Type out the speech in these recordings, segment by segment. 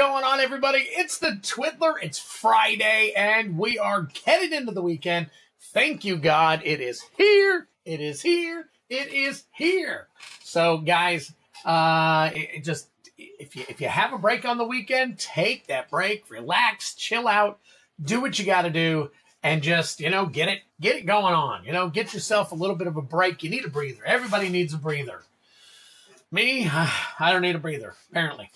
going on, everybody? It's the Twiddler. It's Friday, and we are headed into the weekend. Thank you, God. It is here. It is here. It is here. So, guys, if you have a break on the weekend, take that break, relax, chill out, do what you got to do, and just get it going on. Get yourself a little bit of a break. You need a breather. Everybody needs a breather. Me, I don't need a breather, apparently.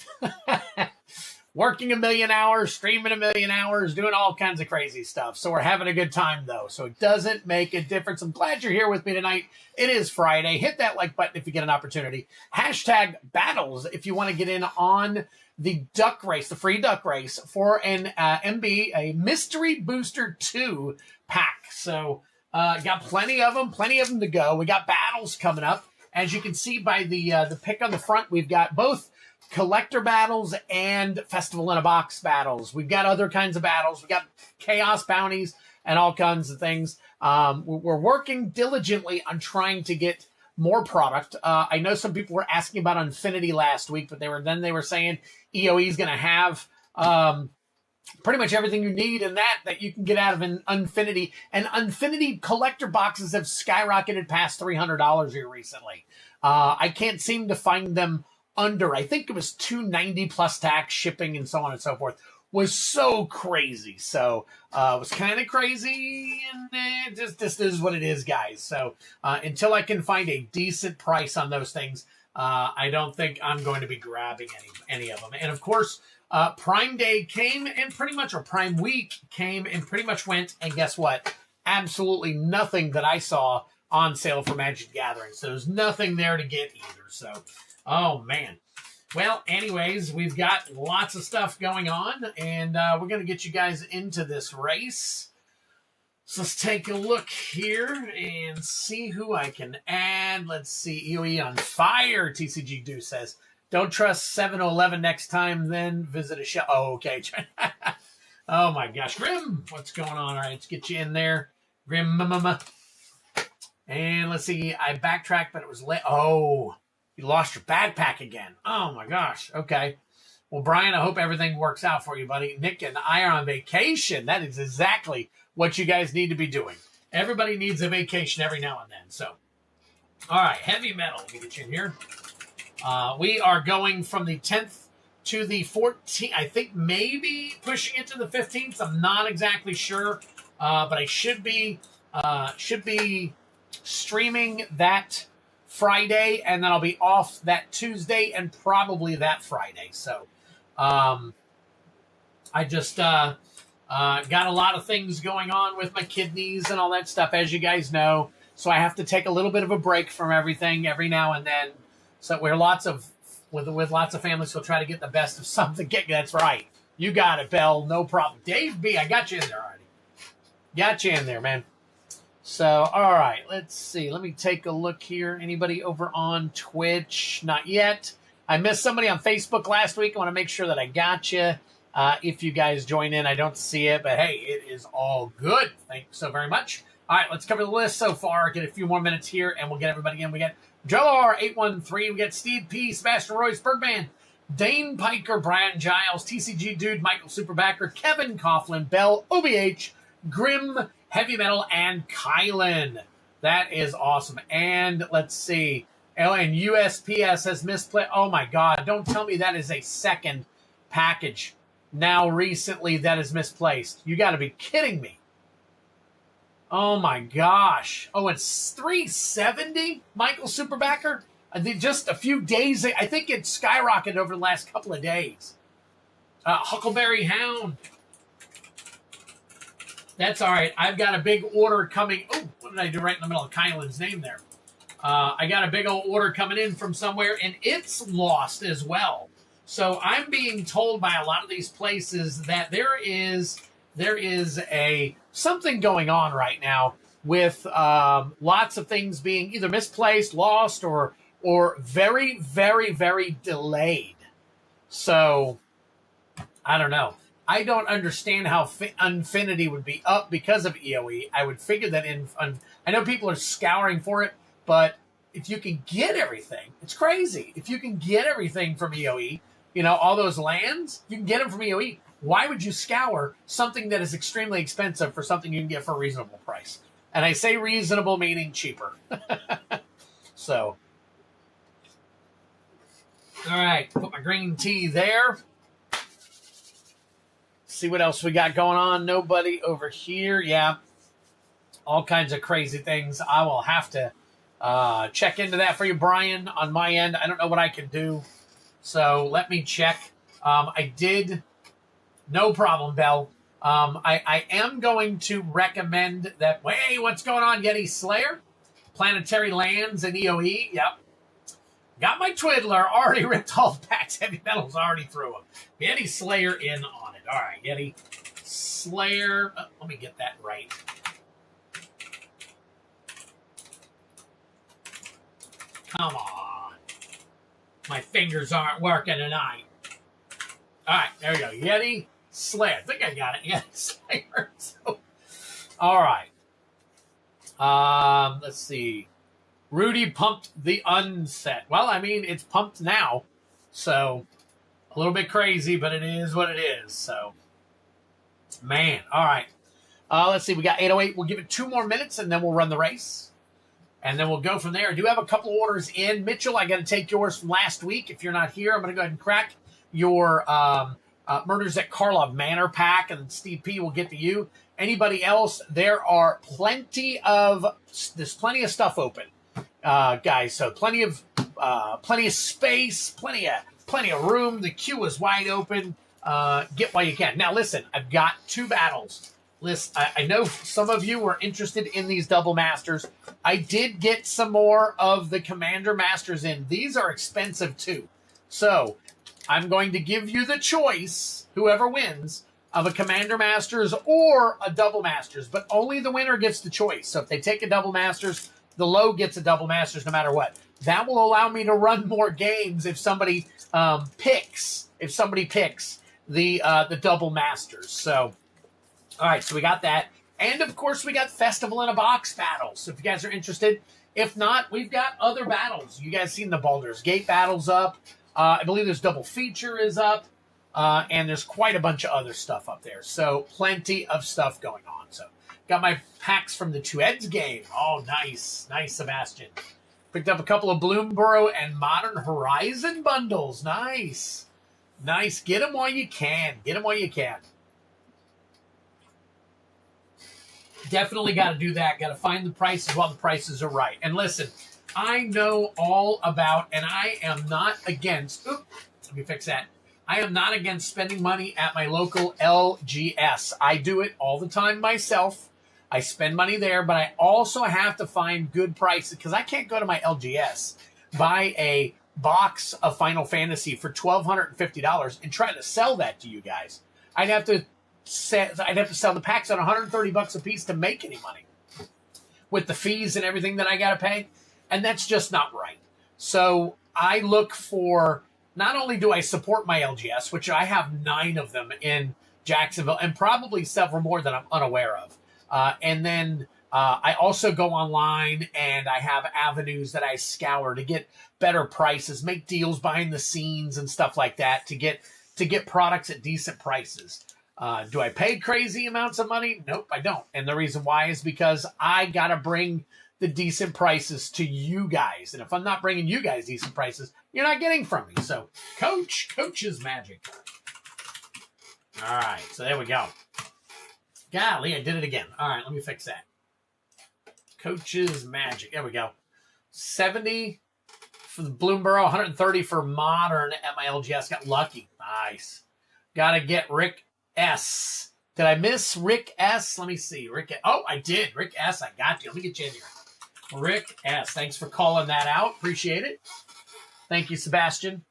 Working a million hours, streaming a million hours, doing all kinds of crazy stuff. So we're having a good time, though. So it doesn't make a difference. I'm glad you're here with me tonight. It is Friday. Hit that like button if you get an opportunity. Hashtag battles if you want to get in on the duck race, the free duck race for an MB, a Mystery Booster 2 pack. So got plenty of them to go. We got battles coming up. As you can see by the pick on the front, we've got both collector battles and Festival in a Box battles. We've got other kinds of battles. We've got chaos bounties and all kinds of things. We're working diligently on trying to get more product. I know some people were asking about Infinity last week, but they were saying EOE is going to have pretty much everything you need in that you can get out of an Infinity. And Infinity collector boxes have skyrocketed past $300 here recently. I can't seem to find them under, I think it was $290 plus tax, shipping, and so on and so forth. Was so crazy. So it was kind of crazy, and it just is what it is, guys. So until I can find a decent price on those things, I don't think I'm going to be grabbing any of them. And of course, Prime Day came and pretty much, or Prime Week came and pretty much went, and guess what? Absolutely nothing that I saw on sale for Magic the Gathering. So there's nothing there to get either. So, oh man. Well, anyways, we've got lots of stuff going on, and we're going to get you guys into this race. So let's take a look here and see who I can add. Let's see, EOE on fire, TCG Do says. Don't trust 7-Eleven next time, then visit a shop. Oh, okay. Oh, my gosh. Grim, what's going on? All right, let's get you in there. Grim, and let's see, I backtracked, but it was late. Oh, you lost your backpack again. Oh, my gosh. Okay. Well, Brian, I hope everything works out for you, buddy. Nick and I are on vacation. That is exactly what you guys need to be doing. Everybody needs a vacation every now and then. So, all right, heavy metal. Let me get you in here. We are going from the 10th to the 14th. I think maybe pushing it to the 15th. I'm not exactly sure, but I should be streaming that Friday, and then I'll be off that Tuesday and probably that Friday. So I just got a lot of things going on with my kidneys and all that stuff, as you guys know. So I have to take a little bit of a break from everything every now and then. So with lots of families, we'll try to get the best of something. That's right. You got it, Bell. No problem. Dave B, I got you in there already. Got you in there, man. So, all right, let's see. Let me take a look here. Anybody over on Twitch? Not yet. I missed somebody on Facebook last week. I want to make sure that I got you. If you guys join in, I don't see it, but hey, it is all good. Thank you so very much. All right, let's cover the list so far. Get a few more minutes here, and we'll get everybody in. We got JLR813. We got Steve P, Sebastian Royce, Birdman, Dane Piker, Brian Giles, TCG Dude, Michael Superbacker, Kevin Coughlin, Bell, OBH, Grim, Heavy Metal, and Kylan. That is awesome. And let's see. Oh, and USPS has misplaced. Oh, my God. Don't tell me that is a second package now recently that is misplaced. You got to be kidding me. Oh, my gosh. Oh, it's $370, Michael Superbacker? I think just a few days. I think it skyrocketed over the last couple of days. Huckleberry Hound. That's all right. I've got a big order coming. Oh, what did I do right in the middle of Kylan's name there? I got a big old order coming in from somewhere, and it's lost as well. So I'm being told by a lot of these places that there is something going on right now with lots of things being either misplaced, lost, or very, very, very delayed. So I don't know. I don't understand how Infinity would be up because of EOE. I would figure that I know people are scouring for it, but if you can get everything, it's crazy. If you can get everything from EOE, all those lands, you can get them from EOE. Why would you scour something that is extremely expensive for something you can get for a reasonable price? And I say reasonable meaning cheaper. So, all right, put my green tea there. See what else we got going on. Nobody over here. Yeah, all kinds of crazy things. I will have to check into that for you, Brian, on my end. I don't know what I can do. So let me check. I did. No problem, Bell. I am going to recommend that. Hey, what's going on, Yeti Slayer? Planetary Lands and EOE. Yep. Got my Twiddler. Already ripped all the packs. Heavy Metals already through them. Yeti Slayer in on it. All right, Yeti Slayer. Let me get that right. Come on. My fingers aren't working tonight. All right, there we go. Yeti Slayer. I think I got it. Yeti Slayer. So, all right. Let's see. Rudy pumped the unset. Well, I mean, it's pumped now. So, a little bit crazy, but it is what it is. So, man. All right. Let's see. We got 8:08. We'll give it 2 more minutes, and then we'll run the race. And then we'll go from there. I do have a couple of orders in. Mitchell, I got to take yours from last week. If you're not here, I'm going to go ahead and crack your Murders at Karlov Manor pack, and Steve P will get to you. Anybody else, there's plenty of stuff open, guys. So plenty of space, plenty of room. The queue is wide open. Get while you can. Now listen, I've got 2 battles. Listen, I know some of you were interested in these double masters. I did get some more of the Commander Masters in. These are expensive too. So I'm going to give you the choice, whoever wins, of a Commander Masters or a Double Masters, but only the winner gets the choice. So if they take a Double Masters, the low gets a Double Masters no matter what. That will allow me to run more games if somebody picks the Double Masters. So, all right, so we got that. And, of course, we got Festival in a Box battles. So if you guys are interested. If not, we've got other battles. You guys seen the Baldur's Gate battles up. I believe there's Double Feature is up. And there's quite a bunch of other stuff up there. So plenty of stuff going on. So got my packs from the Two Eds game. Oh, nice. Nice, Sebastian. Picked up a couple of Bloomborough and Modern Horizon bundles. Nice. Nice. Get them while you can. Get them while you can. Definitely got to do that. Got to find the prices while the prices are right. And listen, I know all about, and I am not against, let me fix that. I am not against spending money at my local LGS. I do it all the time myself. I spend money there, but I also have to find good prices because I can't go to my LGS, buy a box of Final Fantasy for $1,250 and try to sell that to you guys. I'd have to sell the packs at $130 a piece to make any money with the fees and everything that I got to pay. And that's just not right. So I look for, not only do I support my LGS, which I have 9 of them in Jacksonville and probably several more that I'm unaware of. And then I also go online and I have avenues that I scour to get better prices, make deals behind the scenes and stuff like that to get products at decent prices. Do I pay crazy amounts of money? Nope, I don't. And the reason why is because I got to bring the decent prices to you guys. And if I'm not bringing you guys decent prices, you're not getting from me. So, Coach's magic. All right, so there we go. Golly, I did it again. All right, let me fix that. Coach's magic. There we go. 70 for the Bloomborough, 130 for Modern at my LGS. Got lucky. Nice. Got to get Rick S. Did I miss Rick S? Let me see. Oh, I did. Rick S, I got you. Let me get you in here. Rick S. Thanks for calling that out. Appreciate it. Thank you, Sebastian.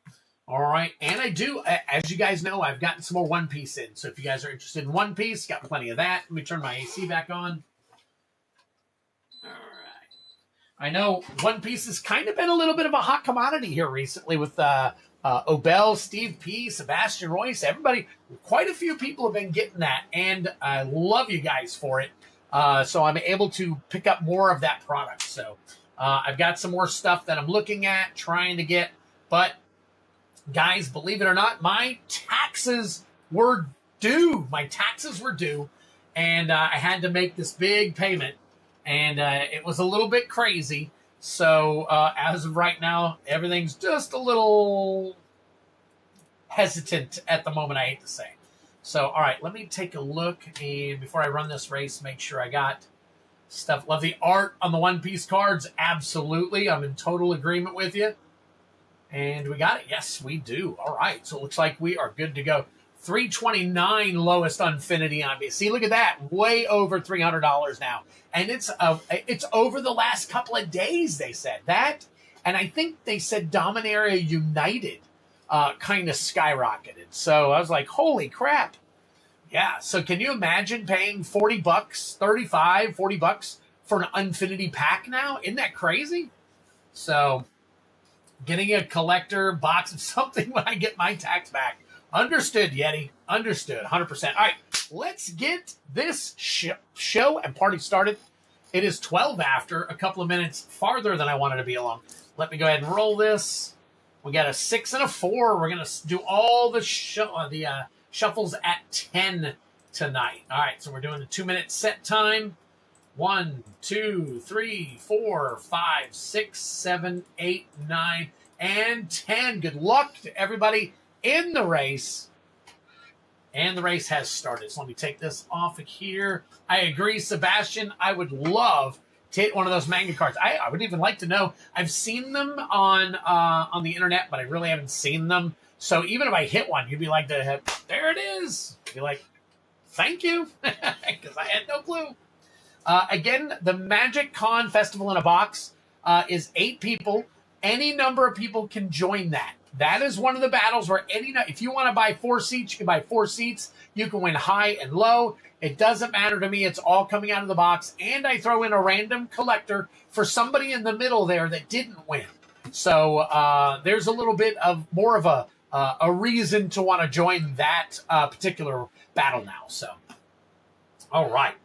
All right. And I do, as you guys know, I've gotten some more One Piece in. So if you guys are interested in One Piece, got plenty of that. Let me turn my AC back on. All right. I know One Piece has kind of been a little bit of a hot commodity here recently with Obel, Steve P, Sebastian Royce, everybody. Quite a few people have been getting that. And I love you guys for it. So I'm able to pick up more of that product. So I've got some more stuff that I'm looking at, trying to get. But Guys, believe it or not, my taxes were due. My taxes were due, and I had to make this big payment, and it was a little bit crazy. So as of right now, everything's just a little hesitant at the moment, I hate to say. So, all right, let me take a look, and before I run this race, make sure I got stuff. Love the art on the one-piece cards. Absolutely. I'm in total agreement with you. And we got it. Yes, we do. All right. So it looks like we are good to go. 329 lowest Unfinity on me. See, look at that. Way over $300 now. And it's over the last couple of days, they said. That, and I think they said Dominaria United kind of skyrocketed. So I was like, holy crap. Yeah, so can you imagine paying $40, $35, $40 for an Unfinity pack now? Isn't that crazy? So getting a collector box of something when I get my tax back. Understood, Yeti. Understood, 100%. All right, let's get this show and party started. It is 12 after, a couple of minutes farther than I wanted to be along. Let me go ahead and roll this. We got a 6 and a 4. We're going to do all the shuffles at 10 tonight. All right, so we're doing a 2-minute set time. 1, 2, 3, 4, 5, 6, 7, 8, 9, and 10. Good luck to everybody in the race. And the race has started. So let me take this off of here. I agree, Sebastian. I would love to hit one of those manga cards. I would even like to know. I've seen them on the internet, but I really haven't seen them. So even if I hit one, you'd be like, there it is. You'd be like, thank you, because I had no clue. Again, the Magic Con Festival in a Box is 8 people. Any number of people can join that. That is one of the battles where if you want to buy 4 seats, you can buy 4 seats. You can win high and low. It doesn't matter to me. It's all coming out of the box. And I throw in a random collector for somebody in the middle there that didn't win. So there's a little bit of more of a reason to want to join that particular battle now. So, all right.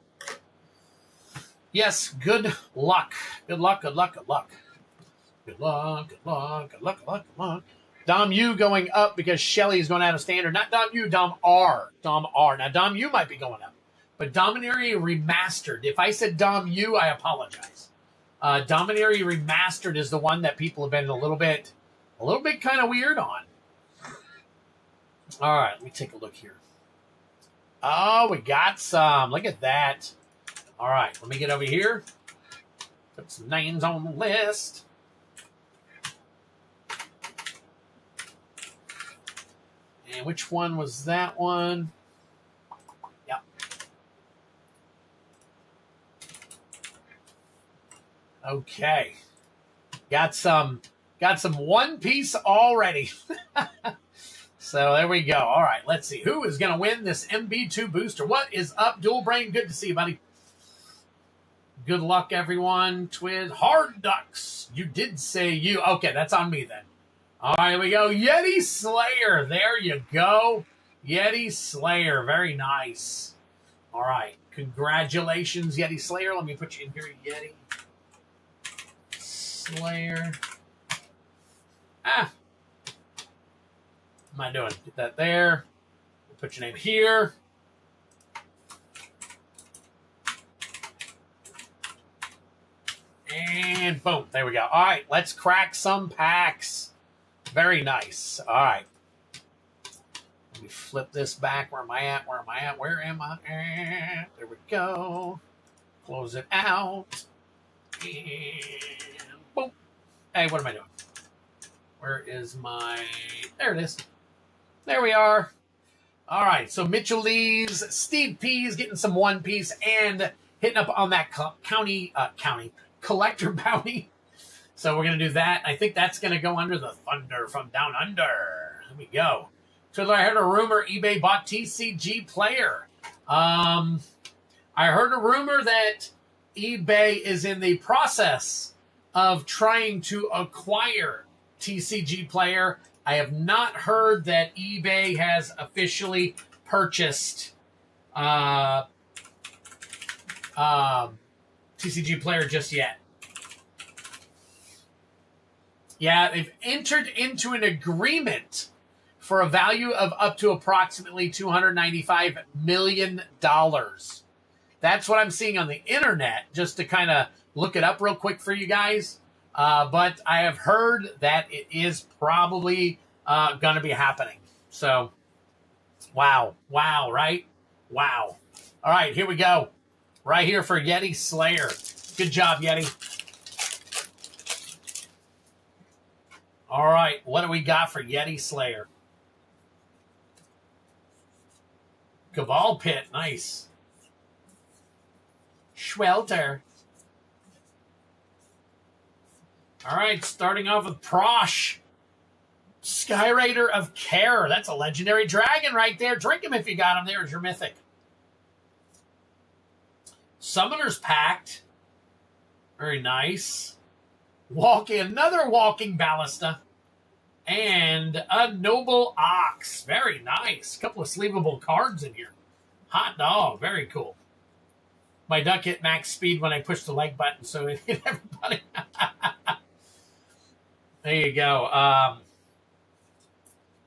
Yes, good luck. Good luck, good luck, good luck. Good luck, good luck, good luck, good luck, good luck. Dom U going up because Shelly is going out of standard. Not Dom U, Dom R. Dom R. Now, Dom U might be going up. But Dominaria Remastered. If I said Dom U, I apologize. Dominaria Remastered is the one that people have been a little bit kind of weird on. All right, let me take a look here. Oh, we got some. Look at that. All right, let me get over here. Put some names on the list. And which one was that one? Yep. Okay. Got some One Piece already. So there we go. All right, let's see. Who is going to win this MB2 booster? What is up, Dual Brain? Good to see you, buddy. Good luck, everyone. Twin Hard Ducks. You did say you. Okay, that's on me then. All right, here we go. Yeti Slayer. There you go. Yeti Slayer. Very nice. All right. Congratulations, Yeti Slayer. Let me put you in here, Yeti Slayer. What am I doing? Get that there. Put your name here. And boom. There we go. All right. Let's crack some packs. Very nice. All right. Let me flip this back. Where am I at? Where am I at? Where am I at? There we go. Close it out. And boom. Hey, what am I doing? Where is my... There it is. There we are. All right. So Mitchell leaves. Steve P is getting some One Piece and hitting up on that county collector bounty. So we're going to do that. I think that's going to go under the Thunder from Down Under. Here we go. Twiddler, I heard a rumor eBay bought TCG Player. I heard a rumor that eBay is in the process of trying to acquire TCG Player. I have not heard that eBay has officially purchased TCG Player just yet. Yeah, they've entered into an agreement for a value of up to approximately $295 million. That's what I'm seeing on the internet, just to kind of look it up real quick for you guys. But I have heard that it is probably going to be happening. So, wow, right? Wow. All right, here we go. Right here for Yeti Slayer. Good job, Yeti. All right, what do we got for Yeti Slayer? Cabal Pit, nice. Schwelter. All right, starting off with Prosh. Skyraider of Care. That's a legendary dragon right there. Drink him if you got him. There's your Mythic. Summoner's Pact. Very nice. Another Walking Ballista. And a Noble Ox. Very nice. A couple of sleevable cards in here. Hot dog. Very cool. My duck hit max speed when I pushed the leg button, so it hit everybody. There you go.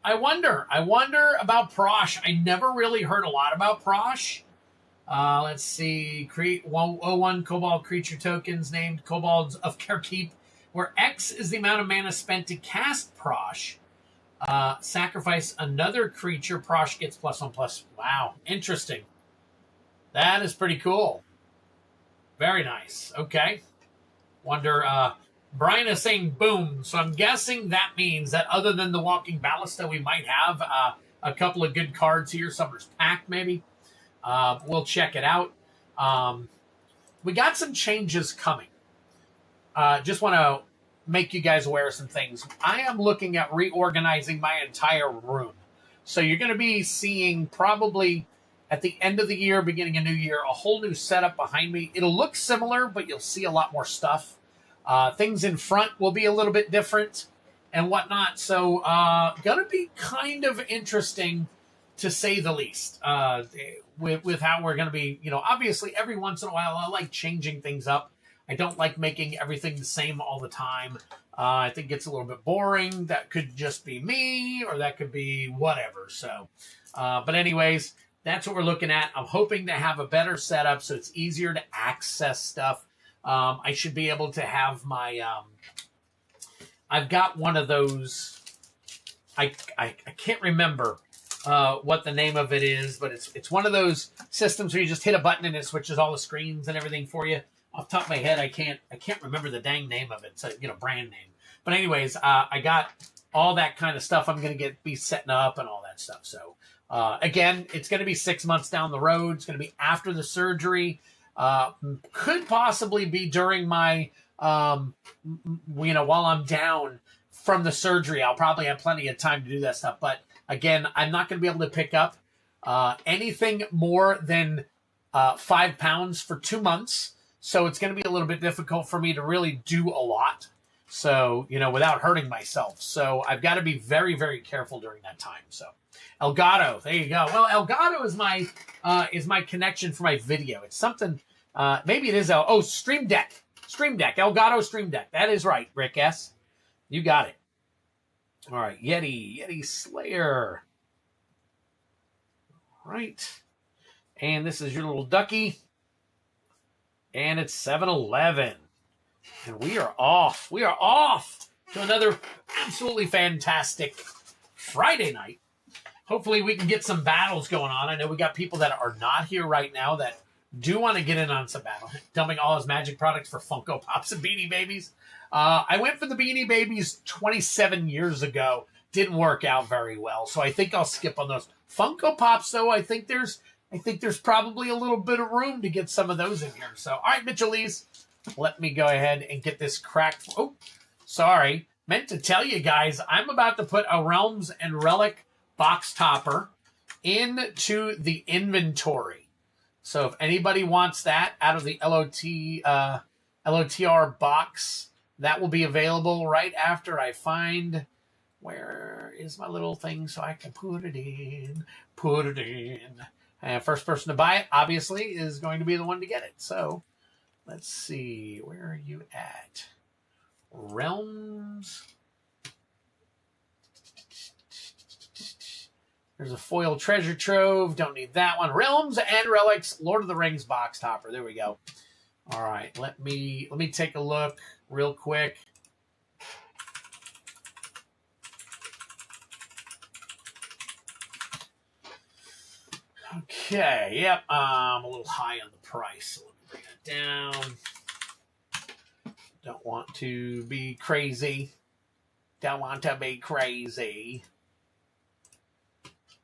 I wonder about Prosh. I never really heard a lot about Prosh. Let's see. Create 101 Kobold creature tokens named Kobolds of Carekeep, where X is the amount of mana spent to cast Prosh. Sacrifice another creature. Prosh gets +1/+. Wow. Interesting. That is pretty cool. Very nice. Okay. Wonder, Brian is saying boom, so I'm guessing that means that other than the Walking Ballista, we might have a couple of good cards here. Summer's Pact, maybe. We'll check it out. We got some changes coming. Just want to make you guys aware of some things. I am looking at reorganizing my entire room. So you're going to be seeing probably at the end of the year, beginning of new year, a whole new setup behind me. It'll look similar, but you'll see a lot more stuff. Things in front will be a little bit different and whatnot. So going to be kind of interesting, to say the least, with how we're going to be. Obviously, every once in a while, I like changing things up. I don't like making everything the same all the time. I think it's a little bit boring. That could just be me, or that could be whatever. So, but anyways, that's what we're looking at. I'm hoping to have a better setup so it's easier to access stuff. I should be able to have my, I've got one of those, I can't remember what the name of it is, but it's one of those systems where you just hit a button and it switches all the screens and everything for you. Off the top of my head, I can't remember the dang name of it. It's a brand name. But anyways, I got all that kind of stuff. I'm going to be setting up and all that stuff. So again, it's going to be 6 months down the road. It's going to be after the surgery. Could possibly be during my, while I'm down from the surgery. I'll probably have plenty of time to do that stuff. But again, I'm not going to be able to pick up anything more than 5 pounds for 2 months. So it's going to be a little bit difficult for me to really do a lot. So, without hurting myself. So I've got to be very, very careful during that time. So Elgato, there you go. Well, Elgato is my connection for my video. It's something, maybe it is, Stream Deck. Elgato Stream Deck. That is right, Rick S. You got it. All right, Yeti Slayer. All right. And this is your little ducky. And it's 7-Eleven. And we are off. We are off to another absolutely fantastic Friday night. Hopefully we can get some battles going on. I know we got people that are not here right now that do want to get in on some battle. Dumping all his Magic products for Funko Pops and Beanie Babies. I went for the Beanie Babies 27 years ago. Didn't work out very well. So I think I'll skip on those. Funko Pops, though, I think there's probably a little bit of room to get some of those in here. So, all right, Mitchellese, let me go ahead and get this cracked. Oh, sorry. Meant to tell you guys, I'm about to put a Realms and Relic box topper into the inventory. So if anybody wants that out of the LOTR box, that will be available right after I find where is my little thing so I can put it in. And first person to buy it, obviously, is going to be the one to get it. So let's see. Where are you at? Realms There's a foil treasure trove. Don't need that one. Realms and Relics, Lord of the Rings box topper. There we go. All right, let me take a look real quick. Okay, yep, I'm a little high on the price, so let me bring that down. Don't want to be crazy. Don't want to be crazy.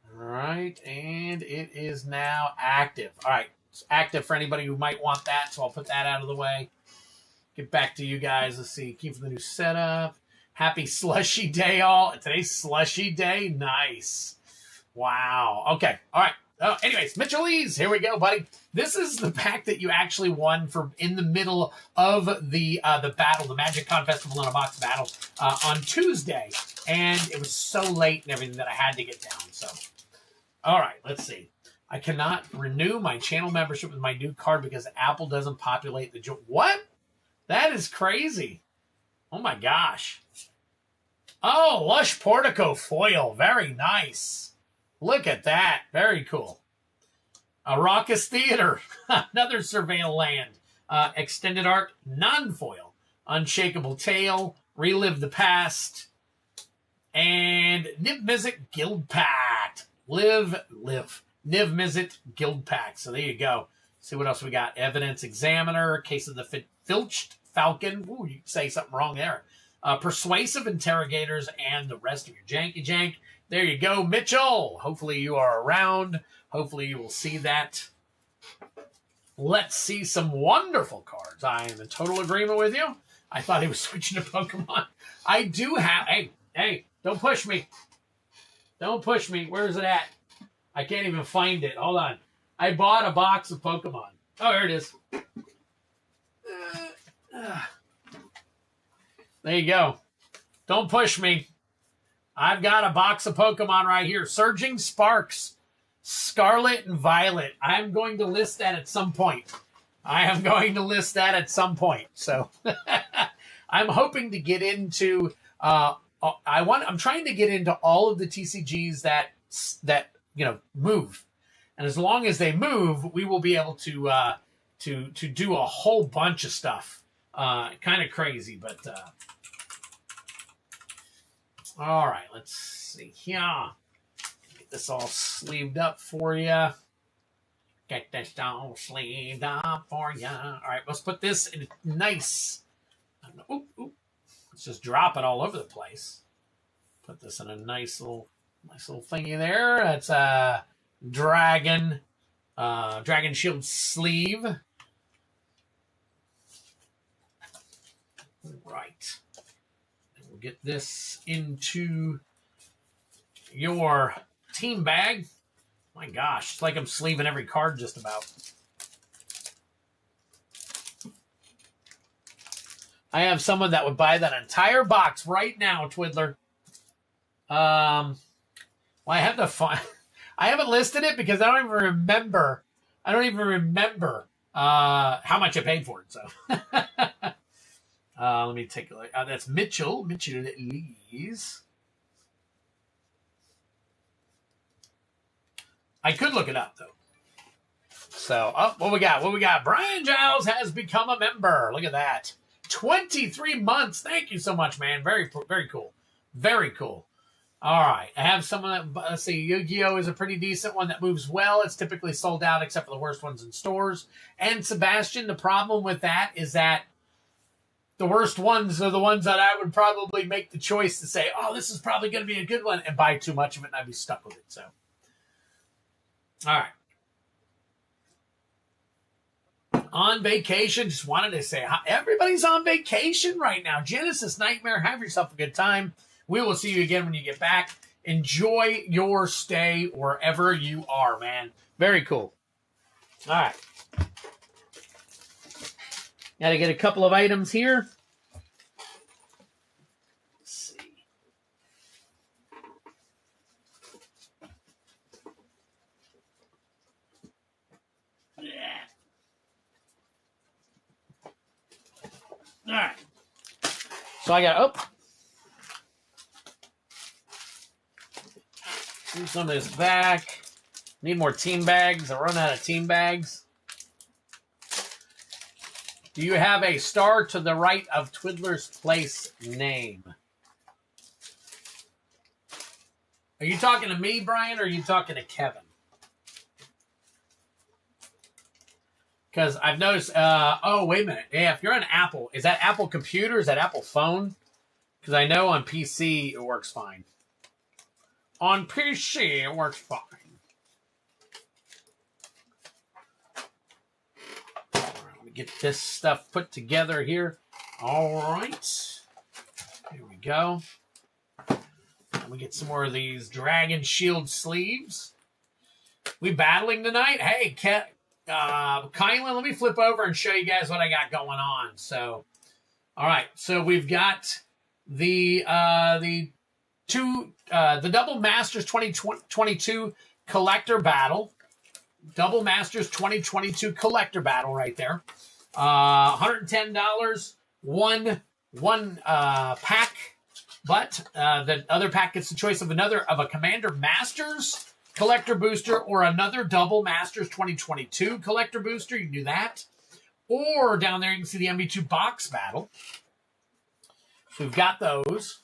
All right, and it is now active. All right, it's active for anybody who might want that, so I'll put that out of the way. Get back to you guys. Let's see, keep for the new setup. Happy slushy day, all. Today's slushy day. Nice. Wow. Okay, all right. Anyways, Mitchell-Lees, here we go, buddy. This is the pack that you actually won for in the middle of the battle, the Magic Con Festival in a Box battle on Tuesday, and it was so late and everything that I had to get down. So, all right, let's see. I cannot renew my channel membership with my new card because Apple doesn't populate the what? That is crazy. Oh my gosh. Oh, Lush Portico foil, very nice. Look at that. Very cool. Arrakis Theater. Another Surveil Land. Extended Art. Non-foil. Unshakable Tale. Relive the Past. And Niv Mizzet Guild Pact. Niv Mizzet Guild Pact. So there you go. See what else we got. Evidence Examiner. Case of the Filched Falcon. Ooh, you say something wrong there. Persuasive Interrogators. And the rest of your janky jank. There you go, Mitchell. Hopefully you are around. Hopefully you will see that. Let's see some wonderful cards. I am in total agreement with you. I thought he was switching to Pokemon. I do have... Hey, don't push me. Don't push me. Where is it at? I can't even find it. Hold on. I bought a box of Pokemon. Oh, here it is. There you go. Don't push me. I've got a box of Pokemon right here. Surging Sparks, Scarlet and Violet. I'm going to list that at some point. So I'm hoping to get into. I'm trying to get into all of the TCGs that move, and as long as they move, we will be able to do a whole bunch of stuff. Kind of crazy, but. All right, let's see here. Get this all sleeved up for you. Get this all sleeved up for you. All right, let's put this in nice. Let's just drop it all over the place. Put this in a nice little thingy there. That's a Dragon Shield sleeve. Right. Get this into your team bag. My gosh, it's like I'm sleeving every card just about. I have someone that would buy that entire box right now, Twiddler. Well, I have to find. I haven't listed it because I don't even remember. How much I paid for it. So. Let me take a look. That's Mitchell-Lees. I could look it up, though. So, what we got? Brian Giles has become a member. Look at that. 23 months. Thank you so much, man. Very, very cool. Very cool. All right. I have someone that, let's see, Yu-Gi-Oh! Is a pretty decent one that moves well. It's typically sold out except for the worst ones in stores. And Sebastian, the problem with that is that the worst ones are the ones that I would probably make the choice to say, oh, this is probably going to be a good one, and buy too much of it, and I'd be stuck with it. So, all right. On vacation, just wanted to say, everybody's on vacation right now. Genesis Nightmare, have yourself a good time. We will see you again when you get back. Enjoy your stay wherever you are, man. Very cool. All right. Got to get a couple of items here. Let's see. Yeah. All right. So I got, Put some of this back. Need more team bags. I run out of team bags. Do you have a star to the right of Twiddler's Place name? Are you talking to me, Brian, or are you talking to Kevin? Because I've noticed, oh, wait a minute. Yeah, if you're on Apple, is that Apple computer? Is that Apple phone? Because I know on PC it works fine. On PC it works fine. All right, let me get this stuff put together here. All right. Here we go. Let me get some more of these Dragon Shield sleeves. We battling tonight? Hey, Kylan, let me flip over and show you guys what I got going on. So, all right. So we've got the Double Masters 2022 Collector Battle. Double Masters 2022 Collector Battle right there. $110. One pack. But the other pack gets the choice of a Commander Masters Collector Booster or another Double Masters 2022 Collector Booster. You can do that. Or down there you can see the MB2 Box Battle. So we've got those.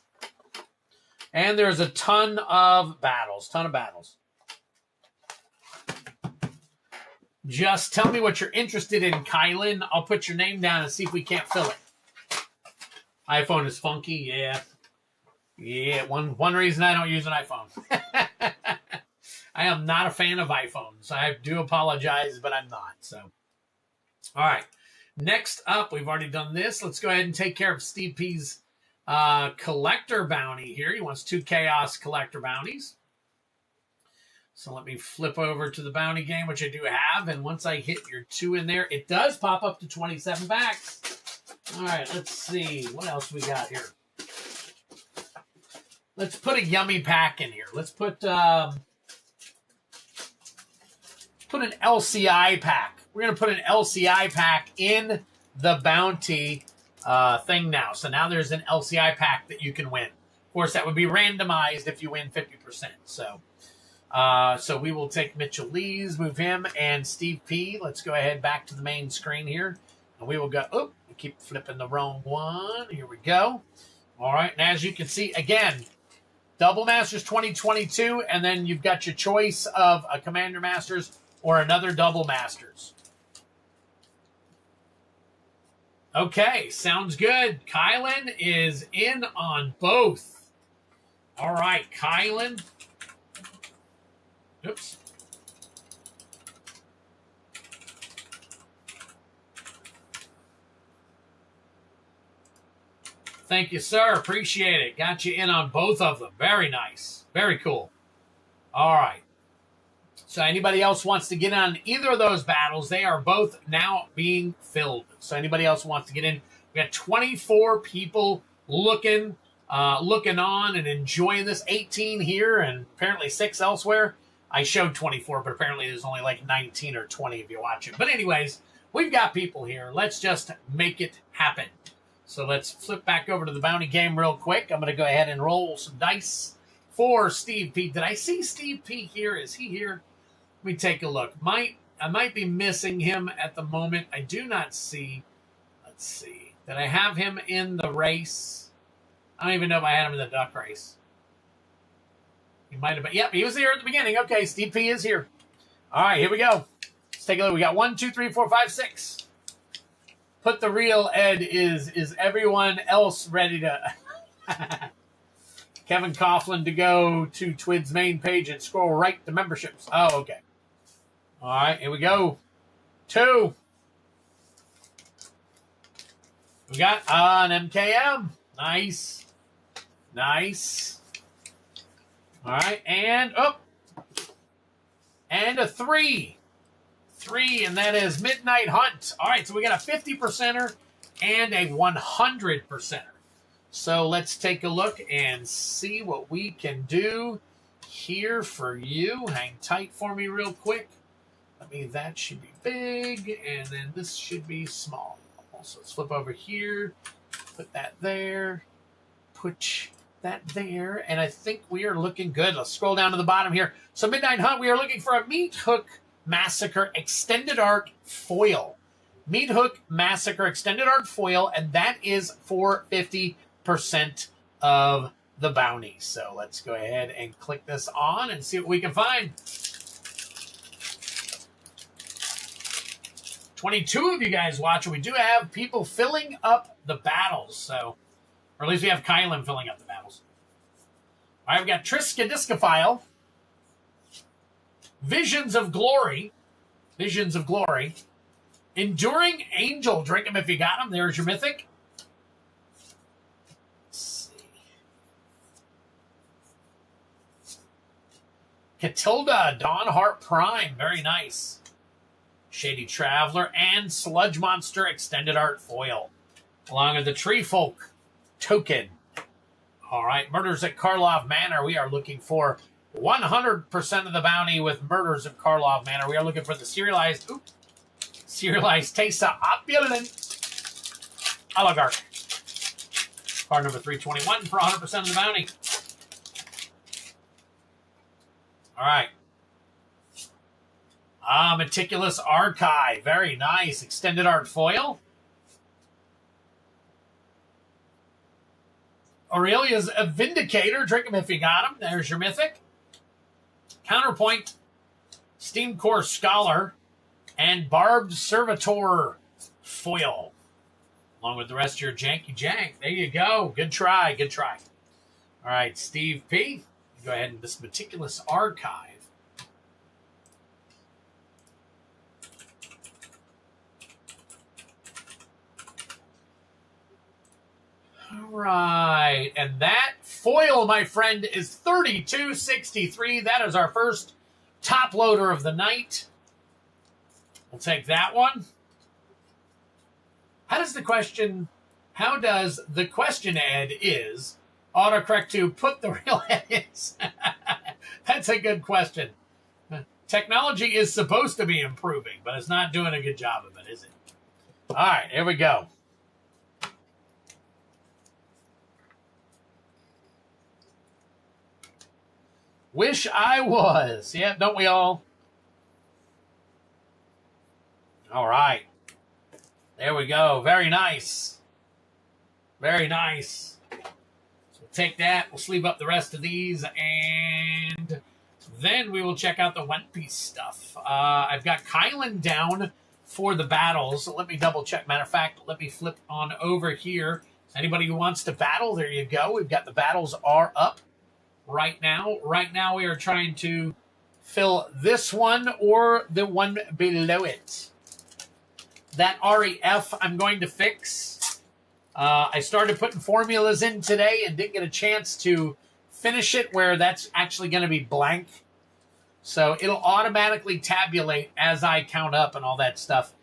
And there's a ton of battles. Just tell me what you're interested in, Kylan. I'll put your name down and see if we can't fill it. iPhone is funky, yeah. Yeah, one reason I don't use an iPhone. I am not a fan of iPhones. I do apologize, but I'm not. So, all right. Next up, we've already done this. Let's go ahead and take care of Steve P's collector bounty here. He wants 2 Chaos collector bounties. So let me flip over to the bounty game, which I do have. And once I hit your 2 in there, it does pop up to 27 packs. All right, let's see. What else we got here? Let's put a yummy pack in here. Let's put an LCI pack. We're going to put an LCI pack in the bounty thing now. So now there's an LCI pack that you can win. Of course, that would be randomized if you win 50%. So we will take Mitchell Lees, move him, and Steve P. Let's go ahead back to the main screen here. And we will go, I keep flipping the wrong one. Here we go. All right, and as you can see, again, Double Masters 2022, and then you've got your choice of a Commander Masters or another Double Masters. Okay, sounds good. Kylan is in on both. All right, Kylan. Oops. Thank you, sir. Appreciate it. Got you in on both of them. Very nice. Very cool. All right. So anybody else wants to get on either of those battles, they are both now being filled. So anybody else wants to get in, we got 24 people looking on and enjoying this. 18 here and apparently 6 elsewhere. I showed 24, but apparently there's only like 19 or 20 if you watch it. But anyways, we've got people here. Let's just make it happen. So let's flip back over to the bounty game real quick. I'm going to go ahead and roll some dice for Steve P. Did I see Steve P here? Is he here? Let me take a look. I might be missing him at the moment. I do not see. Let's see. Did I have him in the race? I don't even know if I had him in the duck race. He might have been. Yep, he was here at the beginning. Okay, Steve P is here. All right, here we go. Let's take a look. We got 1, 2, 3, 4, 5, 6. Put the real Ed is everyone else ready to... Kevin Coughlin to go to Twid's main page and scroll right to memberships. Oh, okay. All right, here we go. 2. We got an MKM. Nice. Nice. All right, and and a 3. 3, and that is Midnight Hunt. All right, so we got a 50%er and a 100%er. So let's take a look and see what we can do here for you. Hang tight for me real quick. That should be big, and then this should be small. So let's flip over here, put that there, put that there, and I think we are looking good. Let's scroll down to the bottom here. So Midnight Hunt, we are looking for a Meat Hook Massacre Extended Art Foil. Meat Hook Massacre Extended Art Foil, and that is for 50% of the bounty. So let's go ahead and click this on and see what we can find. 22 of you guys watching. We do have people filling up the battles, so, or at least we have Kylan filling up the battles. All right, we've got Triska Discophile, Visions of Glory, Enduring Angel. Drink them if you got them. There's your Mythic. Let's see. Catilda, Dawnheart Prime. Very nice. Shady Traveler and Sludge Monster Extended Art Foil. Along with the Tree Folk token. All right, Murders at Karlov Manor. We are looking for 100% of the bounty with Murders at Karlov Manor. We are looking for the serialized Tesa Opulent Oligarch. Card number 321 for 100% of the bounty. All right. Meticulous Archive. Very nice. Extended Art Foil. Aurelia's a Vindicator. Drink them if you got them. There's your Mythic. Counterpoint. Steam Core Scholar. And Barbed Servitor Foil. Along with the rest of your janky jank. There you go. Good try. Good try. All right, Steve P. Go ahead and this Meticulous Archive. All right, and that foil, my friend, is 3263. That is our first top loader of the night. We'll take that one. How does the question, Ed, is autocorrect to put the real head is? That's a good question. Technology is supposed to be improving, but it's not doing a good job of it, is it? All right, here we go. Wish I was. Yeah, don't we all? All right. There we go. Very nice. Very nice. So we'll take that. We'll sleeve up the rest of these. And then we will check out the One Piece stuff. I've got Kylan down for the battles. So let me double check. Matter of fact, let me flip on over here. Anybody who wants to battle, there you go. We've got the battles are up. Right now we are trying to fill this one or the one below it. That REF I'm going to fix. I started putting formulas in today and didn't get a chance to finish it where that's actually going to be blank. So it'll automatically tabulate as I count up and all that stuff.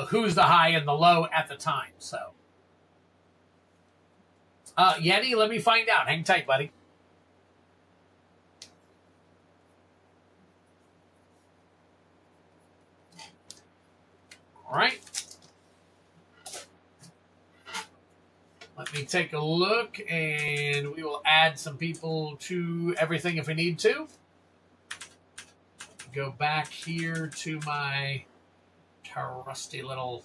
Who's the high and the low at the time. So, Yeti, let me find out. Hang tight, buddy. All right. Let me take a look, and we will add some people to everything if we need to. Go back here to my trusty little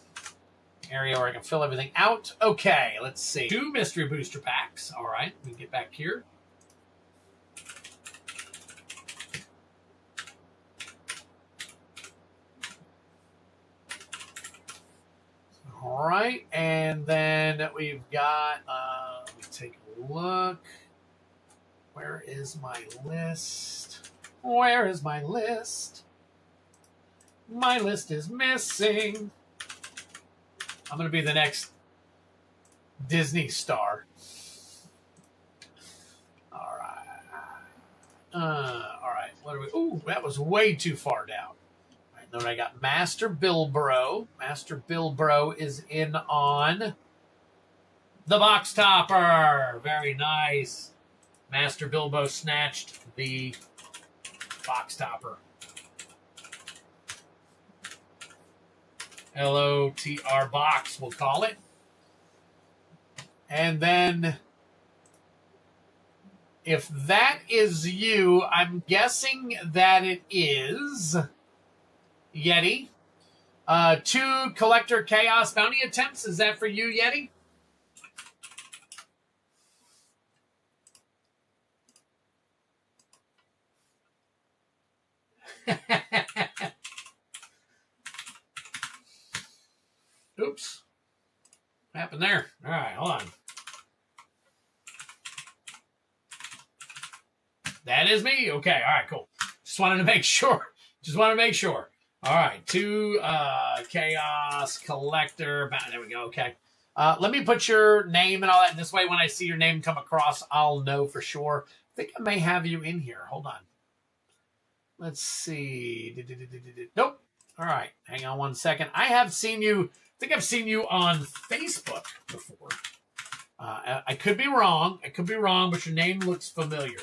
area where I can fill everything out. Okay, let's see. 2 mystery booster packs. All right, we can get back here. All right, and then we've got, let me take a look. Where is my list? Where is my list? My list is missing. I'm going to be the next Disney star. All right. All right, what are we? Ooh, that was way too far down. Then I got Master Bilbro. Master Bilbro is in on the box topper. Very nice. Master Bilbo snatched the box topper. LOTR box, we'll call it. And then if that is you, I'm guessing that it is Yeti. 2 Collector Chaos Bounty attempts. Is that for you, Yeti? Oops. What happened there? All right, hold on. That is me? Okay, all right, cool. Just wanted to make sure. All right, 2 Chaos Collector. There we go, okay. Let me put your name and all that. And this way, when I see your name come across, I'll know for sure. I think I may have you in here. Hold on. Let's see. Nope. All right, hang on one second. I have seen you. I think I've seen you on Facebook before. I could be wrong. But your name looks familiar.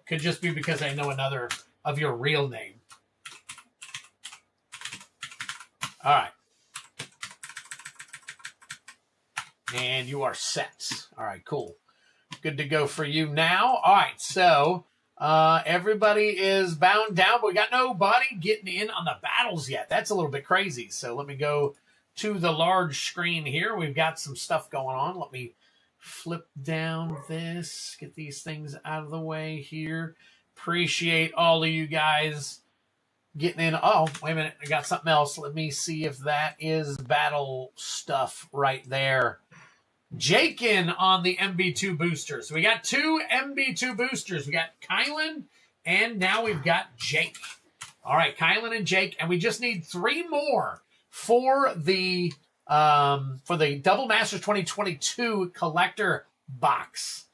Could just be because I know another of your real name. All right. And you are set. All right, cool. Good to go for you now. All right, so everybody is bound down, but we got nobody getting in on the battles yet. That's a little bit crazy. So let me go to the large screen here. We've got some stuff going on. Let me flip down this, get these things out of the way here. Appreciate all of you guys getting in. Oh, wait a minute. I got something else. Let me see if that is battle stuff right there. Jakin on the MB2 boosters. So we got 2 MB2 boosters. We got Kylan, and now we've got Jake. All right, Kylan and Jake, and we just need 3 more for the Double Masters 2022 collector box.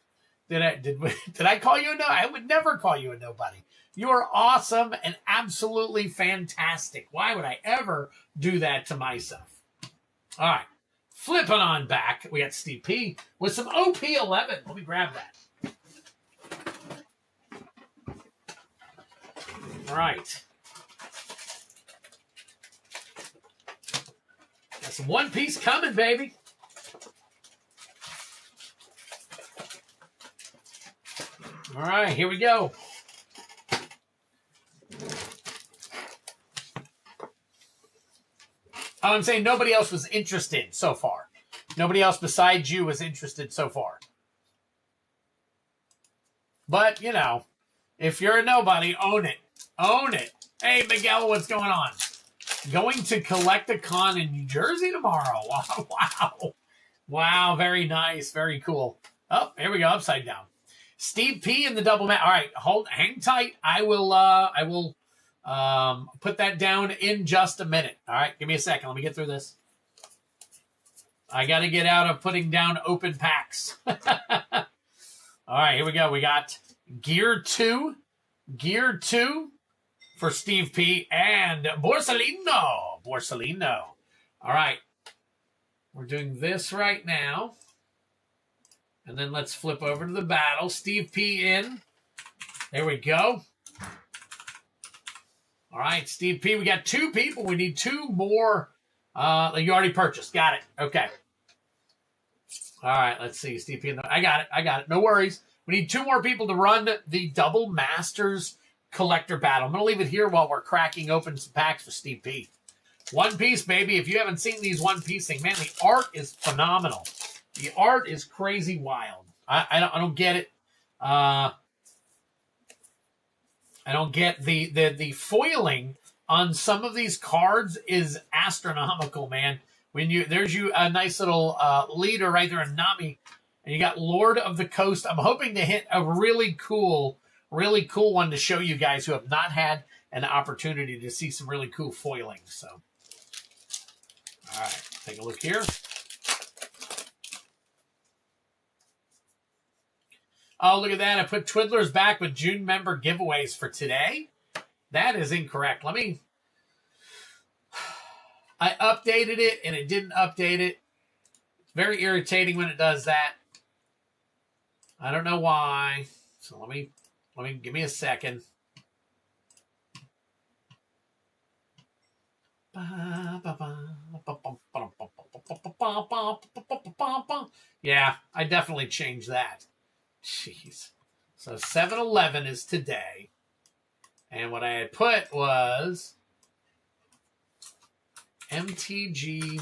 Did I call you a no? I would never call you a nobody. You are awesome and absolutely fantastic. Why would I ever do that to myself? All right. Flipping on back, we got Steve P with some OP11. Let me grab that. All right. Got some One Piece coming, baby. All right, here we go. I'm saying nobody else was interested so far. Nobody else besides you was interested so far. But, you know, if you're a nobody, own it. Own it. Hey, Miguel, what's going on? Going to Collect-A-Con in New Jersey tomorrow. Wow. Wow, very nice. Very cool. Oh, here we go, upside down. Steve P in the double match. All right, hang tight. I will put that down in just a minute. All right, give me a second. Let me get through this. I got to get out of putting down open packs. All right, here we go. We got Gear 2 for Steve P and Borsalino. All right, we're doing this right now. And then let's flip over to the battle. Steve P in. There we go. All right, Steve P. We got 2 people. We need 2 more. You already purchased. Got it. Okay. All right, let's see. Steve P. I got it. No worries. We need 2 more people to run the Double Masters collector battle. I'm going to leave it here while we're cracking open some packs for Steve P. One Piece, baby. If you haven't seen these One Piece things, man, the art is phenomenal. The art is crazy wild. I don't get it. I don't get the foiling on some of these cards is astronomical, man. There's a nice little leader right there in Nami, and you got Lord of the Coast. I'm hoping to hit a really cool one to show you guys who have not had an opportunity to see some really cool foiling. So, all right, take a look here. Oh, look at that. I put Twiddlers back with June member giveaways for today. That is incorrect. I updated it, and it didn't update it. It's very irritating when it does that. I don't know why. So let me give me a second. Yeah, I definitely changed that. Jeez. So 7-11 is today. And what I had put was MTG,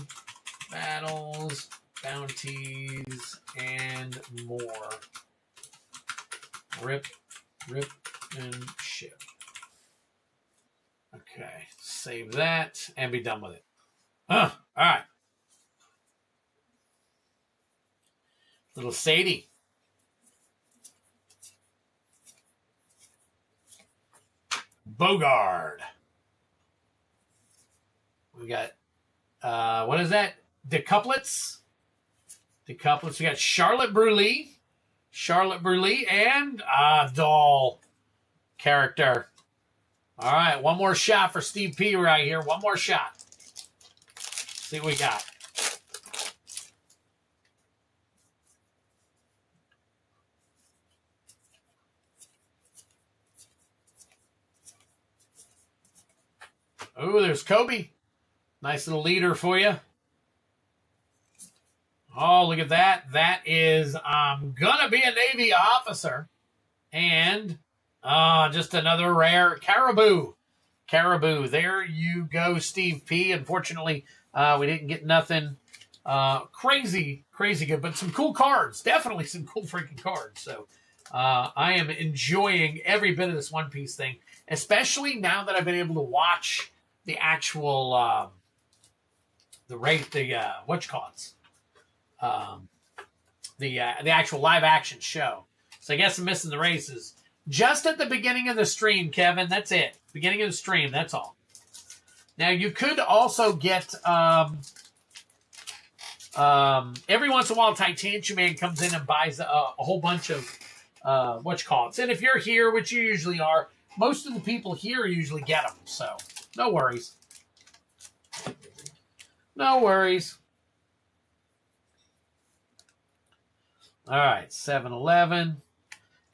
battles, bounties, and more. Rip, and ship. Okay, save that and be done with it. All right. Little Sadie. Bogard. We got, what is that? Decuplets. We got Charlotte Bruley, and doll character. All right, one more shot for Steve P right here. One more shot. See what we got. Oh, there's Kobe. Nice little leader for you. Oh, look at that. That is gonna be a Navy officer. And just another rare Caribou. There you go, Steve P. Unfortunately, we didn't get nothing crazy good, but some cool cards. Definitely some cool freaking cards. So I am enjoying every bit of this One Piece thing, especially now that I've been able to watch the actual the actual live action show. So I guess I'm missing the races. Just at the beginning of the stream, Kevin. That's it. Beginning of the stream. That's all. Now you could also get every once in a while Titanium Man comes in and buys a whole bunch of And if you're here, which you usually are, most of the people here usually get them. So no worries. No worries. All right, 7-11.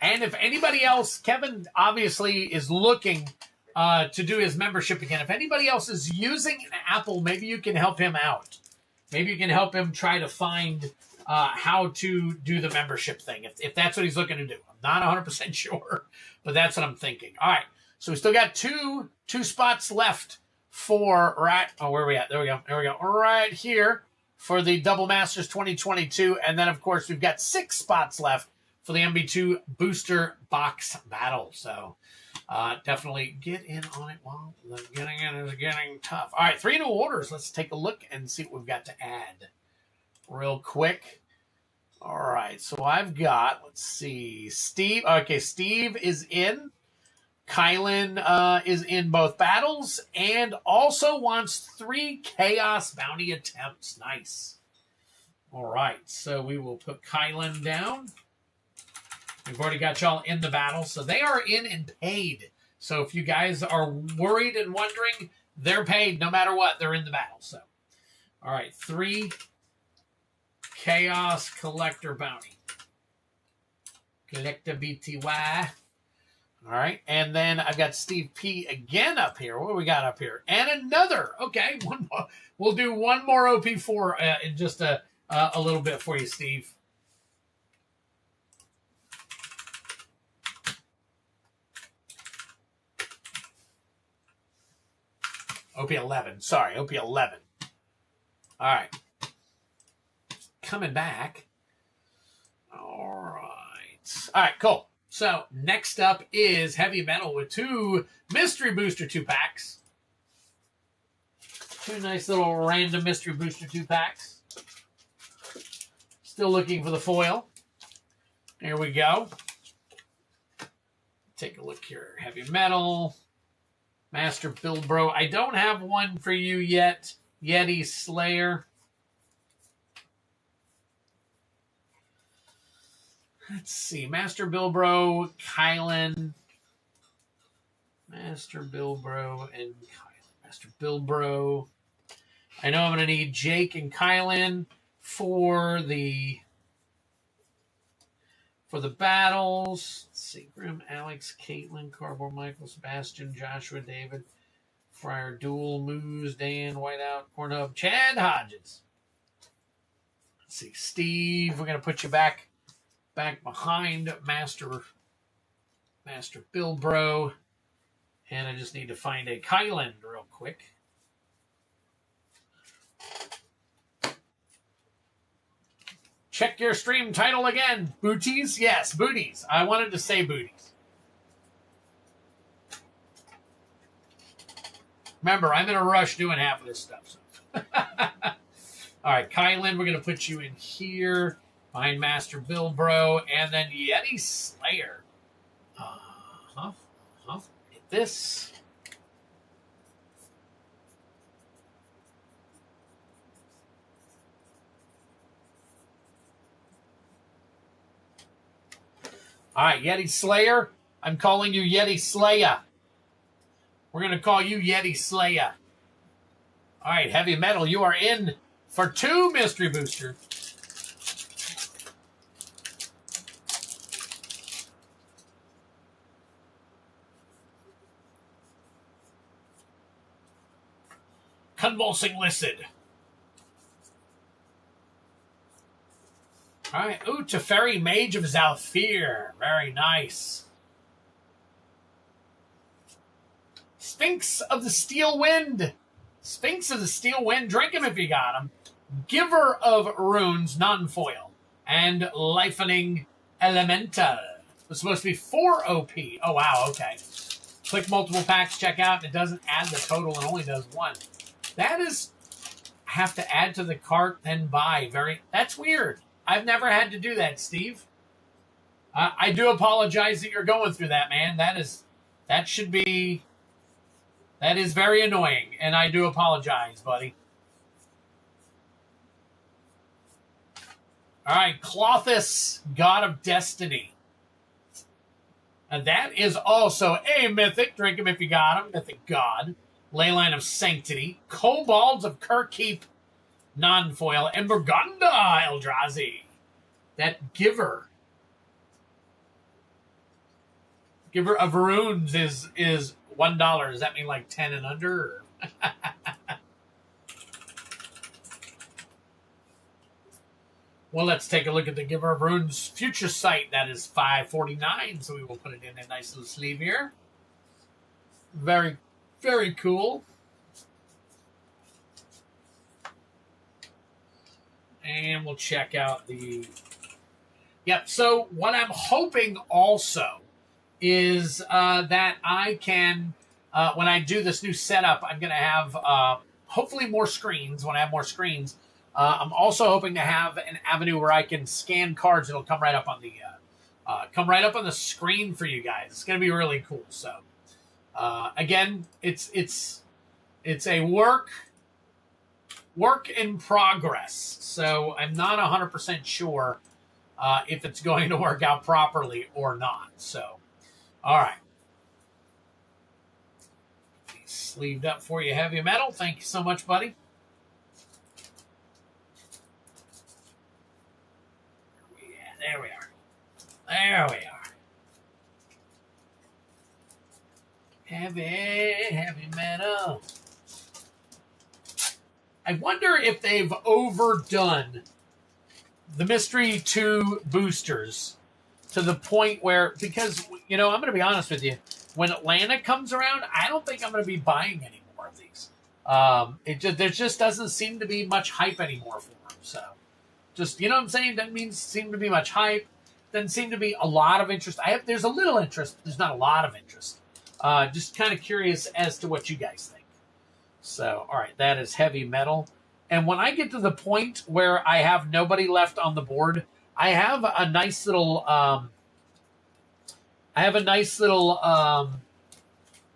And if anybody else, Kevin obviously is looking to do his membership again. If anybody else is using an Apple, maybe you can help him out. Maybe you can help him try to find how to do the membership thing, if that's what he's looking to do. I'm not 100% sure, but that's what I'm thinking. All right, so we still got two spots left for, where are we at? There we go. Right here for the Double Masters 2022. And then, of course, we've got 6 spots left for the MB2 Booster Box Battle. So definitely get in on it while the getting in is getting tough. All right, 3 new orders. Let's take a look and see what we've got to add real quick. All right, so I've got, let's see, Steve. Okay, Steve is in. Kylan is in both battles and also wants 3 Chaos Bounty attempts. Nice. All right, so we will put Kylan down. We've already got y'all in the battle, so they are in and paid. So if you guys are worried and wondering, they're paid no matter what. They're in the battle. So, all right, 3 Chaos Collector Bounty. Collector BTY. All right, and then I've got Steve P again up here. What do we got up here? And another. Okay, one more. We'll do one more OP4 in just a little bit for you, Steve. OP11. Sorry, OP11. All right. Coming back. All right. All right, cool. So, next up is Heavy Metal with 2 Mystery Booster 2-packs. 2 nice little random Mystery Booster 2-packs. Still looking for the foil. Here we go. Take a look here. Heavy Metal. Master Bilbro. I don't have one for you yet. Yeti Slayer. Let's see. Master Bilbro, Kylan. Master Bilbro and Kylan. Master Bilbro. I know I'm going to need Jake and Kylan for the battles. Let's see. Grim, Alex, Caitlin, Cardboard, Michael, Sebastian, Joshua, David, Friar, Duel, Moose, Dan, Whiteout, Pornhub, Chad Hodges. Let's see. Steve, we're going to put you back behind Master Master Bilbro. And I just need to find a Kylan real quick. Check your stream title again. Booties? Yes, booties. I wanted to say booties. Remember, I'm in a rush doing half of this stuff. So. All right, Kylan, we're going to put you in here. Find Master Bilbro. And then Yeti Slayer. Get this. All right, Yeti Slayer. I'm calling you Yeti Slayer. We're going to call you Yeti Slayer. All right, Heavy Metal, you are in for 2 mystery booster. Convulsing Listed. All right. Ooh, Teferi, Mage of Zalfir. Very nice. Sphinx of the Steel Wind. Sphinx of the Steel Wind. Drink him if you got him. Giver of Runes, non-foil. And Lifening Elemental. It's supposed to be 4 OP. Oh, wow. Okay. Click multiple packs, check out. It doesn't add the total. It only does 1. That is... have to add to the cart, then buy. That's weird. I've never had to do that, Steve. I do apologize that you're going through that, man. That is very annoying, and I do apologize, buddy. All right, Clothis, God of Destiny. And that is also a Mythic. Drink him if you got him. Mythic God. Leyline of Sanctity. Kobolds of Kirkkeep. Non-foil. And Burgunda Eldrazi. That Giver. Giver of Runes is $1. Does that mean like 10 and under? Well, let's take a look at the Giver of Runes Future Sight. That is $5.49, so we will put it in a nice little sleeve here. Very, very cool. And we'll check out the... Yep, so what I'm hoping also is that I can, when I do this new setup, I'm going to have hopefully more screens. When I have more screens, I'm also hoping to have an avenue where I can scan cards. It'll come right up on the screen for you guys. It's going to be really cool. So again, it's a work in progress. So I'm not 100% sure if it's going to work out properly or not. So, all right. Sleeved up for you, Heavy Metal. Thank you so much, buddy. There we are. There we are. Heavy Metal. I wonder if they've overdone the Mystery 2 boosters to the point where, because, I'm going to be honest with you, when Atlanta comes around, I don't think I'm going to be buying any more of these. There just doesn't seem to be much hype anymore for them. So, just, you know what I'm saying? Doesn't seem to be much hype. Doesn't seem to be a lot of interest. There's a little interest, but there's not a lot of interest. Just kind of curious as to what you guys think. So, all right, that is Heavy Metal. And when I get to the point where I have nobody left on the board, I have a nice little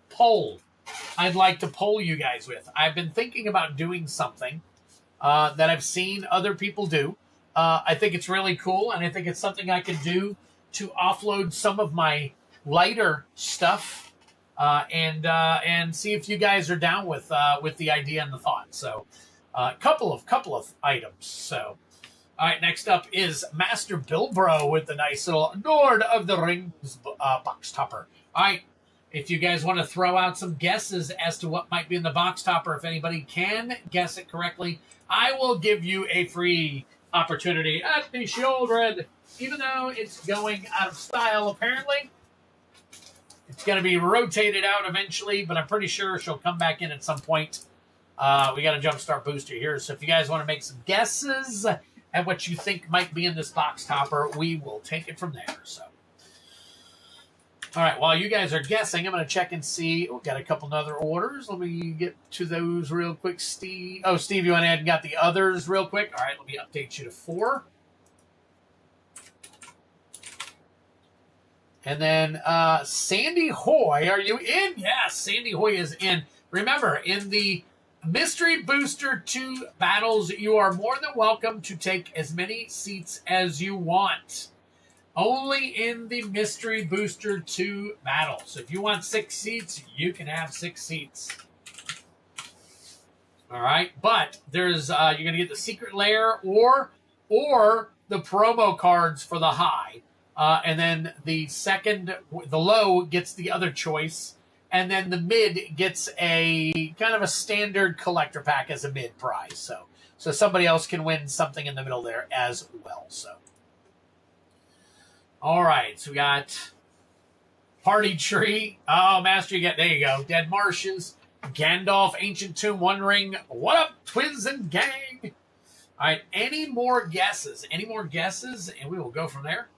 poll I'd like to poll you guys with. I've been thinking about doing something that I've seen other people do. I think it's really cool, and I think it's something I can do to offload some of my lighter stuff and see if you guys are down with the idea and the thought. So, couple of items. So, all right, next up is Master Bilbro with the nice little Lord of the Rings box topper. All right, if you guys want to throw out some guesses as to what might be in the box topper, if anybody can guess it correctly, I will give you a free opportunity at the Shieldred, even though it's going out of style, apparently. It's going to be rotated out eventually, but I'm pretty sure she'll come back in at some point. We got a Jumpstart booster here, so if you guys want to make some guesses at what you think might be in this box topper, we will take it from there. So, all right, while you guys are guessing, I'm going to check and see. Oh, got a couple other orders. Let me get to those real quick, Steve. Oh, Steve, you went ahead and got the others real quick. All right, let me update you to 4. And then Sandy Hoy, are you in? Yes, Sandy Hoy is in. Remember, in the Mystery Booster 2 battles, you are more than welcome to take as many seats as you want. Only in the Mystery Booster 2 battle. So if you want 6 seats, you can have 6 seats. All right, but there's you're going to get the Secret Lair or the promo cards for the high. And then the low gets the other choice. And then the mid gets a kind of a standard collector pack as a mid prize. So somebody else can win something in the middle there as well. So, all right. So we got Party Tree. Oh, Master, there you go. Dead Marshes. Gandalf, Ancient Tomb, One Ring. What up, Twins and Gang? All right. Any more guesses? Any more guesses? And we will go from there.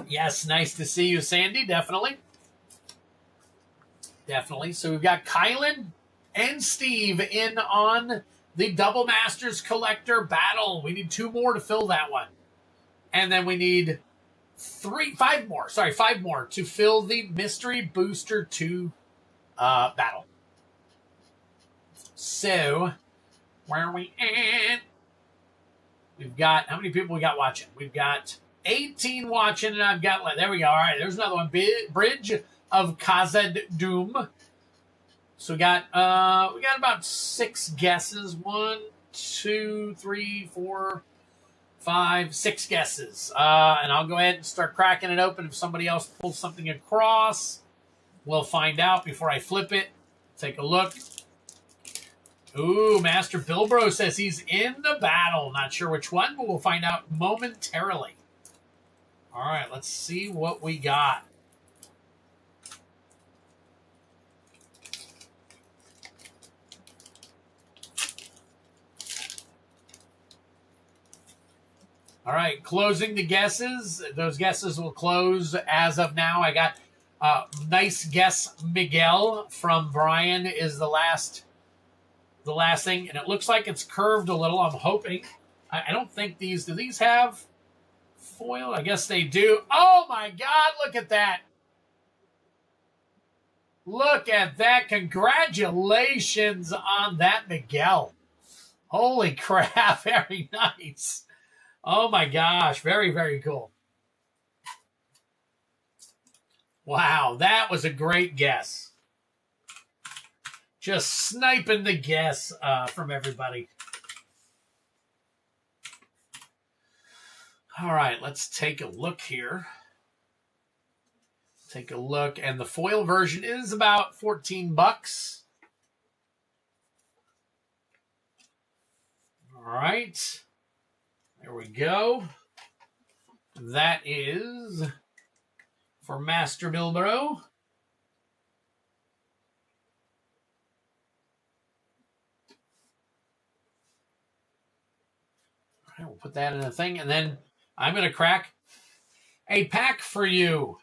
Yes, nice to see you, Sandy. Definitely. Definitely. So we've got Kylan and Steve in on the Double Masters Collector Battle. We need 2 more to fill that one. And then we need 5 more to fill the Mystery Booster 2 battle. So, where are we at? We've got, how many people we got watching? We've got 18 watching, and I've got, there we go. All right, there's another one. Bridge of Khazad Doom. So we got about 6 guesses. 1, 2, 3, 4, 5, 6 guesses. And I'll go ahead and start cracking it open. If somebody else pulls something across, we'll find out before I flip it. Take a look. Ooh, Master Bilbro says he's in the battle. Not sure which one, but we'll find out momentarily. All right, let's see what we got. All right, closing the guesses. Those guesses will close as of now. I got nice guess Miguel from Brian is the last thing, and it looks like it's curved a little. I'm hoping. I don't think do these have foil? I guess they do. Oh my God, look at that. Look at that. Congratulations on that, Miguel. Holy crap, very nice. Oh my gosh, very, very cool. Wow, that was a great guess. Just sniping the guess from everybody. All right, let's take a look here. Take a look, and the foil version is about $14. All right, there we go. That is for Master Bilbro. All right, we'll put that in the thing, and then I'm going to crack a pack for you.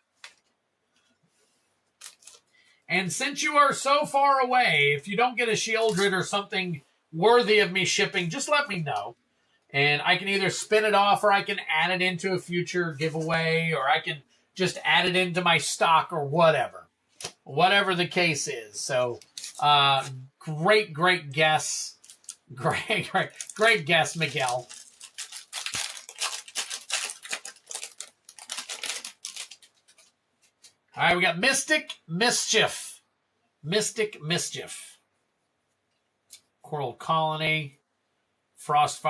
And since you are so far away, if you don't get a Shieldred or something worthy of me shipping, just let me know. And I can either spin it off, or I can add it into a future giveaway, or I can just add it into my stock, or whatever. Whatever the case is. So, great guess. Great guess, Miguel. All right, we got Mythic Mischief. Mystic Mischief. Coral Colony. Frost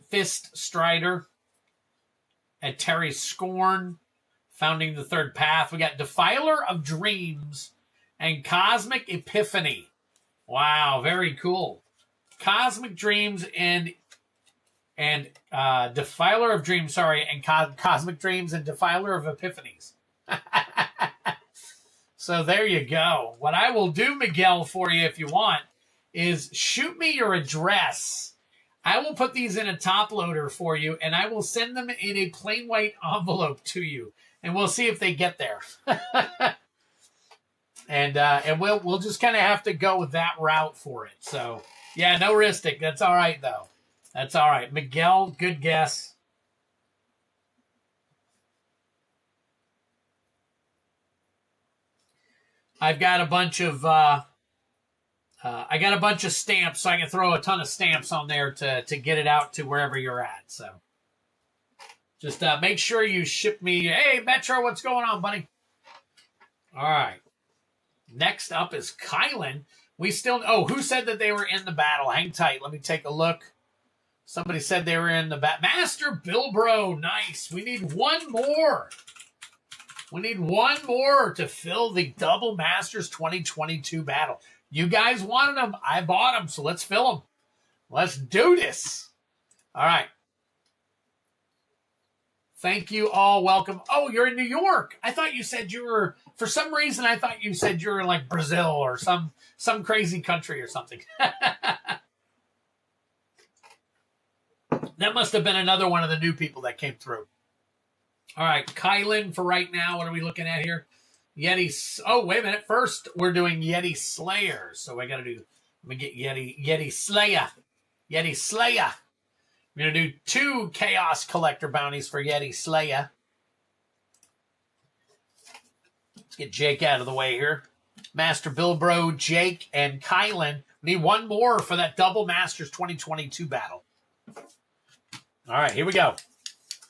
Fist Strider. At Terry's Scorn. Founding the Third Path. We got Defiler of Dreams. And Cosmic Epiphany. Wow, very cool. Cosmic Dreams and and Defiler of Dreams, sorry, and Cosmic Dreams and Defiler of Epiphanies. So there you go. What I will do, Miguel, for you if you want, is shoot me your address. I will put these in a top loader for you, and I will send them in a plain white envelope to you, and we'll see if they get there. And we'll just kind of have to go with that route for it. So, yeah, no Ristic. That's all right, though. That's all right. Miguel, good guess. I've got a bunch of stamps, so I can throw a ton of stamps on there to get it out to wherever you're at. So just make sure you ship me. Hey, Metro, what's going on, buddy? All right. Next up is Kylan. We still... Oh, who said that they were in the battle? Hang tight. Let me take a look. Somebody said they were in the battle. Master Bilbro. Nice. We need one more. We need one more to fill the Double Masters 2022 battle. You guys wanted them. I bought them, so let's fill them. Let's do this. All right. Thank you all. Welcome. Oh, you're in New York. I thought you said you were, for some reason, I thought you said you were in like Brazil or some crazy country or something. That must have been another one of the new people that came through. All right. Kylan for right now. What are we looking at here? Yeti. Oh, wait a minute. First, we're doing Yeti Slayer. So I got to do, let me get Yeti Slayer. Yeti Slayer. We're going to do 2 Chaos Collector bounties for Yeti Slayer. Let's get Jake out of the way here. Master Bilbro, Jake, and Kylan. We need one more for that Double Masters 2022 battle. All right, here we go.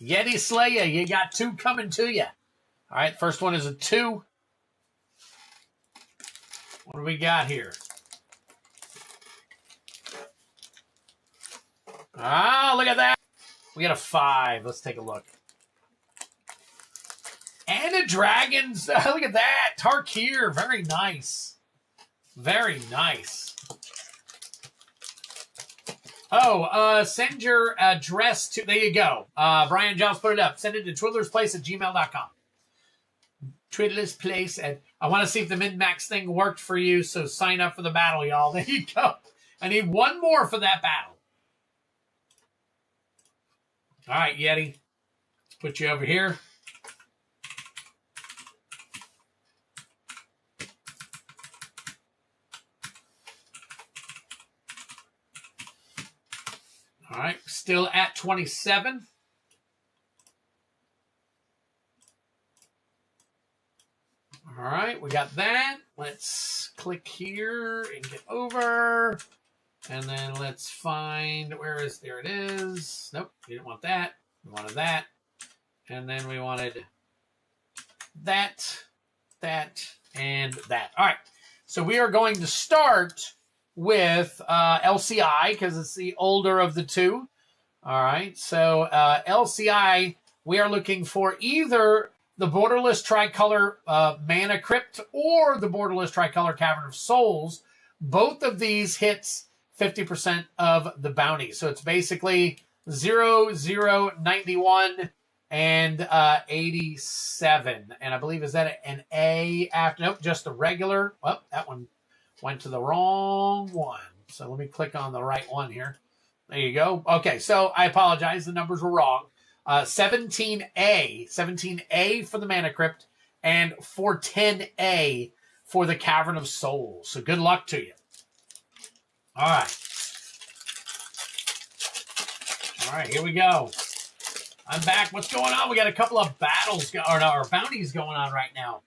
Yeti Slayer, you got 2 coming to you. All right, first one is a 2. What do we got here? Ah, look at that. We got a 5. Let's take a look. And a Dragons. Look at that. Tarkir. Very nice. Very nice. Oh, send your address to... There you go. Brian Giles put it up. Send it to twiddlersplace@gmail.com. Twiddlersplace. I want to see if the min-max thing worked for you, so sign up for the battle, y'all. There you go. I need one more for that battle. All right, Yeti. Let's put you over here. All right, still at 27. All right, we got that. Let's click here and get over. And then let's find, there it is. Nope, we didn't want that. We wanted that. And then we wanted that, and that. All right, so we are going to start with LCI because it's the older of the 2. All right, so LCI, we are looking for either the Borderless Tricolor Mana Crypt or the Borderless Tricolor Cavern of Souls. Both of these hits 50% of the bounty. So it's basically 0, 0, 91, and 87. And I believe, is that an A after? Nope, just the regular. Well, that one went to the wrong one. So let me click on the right one here. There you go. Okay, so I apologize. The numbers were wrong. 17A for the Mana Crypt and 410A for the Cavern of Souls. So good luck to you. All right. All right, here we go. I'm back. What's going on? We got a couple of battles, or bounties going on right now.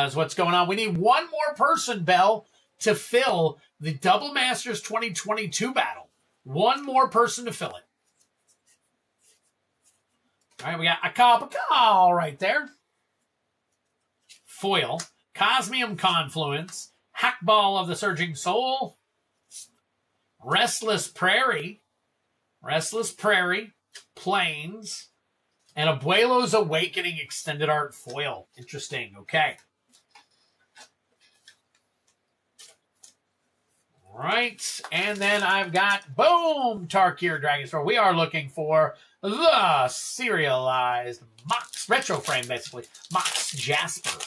Is what's going on. We need one more person, Bell, to fill the Double Masters 2022 battle. One more person to fill it. All right, we got a call right there. Foil. Cosmium Confluence. Hackball of the Surging Soul. Restless Prairie. Plains. And Abuelo's Awakening Extended Art Foil. Interesting. Okay. All right. And then I've got, boom, Tarkir Dragonstone. We are looking for the serialized Mox, retro frame, basically. Mox Jasper.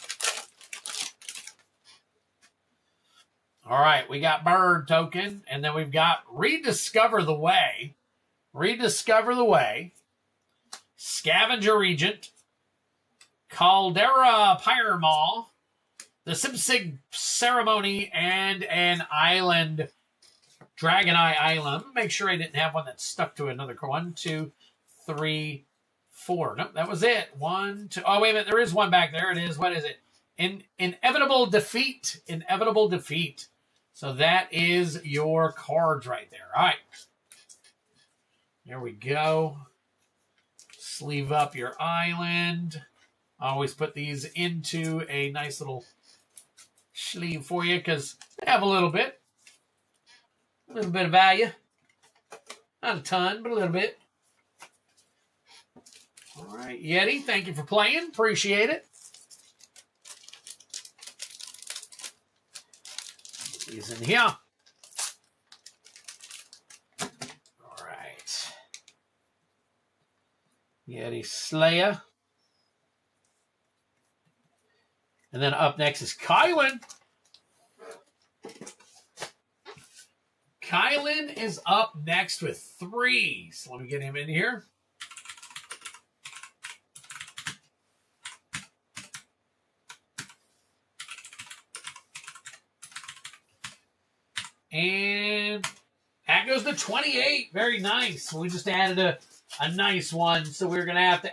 All right, we got Bird Token, and then we've got Rediscover the Way. Rediscover the Way. Scavenger Regent. Caldera Pyramaw. The Simsig Ceremony, and an Island, Dragon Eye Island. Make sure I didn't have one that stuck to another card. 1, 2, 3, 4. Nope, that was it. 1, 2. Oh, wait a minute. There is one back there. It is. What is it? Inevitable Defeat. Inevitable Defeat. So that is your cards right there. All right. There we go. Sleeve up your island. Always put these into a nice little sleeve for you because they have a little bit of value. Not a ton, but a little bit. All right, Yeti, thank you for playing. Appreciate it. These in here. All right. Yeti Slayer. And then up next is Kylan. Kylan is up next with 3. So let me get him in here. And that goes to 28. Very nice. We just added a nice one, so we're going to have to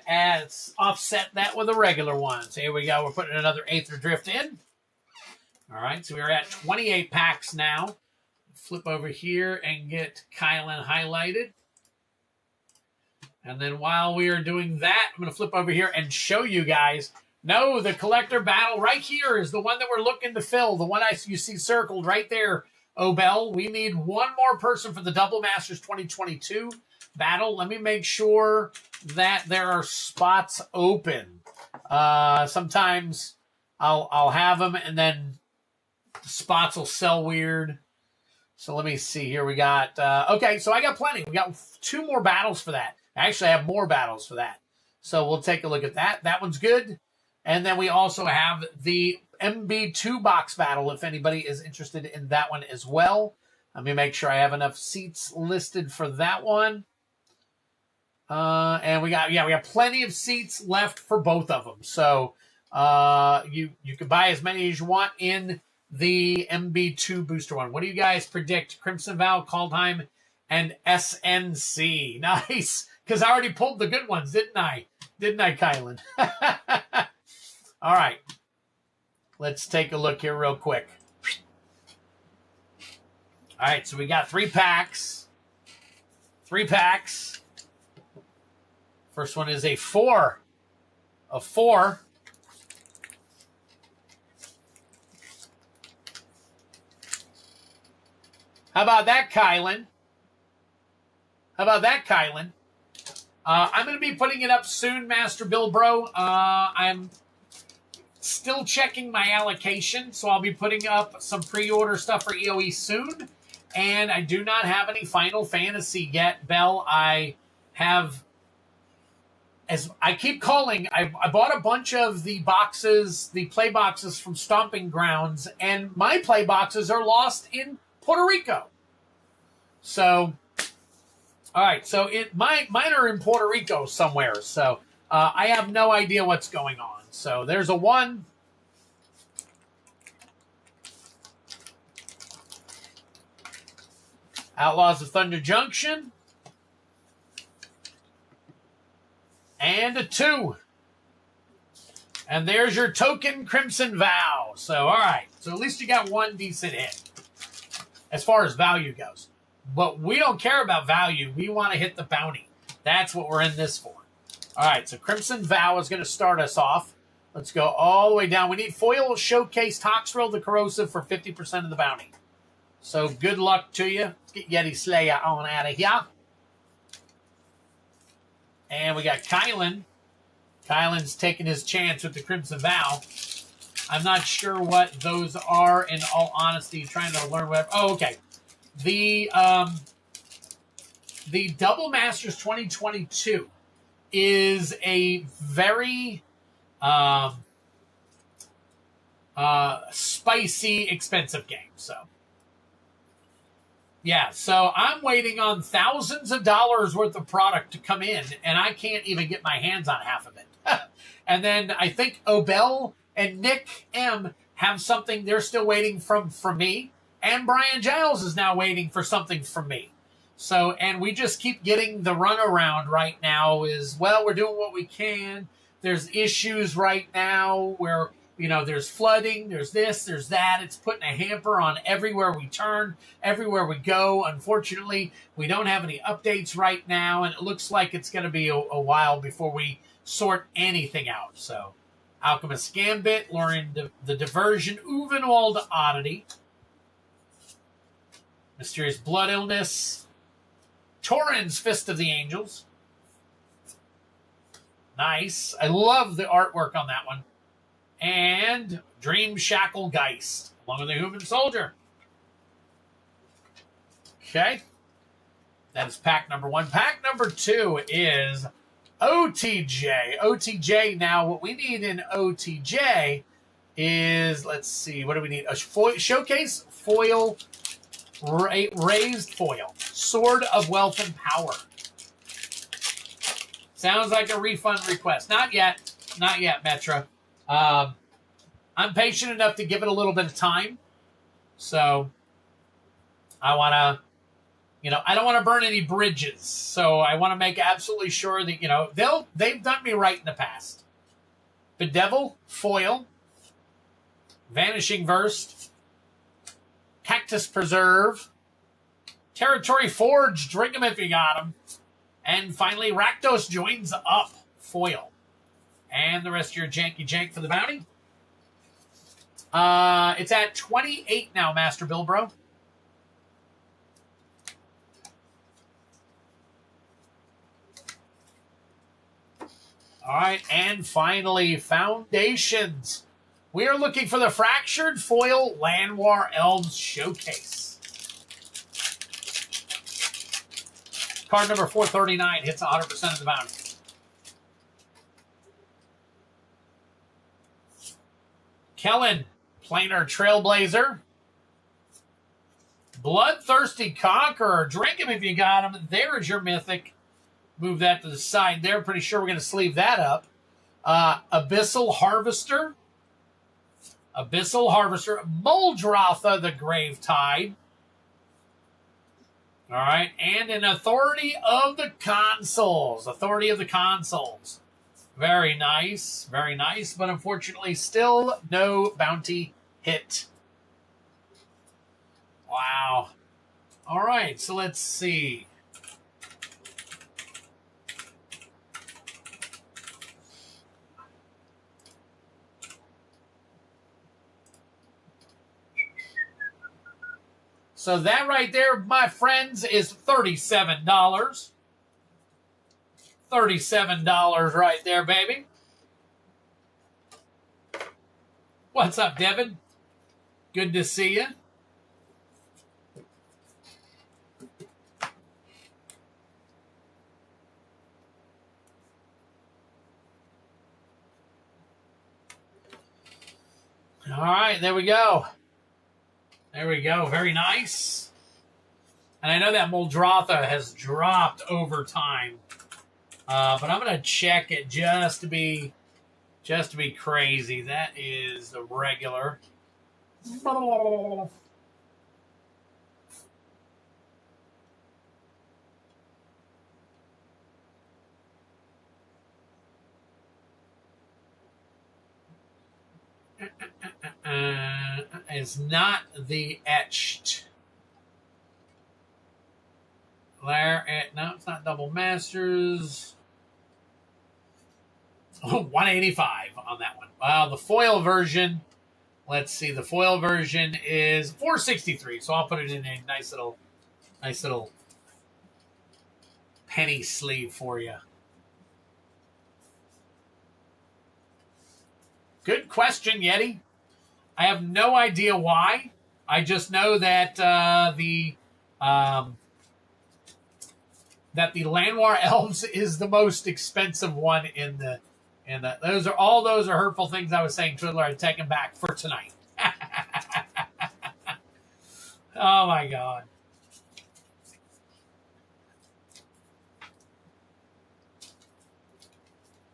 offset that with a regular one. So here we go. We're putting another Aether Drift in. All right, so we're at 28 packs now. Flip over here and get Kylan highlighted. And then while we are doing that, I'm going to flip over here and show you guys. No, the collector battle right here is the one that we're looking to fill. The one you see circled right there, Obel. We need one more person for the Double Masters 2022 battle. Let me make sure that there are spots open. Sometimes I'll have them and then the spots will sell weird. So let me see here. We got, okay, so I got plenty. We got 2 more battles for that. Actually, I have more battles for that. So we'll take a look at that. That one's good. And then we also have the MB2 box battle, if anybody is interested in that one as well. Let me make sure I have enough seats listed for that one. And we got plenty of seats left for both of them. So you can buy as many as you want in the MB2 booster one. What do you guys predict? Crimson Vow, Kaldheim, and SNC. Nice. Because I already pulled the good ones, didn't I? Didn't I, Kylan? All right. Let's take a look here real quick. All right, so we got 3 packs. 3 packs. First one is a 4. A 4. How about that, Kylan? How about that, Kylan? I'm going to be putting it up soon, Master Bilbro. I'm still checking my allocation, so I'll be putting up some pre-order stuff for EOE soon. And I do not have any Final Fantasy yet, Bell. I have, as I keep calling, I bought a bunch of the boxes, the play boxes from Stomping Grounds, and my play boxes are lost in Puerto Rico. So, all right, so mine are in Puerto Rico somewhere, so I have no idea what's going on. So there's a 1. Outlaws of Thunder Junction. And a 2. And there's your token Crimson Vow. So, all right. So at least you got 1 decent hit as far as value goes. But we don't care about value. We want to hit the bounty. That's what we're in this for. All right. So Crimson Vow is going to start us off. Let's go all the way down. We need Foil Showcase Toxrill the Corrosive for 50% of the bounty. So good luck to you. Let's get Yeti Slayer on out of here. And we got Kylan. Kylan's taking his chance with the Crimson Vow. I'm not sure what those are, in all honesty. Trying to learn what. Oh, okay. The Double Masters 2022 is a very spicy, expensive game. So, yeah. So I'm waiting on thousands of dollars worth of product to come in, and I can't even get my hands on half of it. And then I think Obel and Nick M have something they're still waiting from me, and Brian Giles is now waiting for something from me. So, and we just keep getting the runaround right now is, well, we're doing what we can. There's issues right now where, there's flooding, there's this, there's that. It's putting a hamper on everywhere we turn, everywhere we go. Unfortunately, we don't have any updates right now, and it looks like it's going to be a while before we sort anything out. So, Alchemist Gambit, Lorien the Diversion, Uvenwald Oddity, Mysterious Blood Illness, Torrens Fist of the Angels. Nice. I love the artwork on that one. And Dream Shackle Geist, along with the Human Soldier. Okay. That is pack number 1. Pack number 2 is OTJ. OTJ, now what we need in OTJ is, let's see, what do we need? A showcase foil, raised foil. Sword of Wealth and Power. Sounds like a refund request. Not yet. Not yet, Metra. I'm patient enough to give it a little bit of time. So I want to, I don't want to burn any bridges. So I want to make absolutely sure that, they've done me right in the past. Bedevil, Foil, Vanishing Verse, Cactus Preserve, Territory Forge, drink them if you got them. And finally, Rakdos joins up, Foil. And the rest of your janky jank for the bounty. It's at 28 now, Master Bilbro. All right, and finally, Foundations. We are looking for the Fractured Foil Llanowar Elves Showcase. Card number 439 hits 100% of the bounty. Kellen, Planar Trailblazer. Bloodthirsty Conqueror. Drink him if you got him. There's your Mythic. Move that to the side there. Pretty sure we're going to sleeve that up. Abyssal Harvester. Abyssal Harvester. Muldrotha the Gravetide. All right. And an Authority of the Consoles. Authority of the Consoles. Very nice. Very nice. But unfortunately, still no bounty hit. Wow. All right. So let's see. So that right there, my friends, is $37. $37 right there, baby. What's up, Devin? Good to see you. All right, there we go. There we go. Very nice. And I know that Muldrotha has dropped over time. But I'm going to check it just to be crazy. That is the regular. Is not the etched. No, it's not Double Masters. 185 on that one. Wow, the foil version. Let's see. The foil version is 463. So I'll put it in a nice little penny sleeve for you. Good question, Yeti. I have no idea why. I just know that the that the Llanowar Elves is the most expensive one in the. And those are hurtful things I was saying, Twiddler. I take them back for tonight. Oh my God.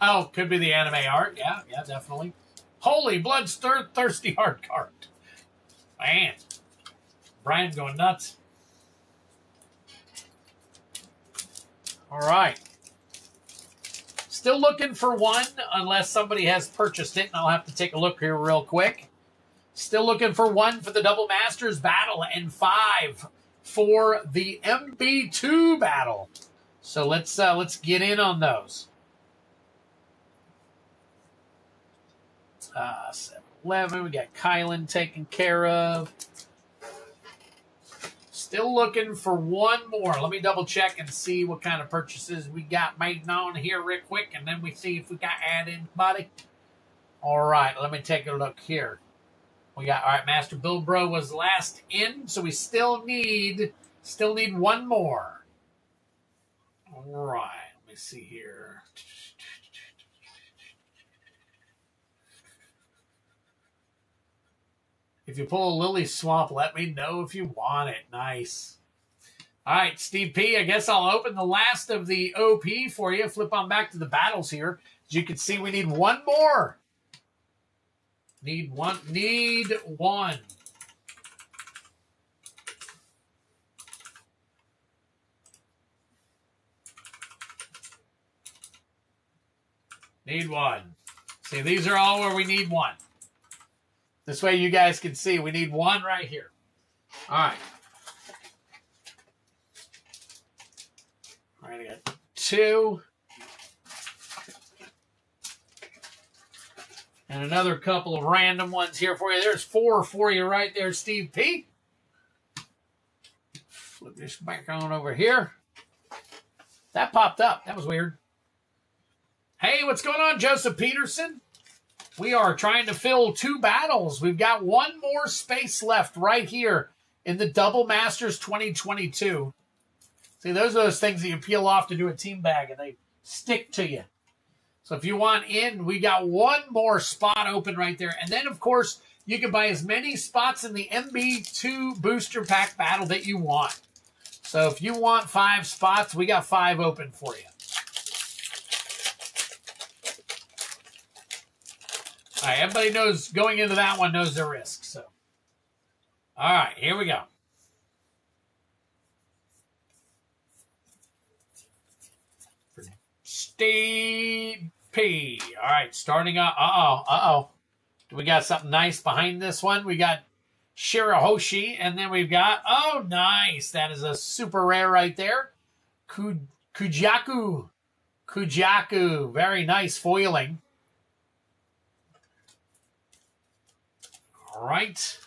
Oh, could be the anime art. Yeah, definitely. Holy bloodthirsty hard card. Man. Brian going nuts. All right. Still looking for one, unless somebody has purchased it, and I'll have to take a look here real quick. Still looking for one for the Double Masters battle and 5 for the MB2 battle. So let's get in on those. 7-11, we got Kylan taken care of. Still looking for one more. Let me double check and see what kind of purchases we got made on here real quick, and then we see if we got anybody. All right, let me take a look here. We got, all right, Master Build Bro was last in, so we still need one more. All right, let me see here. If you pull a Lily Swamp, let me know if you want it. Nice. All right, Steve P., I guess I'll open the last of the OP for you. Flip on back to the battles here. As you can see, we need one more. Need one. Need one. Need one. See, these are all where we need one. This way you guys can see we need one right here. All right. All right, I got 2. And another couple of random ones here for you. There's 4 for you right there, Steve P. Flip this back on over here. That popped up. That was weird. Hey, what's going on, Joseph Peterson? We are trying to fill 2 battles. We've got one more space left right here in the Double Masters 2022. See, those are those things that you peel off to do a team bag, and they stick to you. So if you want in, we got one more spot open right there. And then, of course, you can buy as many spots in the MB2 Booster Pack battle that you want. So if you want 5 spots, we got 5 open for you. All right, everybody knows going into that one knows their risk. So, all right, here we go. For Steve P. All right, starting up. Uh-oh. Do we got something nice behind this one? We got Shirahoshi, and then we've got, oh, nice. That is a super rare right there. Kujaku. Very nice foiling. All right.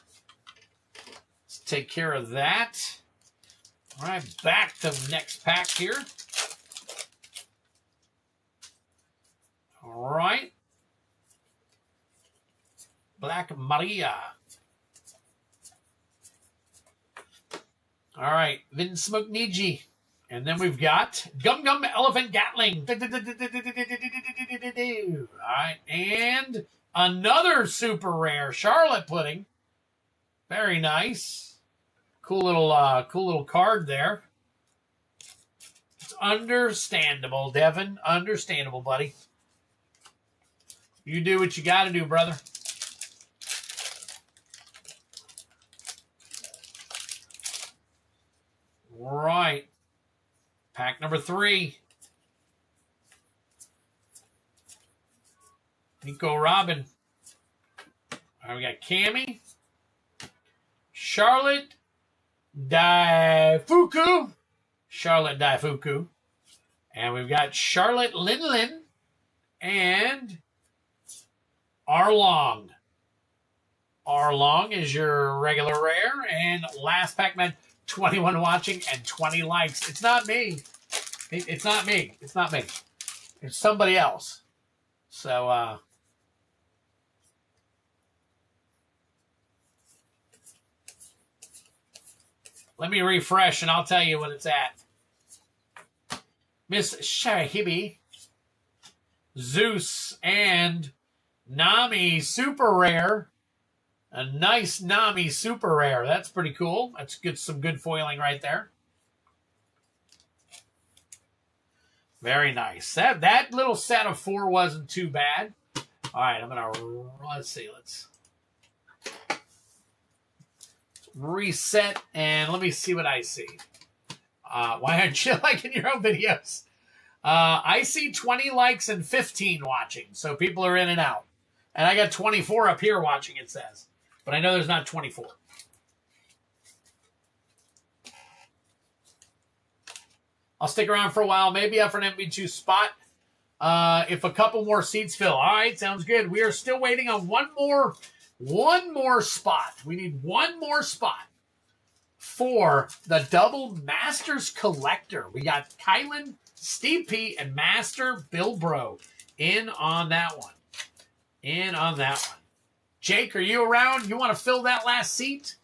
Let's take care of that. All right, back to the next pack here. All right. Black Maria. All right, Vinsmoke Niji. And then we've got Gum Gum Elephant Gatling. All right, and another super rare Charlotte Pudding. Very nice. Cool little card there. It's understandable, Devin. Understandable, buddy. You do what you got to do, brother. All right. Pack number 3. Nico Robin. All right, we got Cammy. Charlotte Daifuku. And we've got Charlotte Linlin and Arlong. Arlong is your regular rare. And last pack, man, 21 watching and 20 likes. It's not me. It's not me. It's somebody else. So, Let me refresh, and I'll tell you what it's at. Miss Shahibi, Zeus, and Nami Super Rare. A nice Nami Super Rare. That's pretty cool. That's good. Some good foiling right there. Very nice. That little set of 4 wasn't too bad. All right, I'm going to, let's see. Let's reset, and let me see what I see. Why aren't you liking your own videos? I see 20 likes and 15 watching, so people are in and out. And I got 24 up here watching, it says. But I know there's not 24. I'll stick around for a while, maybe up for an MB2 spot. If a couple more seats fill. All right, sounds good. We are still waiting on one more spot. We need one more spot for the double Masters Collector. We got Kylan, Steve P, and Master Bill Bro in on that one. In on that one. Jake, are you around? You want to fill that last seat?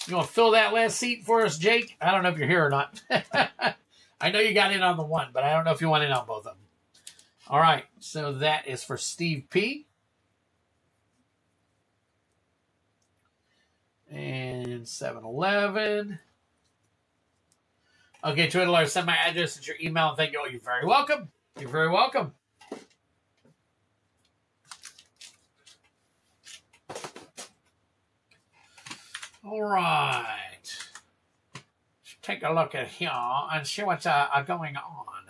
You want to fill that last seat for us, Jake? I don't know if you're here or not. I know you got in on the one, but I don't know if you want in on both of them. All right, so that is for Steve P. And 7-Eleven. Okay, Twiddler, send my address and your email. Thank you. Oh, you're very welcome. You're very welcome. All right. Let's take a look at here and see what's going on.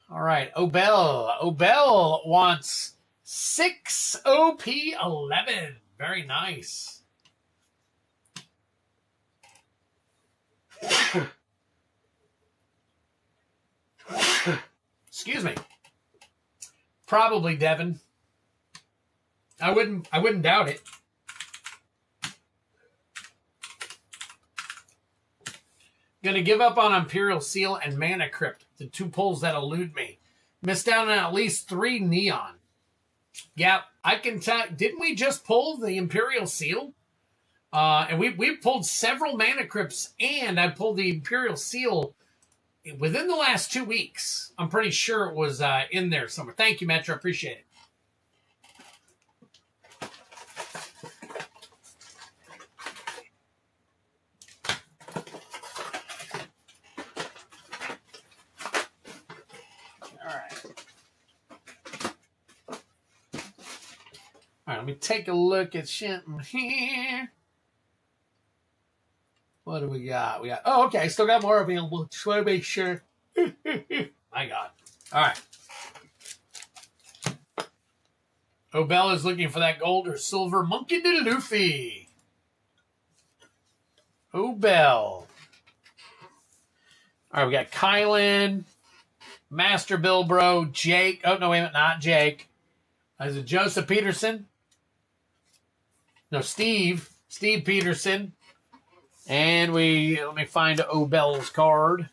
All right. Obel wants 6 OP11. Very nice. Excuse me. Probably Devin. I wouldn't doubt it. Gonna give up on Imperial Seal and Mana Crypt, the 2 pulls that elude me. Missed out on at least 3 Neon. Yeah, I can tell. Didn't we just pull the Imperial Seal? And we pulled several Mana Crypts, and I pulled the Imperial Seal within the last 2 weeks. I'm pretty sure it was in there somewhere. Thank you, Metro. Appreciate it. All right, let me take a look at shit here. What do we got? Oh, okay, still got more available. Just want to make sure. My God. All right. Obel is looking for that gold or silver Monkey D. Luffy. Obel. All right, we got Kylan, Master Bilbro, Jake. Oh, no, wait a minute, not Jake. Is it Joseph Peterson? No, Steve Peterson. And let me find Obel's card.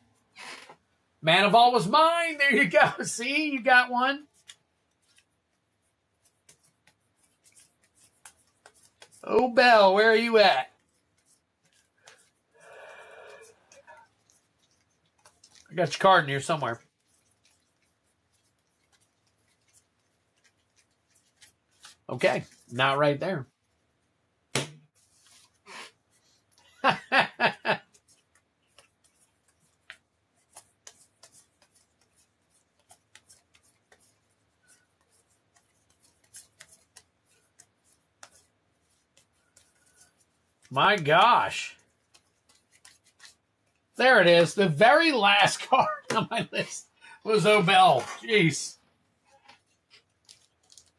Man of All was mine. There you go. See, you got one. Obel, where are you at? I got your card in here somewhere. Okay, not right there. My gosh. There it is. The very last card on my list was Obel. Jeez.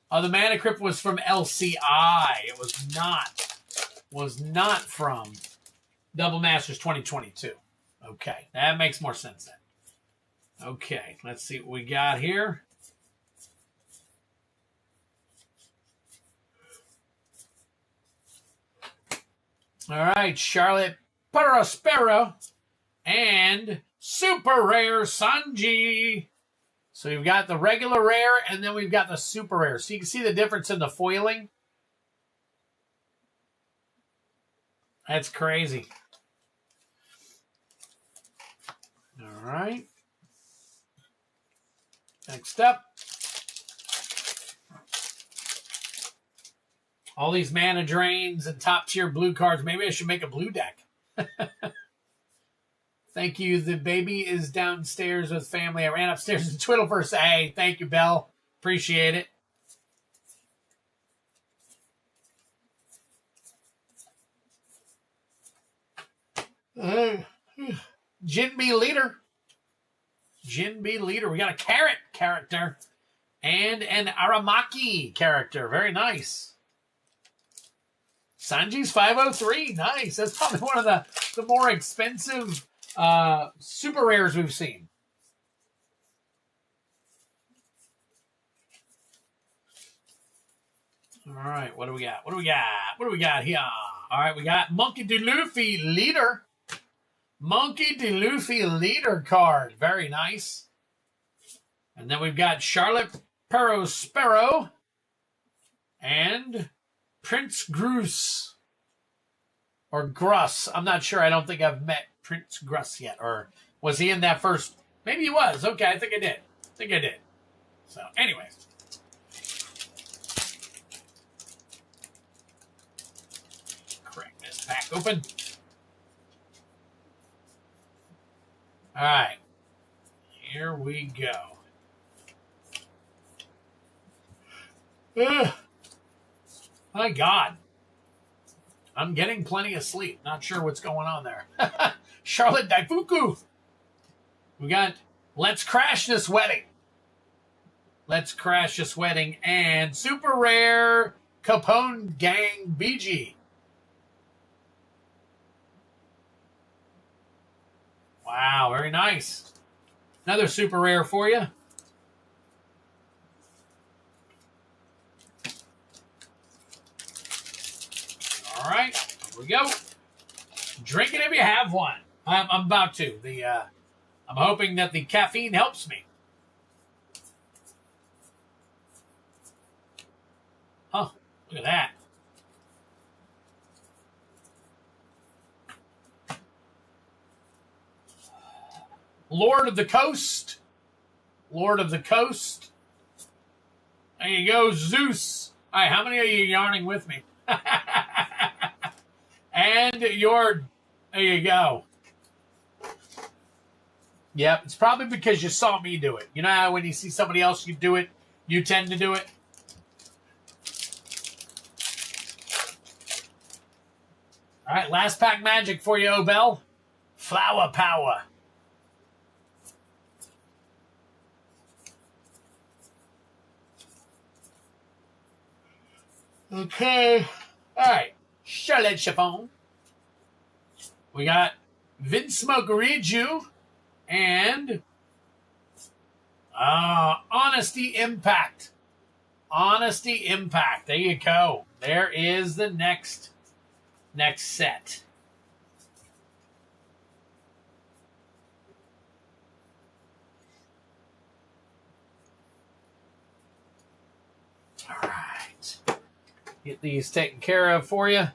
Oh, the Mana Crypt was from LCI. It was not from Double Masters 2022. Okay, that makes more sense then. Okay, let's see what we got here. All right, Charlotte Prospero and Super Rare Sanji. So we've got the regular rare, and then we've got the super rare. So you can see the difference in the foiling. That's crazy. All right. Next up. All these mana drains and top tier blue cards. Maybe I should make a blue deck. Thank you. The baby is downstairs with family. I ran upstairs to twiddle for a say. Hey, thank you, Belle. Appreciate it. Jinbi Leader. Jinbi Leader. We got a Carrot character and an Aramaki character. Very nice. Sanji's 503. Nice. That's probably one of the more expensive super rares we've seen. All right. What do we got? What do we got? What do we got here? All right. We got Monkey D. Luffy Leader. Monkey D. Luffy Leader card. Very nice. And then we've got Charlotte Sparrow and Prince Gruss. Or Gruss. I'm not sure. I don't think I've met Prince Gruss yet. Or was he in that first? Maybe he was. Okay, I think I did. So, anyways. Crack this pack open. All right. Here we go. My God. I'm getting plenty of sleep. Not sure what's going on there. Charlotte Daifuku. We got Let's Crash This Wedding. Let's Crash This Wedding. And super rare Capone Gang BG. Wow, very nice. Another super rare for you. All right, here we go. Drink it if you have one. I'm about to. I'm hoping that the caffeine helps me. Huh, look at that. Lord of the Coast. Lord of the Coast. There you go, Zeus. All right, how many are you yarning with me? And there you go. Yep, it's probably because you saw me do it. You know how when you see somebody else you do it, you tend to do it? All right, last pack magic for you, Obel. Flower Power. Okay. All right. Charlotte Chiffon. We got Vince Mogariju and Honesty Impact. Honesty Impact. There you go. There is the next set. All right. Get these taken care of for you.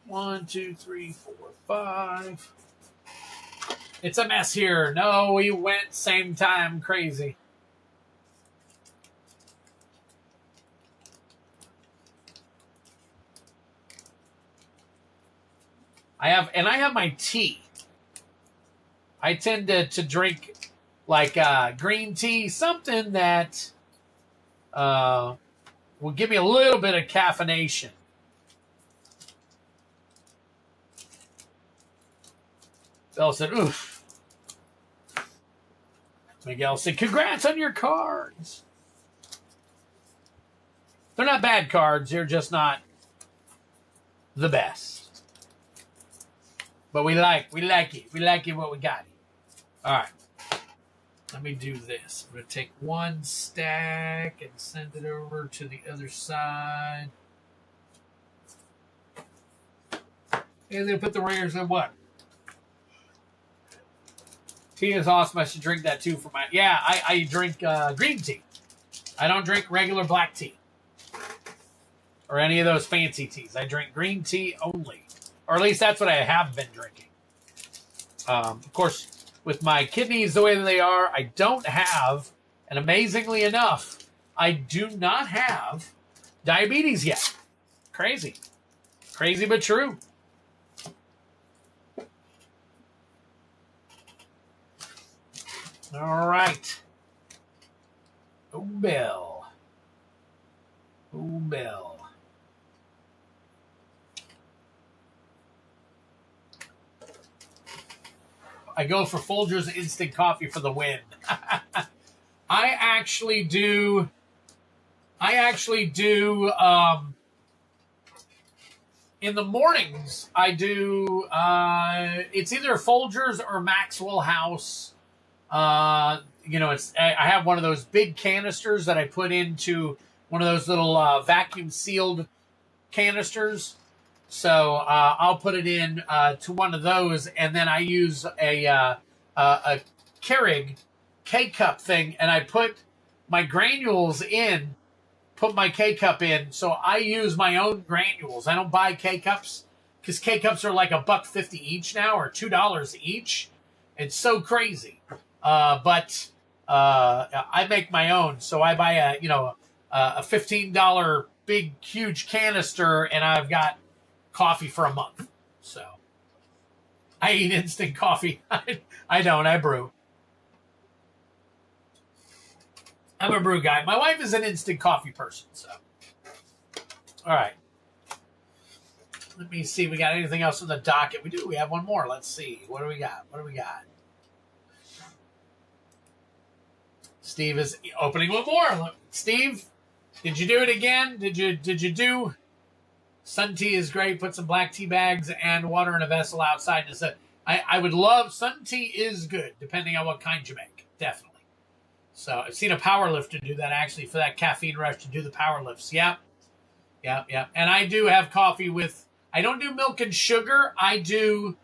1, 2, 3, 4, 5. It's a mess here. No, we went same time crazy. I have my tea. I tend to drink like green tea, something that will give me a little bit of caffeination. Bell said, oof. Miguel said, congrats on your cards. They're not bad cards. They're just not the best. But we like it. We like it what we got. All right. Let me do this. I'm going to take one stack and send it over to the other side. And then put the rares in what? Tea is awesome. I should drink that too for my... Yeah, I drink green tea. I don't drink regular black tea. Or any of those fancy teas. I drink green tea only. Or at least that's what I have been drinking. Of course, with my kidneys the way that they are, I don't have, and amazingly enough, I do not have diabetes yet. Crazy. Crazy but true. All right. Oh, Bill. Oh, Bill. I go for Folgers instant coffee for the win. I actually do. In the mornings, I do. It's either Folgers or Maxwell House. I have one of those big canisters that I put into one of those little vacuum sealed canisters. So I'll put it in to one of those, and then I use a Keurig K-cup thing, and I put my granules in, put my K-cup in. So I use my own granules. I don't buy K-cups because K-cups are like $1.50 each now, or $2 each. It's so crazy. But I make my own. So I buy a $15 big huge canister, and I've got coffee for a month. So I eat instant coffee. I don't. I brew. I'm a brew guy. My wife is an instant coffee person. So, all right. Let me see. We got anything else on the docket? We do. We have one more. Let's see. What do we got? Steve is opening one more. Steve, did you do it again? Did you do? Sun tea is great. Put some black tea bags and water in a vessel outside. I would love, sun tea is good, depending on what kind you make. Definitely. So I've seen a power lifter do that, actually, for that caffeine rush to do the power lifts. Yep. And I do have coffee with, I don't do milk and sugar. I do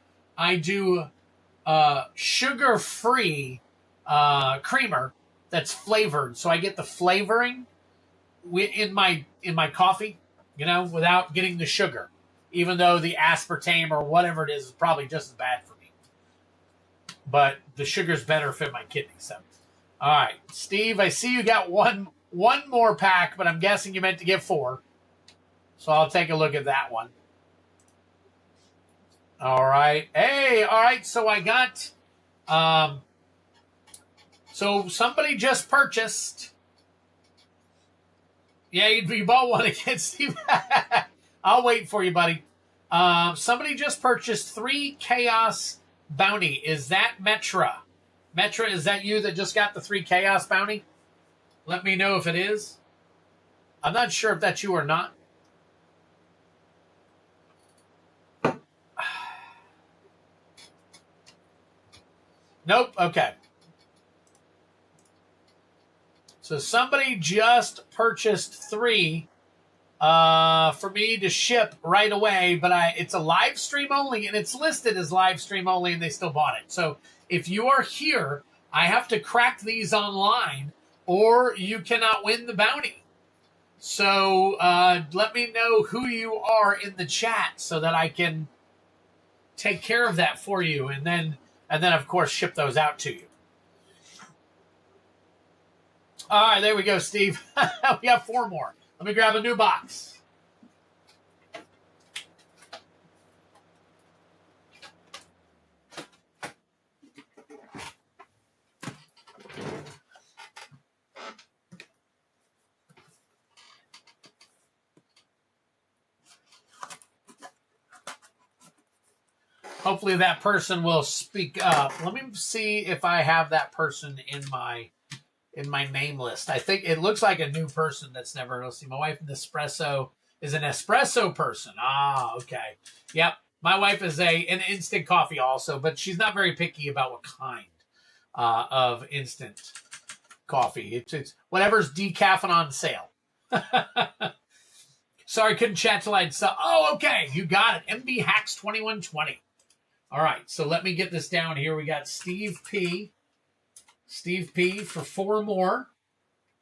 sugar-free creamer that's flavored. So I get the flavoring in my coffee, without getting the sugar, even though the aspartame or whatever it is probably just as bad for me. But the sugar's better for my kidneys. So, all right, Steve, I see you got one more pack, but I'm guessing you meant to get 4. So I'll take a look at that one. All right. Hey, all right. So I got, so somebody just purchased. Yeah, you bought one again, Steve. I'll wait for you, buddy. Somebody just purchased 3 Chaos Bounty. Is that Metra? Metra, is that you that just got the 3 Chaos Bounty? Let me know if it is. I'm not sure if that's you or not. Nope. Okay. So somebody just purchased 3 for me to ship right away, but it's a live stream only, and it's listed as live stream only, and they still bought it. So if you are here, I have to crack these online, or you cannot win the bounty. So let me know who you are in the chat so that I can take care of that for you, and then of course ship those out to you. All right, there we go, Steve. We got 4 more. Let me grab a new box. Hopefully that person will speak up. Let me see if I have that person in my name list. I think it looks like a new person that's never. Let's see. My wife is an espresso person. Ah, okay. Yep. My wife is an instant coffee also, but she's not very picky about what kind of instant coffee. It's whatever's decaf and on sale. Sorry, couldn't chat till I'd saw. Oh, okay. You got it. MB Hacks 2120. All right. So let me get this down here. We got Steve P. Steve P. for 4 more.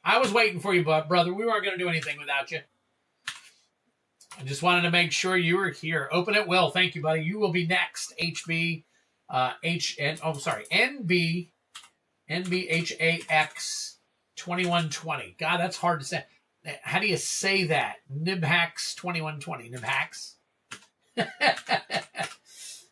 I was waiting for you, brother. We weren't going to do anything without you. I just wanted to make sure you were here. Open it, Will. Thank you, buddy. You will be next. NB, NBHAX 2120. God, that's hard to say. How do you say that? Nibhax 2120. Nibhax?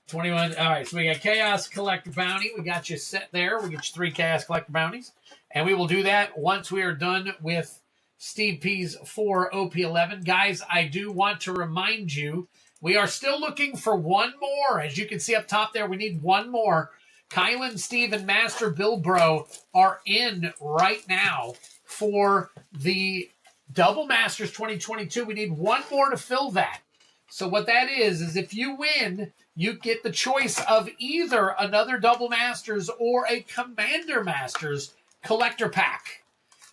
21. All right, so we got Chaos Collector Bounty. We got you set there. We get you 3 Chaos Collector Bounties. And we will do that once we are done with Steve P's 4 OP11. Guys, I do want to remind you, we are still looking for one more. As you can see up top there, we need one more. Kylan, Steve, and Master Bill Bro are in right now for the Double Masters 2022. We need one more to fill that. So what that is if you win, you get the choice of either another Double Masters or a Commander Masters collector pack.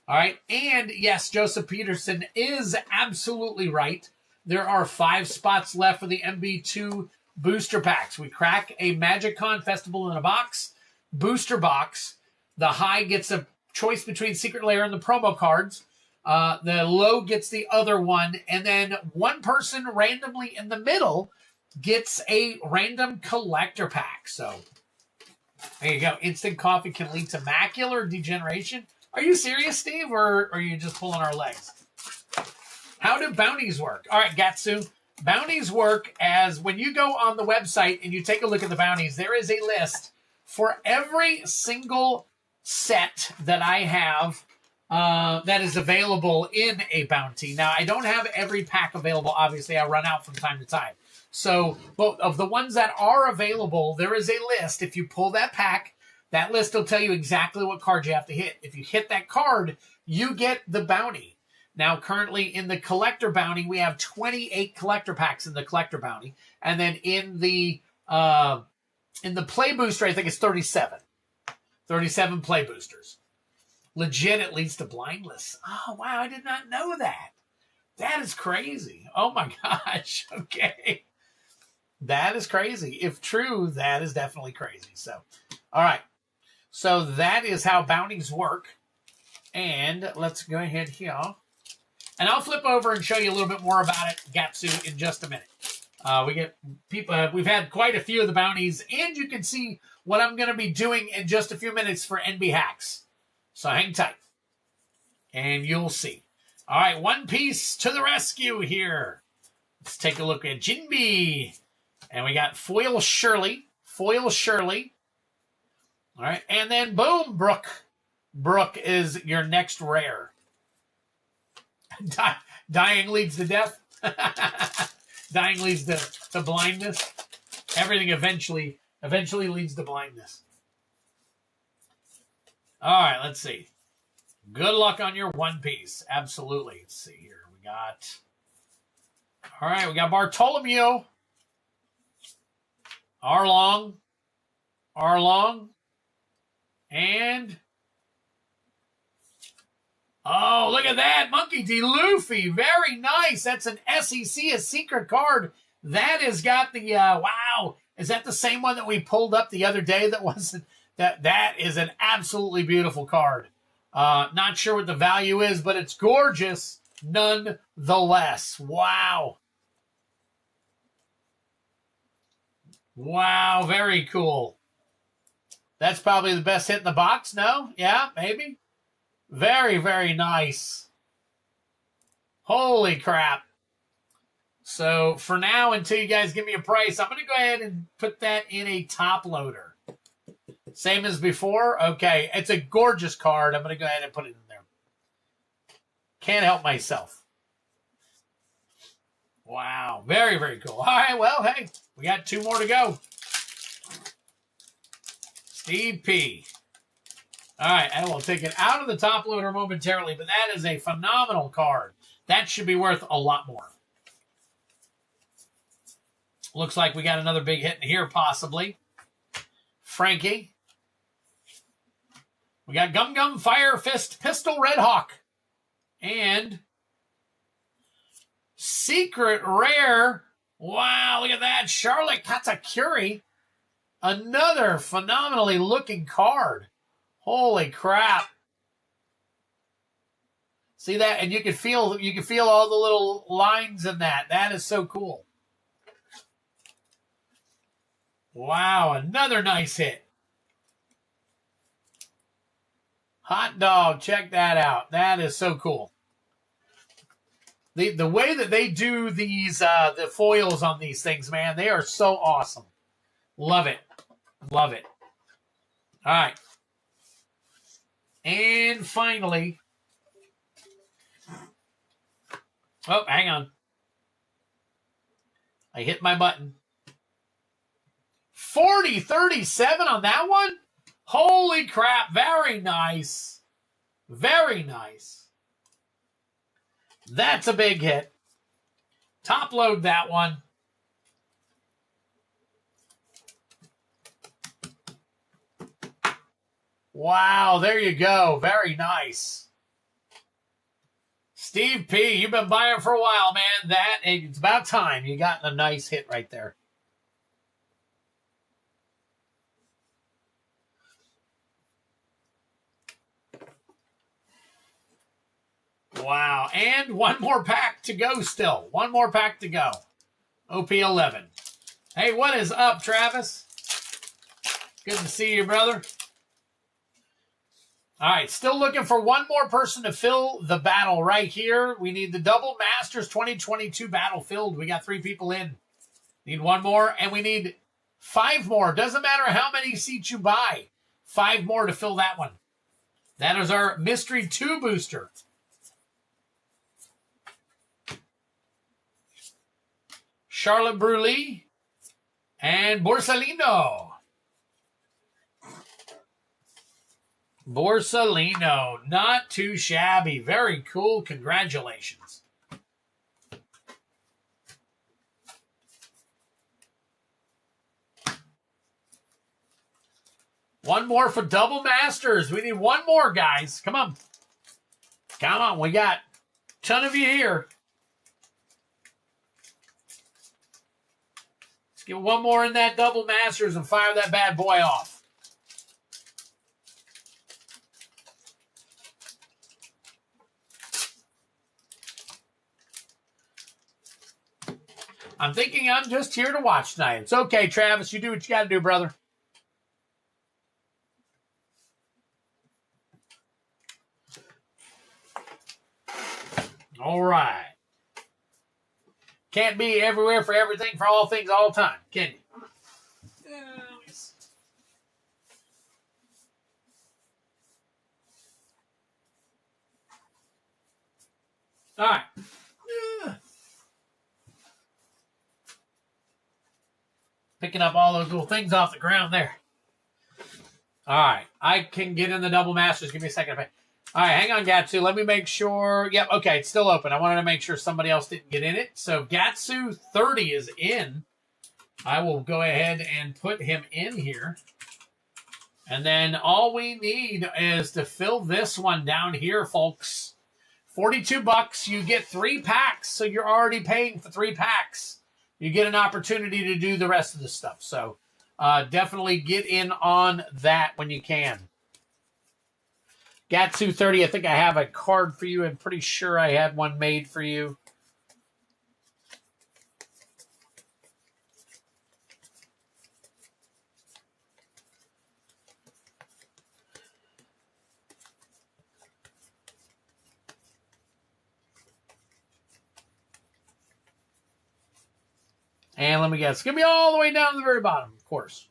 All right. And yes, Joseph Peterson is absolutely right. There are 5 spots left for the MB2 booster packs. We crack a MagicCon Festival in a box, booster box. The high gets a choice between Secret Lair and the promo cards. The low gets the other one. And then one person randomly in the middle gets a random collector pack. So there you go. Instant coffee can lead to macular degeneration. Are you serious, Steve, or are you just pulling our legs? How do bounties work? All right, Gatsu. Bounties work as when you go on the website and you take a look at the bounties, there is a list for every single set that I have that is available in a bounty. Now, I don't have every pack available. Obviously, I run out from time to time. So, but of the ones that are available, there is a list. If you pull that pack, that list will tell you exactly what card you have to hit. If you hit that card, you get the bounty. Now, currently in the collector bounty, we have 28 collector packs in the collector bounty. And then in the play booster, I think it's 37. 37 play boosters. Legit, it leads to blind lists. Oh, wow, I did not know that. That is crazy. Oh, my gosh. Okay. That is crazy. If true, that is definitely crazy. So, all right. So that is how bounties work. And let's go ahead here. And I'll flip over and show you a little bit more about it, Gatsu, in just a minute. We get people. We've had quite a few of the bounties, and you can see what I'm going to be doing in just a few minutes for NB Hacks. So hang tight, and you'll see. All right, One Piece to the rescue here. Let's take a look at Jinbe. And we got Foil Shirley. Foil Shirley. All right, and then boom, Brooke. Brooke is your next rare. Dying leads to death. Dying leads to blindness. Everything eventually leads to blindness. All right, let's see. Good luck on your One Piece. Absolutely. Let's see here. We got... All right, we got Bartolomeo. Arlong. And... Oh, look at that. Monkey D. Luffy. Very nice. That's an SEC, a secret card. That has got the... wow. Is that the same one that we pulled up the other day that wasn't... That is an absolutely beautiful card. Not sure what the value is, but it's gorgeous nonetheless. Wow. Wow, very cool. That's probably the best hit in the box, no? Yeah, maybe? Very, very nice. Holy crap. So, for now, until you guys give me a price, I'm going to go ahead and put that in a top loader. Same as before? Okay, it's a gorgeous card. I'm going to go ahead and put it in there. Can't help myself. Wow, very, very cool. All right, well, hey, we got 2 more to go. Steve P. All right, and we'll take it out of the top loader momentarily, but that is a phenomenal card. That should be worth a lot more. Looks like we got another big hit in here, possibly. Frankie. We got Gum Gum, Fire Fist, Pistol, Red Hawk. And secret rare. Wow, look at that. Charlotte Katakuri. Another phenomenally looking card. Holy crap. See that? And you can feel all the little lines in that. That is so cool. Wow, another nice hit. Hot dog, check that out. That is so cool. The way that they do these the foils on these things, man, they are so awesome. Love it. Love it. All right. And finally, oh, hang on. I hit my button. 40-37 on that one? Holy crap. Very nice. Very nice. That's a big hit. Top load that one. Wow, there you go. Very nice. Steve P., you've been buying for a while, man. It's about time. You got a nice hit right there. Wow, and one more pack to go still. One more pack to go. OP11. Hey, what is up, Travis? Good to see you, brother. All right, still looking for one more person to fill the battle right here. We need the Double Masters 2022 battle filled. We got 3 people in. Need one more, and we need 5 more. Doesn't matter how many seats you buy. 5 more to fill that one. That is our Mystery 2 booster. Charlotte Brulé and Borsalino. Borsalino, not too shabby. Very cool. Congratulations. One more for Double Masters. We need one more, guys. Come on. Come on. We got a ton of you here. Let's get one more in that Double Masters and fire that bad boy off. I'm thinking I'm just here to watch tonight. It's okay, Travis. You do what you got to do, brother. All right. Can't be everywhere for everything, for all things, all the time, can you? All right. Picking up all those little things off the ground there. All right. I can get in the Double Masters. Give me a second. All right. Hang on, Gatsu. Let me make sure. Yep. Okay. It's still open. I wanted to make sure somebody else didn't get in it. So Gatsu 30 is in. I will go ahead and put him in here. And then all we need is to fill this one down here, folks. $42. You get 3 packs. So you're already paying for 3 packs. You get an opportunity to do the rest of the stuff. So definitely get in on that when you can. Gatsu 30, I think I have a card for you. I'm pretty sure I had one made for you. And let me guess. It's going to be all the way down to the very bottom, of course.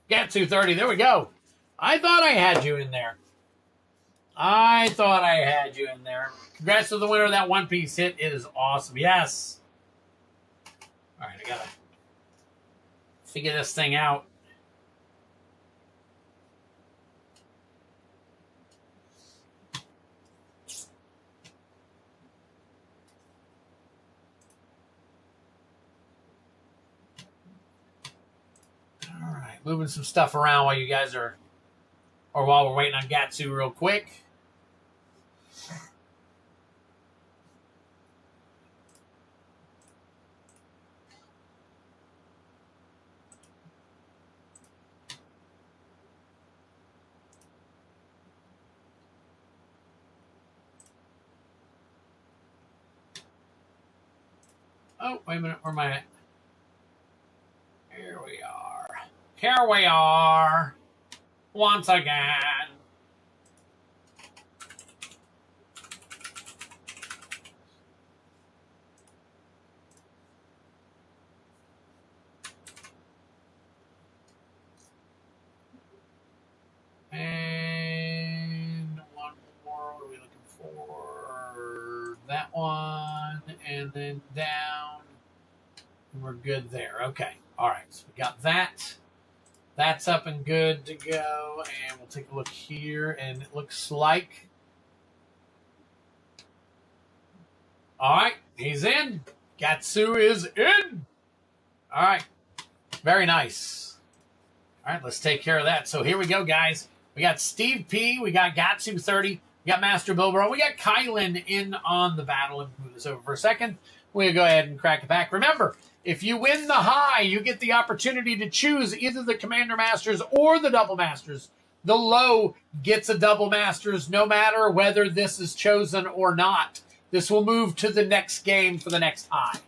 Gatsu 30. There we go. I thought I had you in there. Congrats to the winner of that one-piece hit. It is awesome. Yes. All right, I got to figure this thing out. All right, moving some stuff around while you guys are, or while we're waiting on Gatsu real quick. Oh, wait a minute. Where am I at? Here we are. Here we are. Once again. And one more. What are we looking for? That one. And then down. And we're good there. Okay. All right. So we got that. That's up and good to go. And we'll take a look here. And it looks like. All right. He's in. Gatsu is in. All right. Very nice. All right. Let's take care of that. So here we go, guys. We got Steve P. We got Gatsu 30. We got Master Bilbro. We got Kylan in on the battle. And move this over for a second. We'll go ahead and crack it back. Remember, if you win the high, you get the opportunity to choose either the Commander Masters or the Double Masters. The low gets a Double Masters no matter whether this is chosen or not. This will move to the next game for the next high.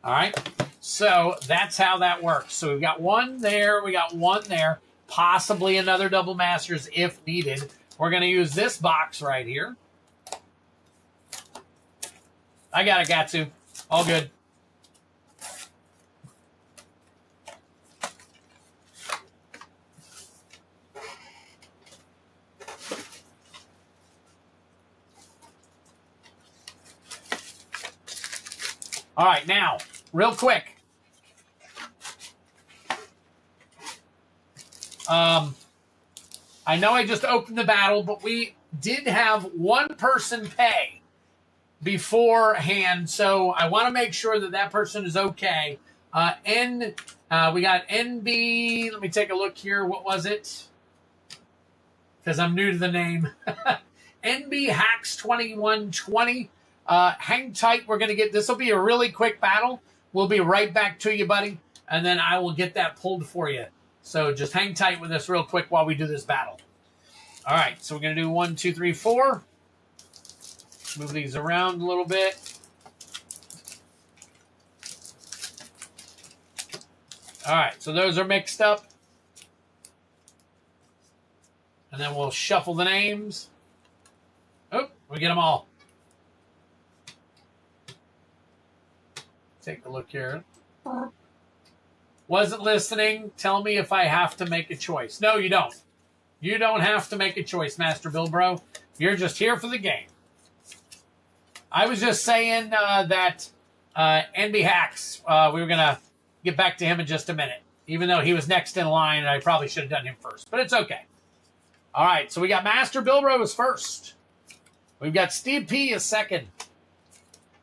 All right? So that's how that works. So we've got one there. We got one there. Possibly another Double Masters if needed. We're going to use this box right here. I got it, Gatsu. All good. All right, now, real quick. I know I just opened the battle, but we did have one person pay beforehand, so I want to make sure that that person is okay. We got NB. Let me take a look here. What was it? Because I'm new to the name. NB Hacks 2120. Hang tight. We're going to get this. Will be a really quick battle. We'll be right back to you, buddy, and then I will get that pulled for you. So just hang tight with us real quick while we do this battle. All right, so we're going to do 1, 2, 3, 4. Move these around a little bit. All right, so those are mixed up. And then we'll shuffle the names. Oh, we get them all. Take a look here. Wasn't listening. Tell me if I have to make a choice. No, you don't. You don't have to make a choice, Master Bilbro. You're just here for the game. I was just saying that NB Hacks, we were going to get back to him in just a minute, even though he was next in line, and I probably should have done him first. But it's okay. All right, so we got Master Bilbro as first. We've got Steve P as second.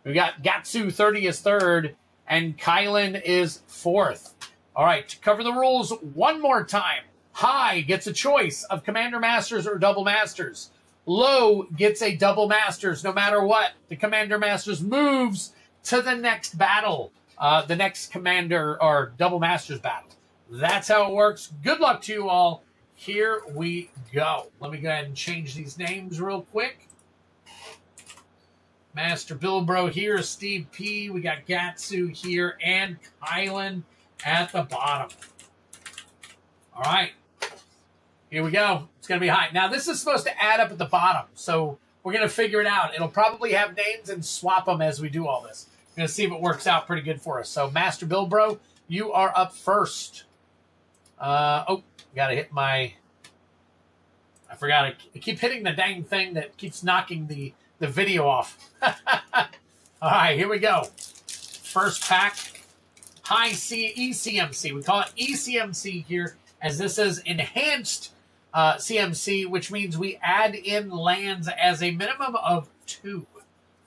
We've got Gatsu 30 as third, and Kylan is fourth. All right, to cover the rules one more time. High gets a choice of Commander Masters or Double Masters. Low gets a Double Masters no matter what. The Commander Masters moves to the next battle, the next Commander or Double Masters battle. That's how it works. Good luck to you all. Here we go. Let me go ahead and change these names real quick. Master Bilbro here, Steve P. We got Gatsu here and Kylan at the bottom. All right. Here we go. It's going to be high. Now, this is supposed to add up at the bottom, so we're going to figure it out. It'll probably have names and swap them as we do all this. We're going to see if it works out pretty good for us. So, Master Bilbro, you are up first. Got to hit my... I forgot. I keep hitting the dang thing that keeps knocking the video off. All right, here we go. First pack. High ECMC. We call it ECMC here, as this is enhanced CMC, which means we add in lands as a minimum of 2.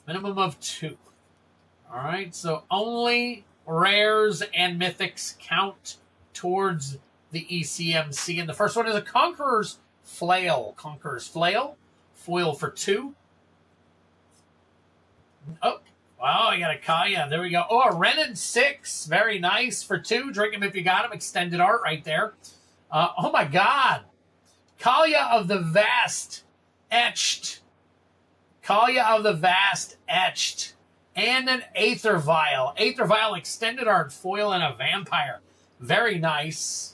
Minimum of 2. All right, so only rares and mythics count towards the ECMC. And the first one is a Conqueror's Flail. Conqueror's Flail. Foil for 2. Oh, wow, I got a Kaya. There we go. Oh, a Renin 6. Very nice for 2. Drink him if you got him. Extended art right there. Oh, my God. Kaya of the Vast etched. Kaya of the Vast etched. And an Aether Vial. Aether Vial extended art foil and a vampire. Very nice.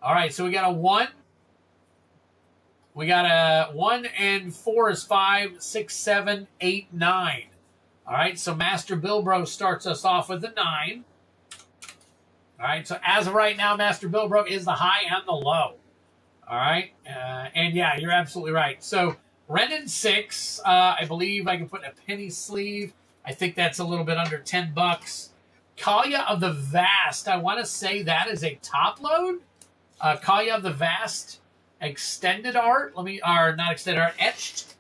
All right, so we got a 1. We got a 1 and 4 is 5, 6, 7, 8, 9. All right, so Master Bilbro starts us off with a 9. All right, so as of right now, Master Bilbro is the high and the low. All right, and yeah, you're absolutely right. So Renin 6, I believe I can put in a penny sleeve. I think that's a little bit under $10. Kalia of the Vast, I want to say that is a top load. Kalia of the Vast, extended art. Or not extended art, etched.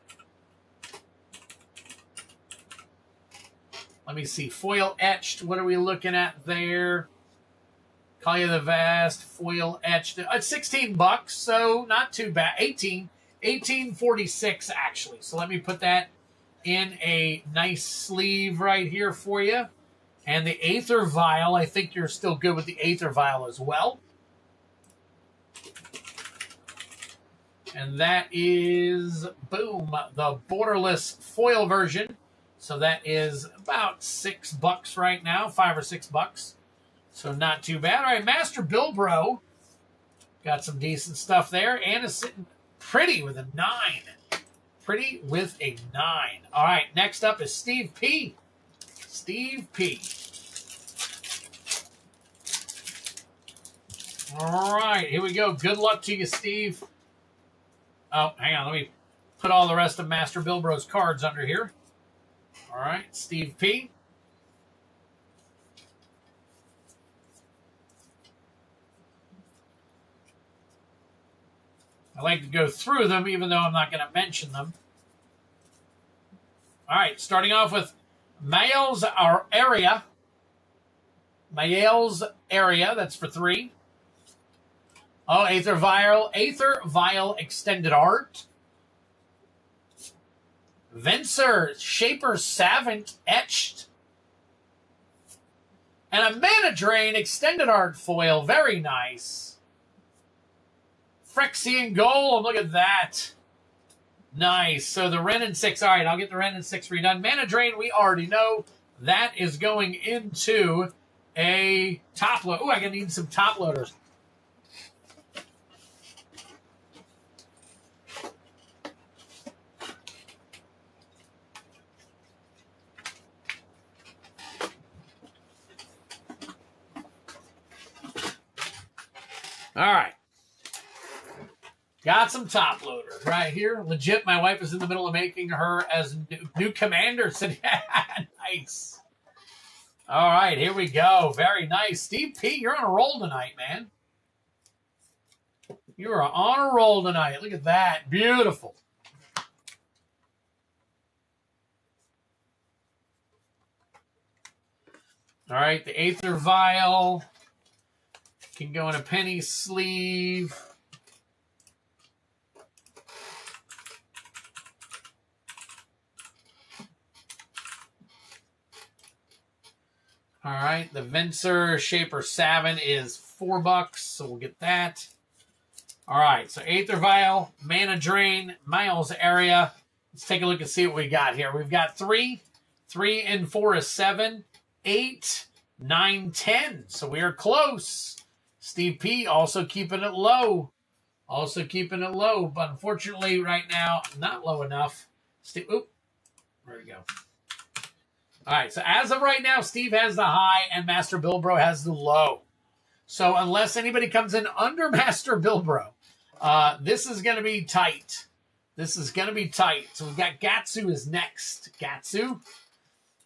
Let me see, foil etched. What are we looking at there? Kalia of the Vast, foil etched. It's $16, so not too bad. 18.46 actually. So let me put that in a nice sleeve right here for you. And the Aether Vial, I think you're still good with the Aether Vial as well. And that is, boom, the borderless foil version. So that is about $6 right now, $5 or $6. So not too bad. All right, Master Bilbro got some decent stuff there. And is sitting pretty with a 9. Pretty with a 9. All right, next up is Steve P. Steve P. All right, here we go. Good luck to you, Steve. Oh, hang on. Let me put all the rest of Master Bilbro's cards under here. All right, Steve P. I like to go through them, even though I'm not going to mention them. All right, starting off with Males Area. Males Area, that's for 3. Oh, Aether Vial extended art. Venser Shaper Savant etched. And a Mana Drain extended art foil. Very nice. Phyrexian Golem, look at that. Nice. So the Renin 6. All right, I'll get the Renin 6 redone. Mana Drain, we already know. That is going into a top load. Oh, I'm going to need some top loaders. All right. Got some top loaders right here. Legit, my wife is in the middle of making her as new commander. So, nice. All right, here we go. Very nice. Steve P., you're on a roll tonight, man. You are on a roll tonight. Look at that. Beautiful. All right, the Aether Vial can go in a penny sleeve. All right, the Venser Shaper Savant is $4, so we'll get that. All right, so Aether Vial, Mana Drain, Miles Area. Let's take a look and see what we got here. We've got 3. 3 and 4 is 7. 8, 9, 10. So we are close. Steve P. also keeping it low. Also keeping it low, but unfortunately right now, not low enough. Oop, there we go. All right, so as of right now, Steve has the high and Master Bilbro has the low. So unless anybody comes in under Master Bilbro, this is going to be tight. This is going to be tight. So we've got Gatsu is next. Gatsu,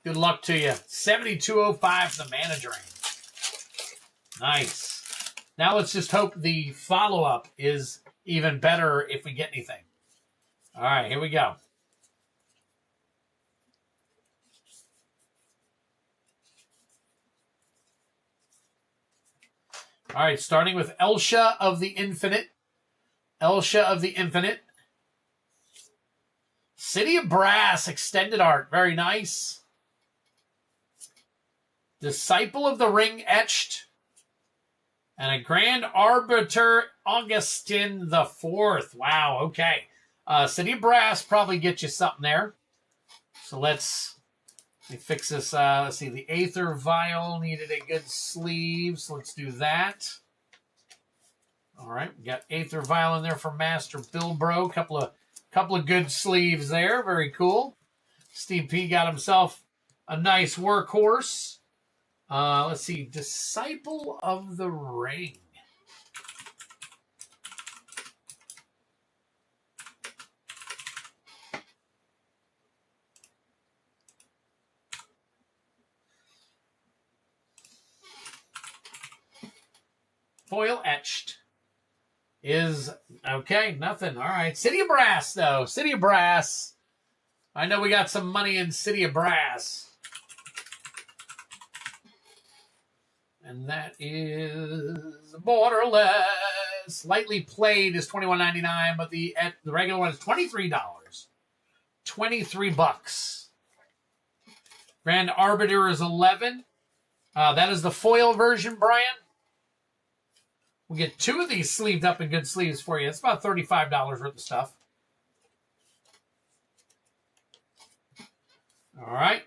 good luck to you. 7205 for the Mana Drain. Nice. Now let's just hope the follow-up is even better if we get anything. All right, here we go. All right, starting with Elsha of the Infinite. Elsha of the Infinite. City of Brass, extended art. Very nice. Disciple of the Ring, etched. And a Grand Arbiter, Augustin the Fourth. Wow, okay. City of Brass probably get you something there. So let's Let me fix this. Let's see. The Aether Vial needed a good sleeve, so let's do that. All right, we got Aether Vial in there for Master Bilbro. Couple of good sleeves there. Very cool. Steve P got himself a nice workhorse. Let's see. Disciple of the Ring. Foil etched is okay. Nothing. All right. City of Brass, though. City of Brass. I know we got some money in City of Brass. And that is Borderless. Lightly Played is $21.99, but the regular one is $23. $23. Grand Arbiter is $11. That is the foil version, Brian. We'll get 2 of these sleeved up in good sleeves for you. It's about $35 worth of stuff. All right.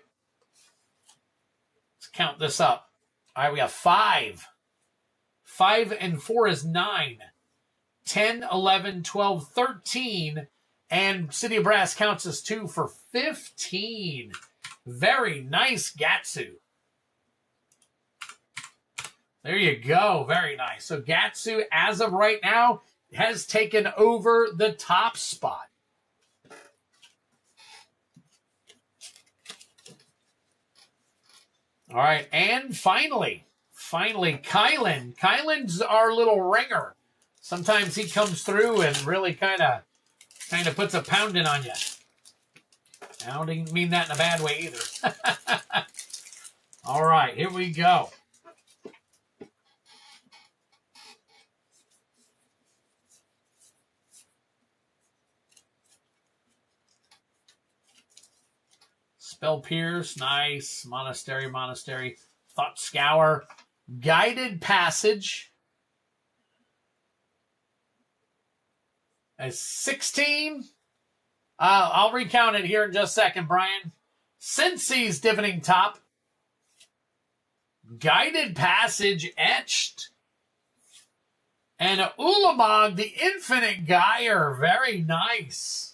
Let's count this up. All right, we have 5. 5 and 4 is 9. 10, 11, 12, 13. And City of Brass counts as 2 for 15. Very nice Gatsu. There you go. Very nice. So Gatsu, as of right now, has taken over the top spot. All right. And finally, Kylan. Kylan's our little ringer. Sometimes he comes through and really kind of puts a pounding on you. I don't mean that in a bad way either. All right. Here we go. Spell Pierce, nice. Monastery. Thought Scour. Guided Passage. As 16. I'll recount it here in just a second, Brian. Sensi's Divining Top. Guided Passage etched. And Ulamog, the Infinite Gyre. Very nice.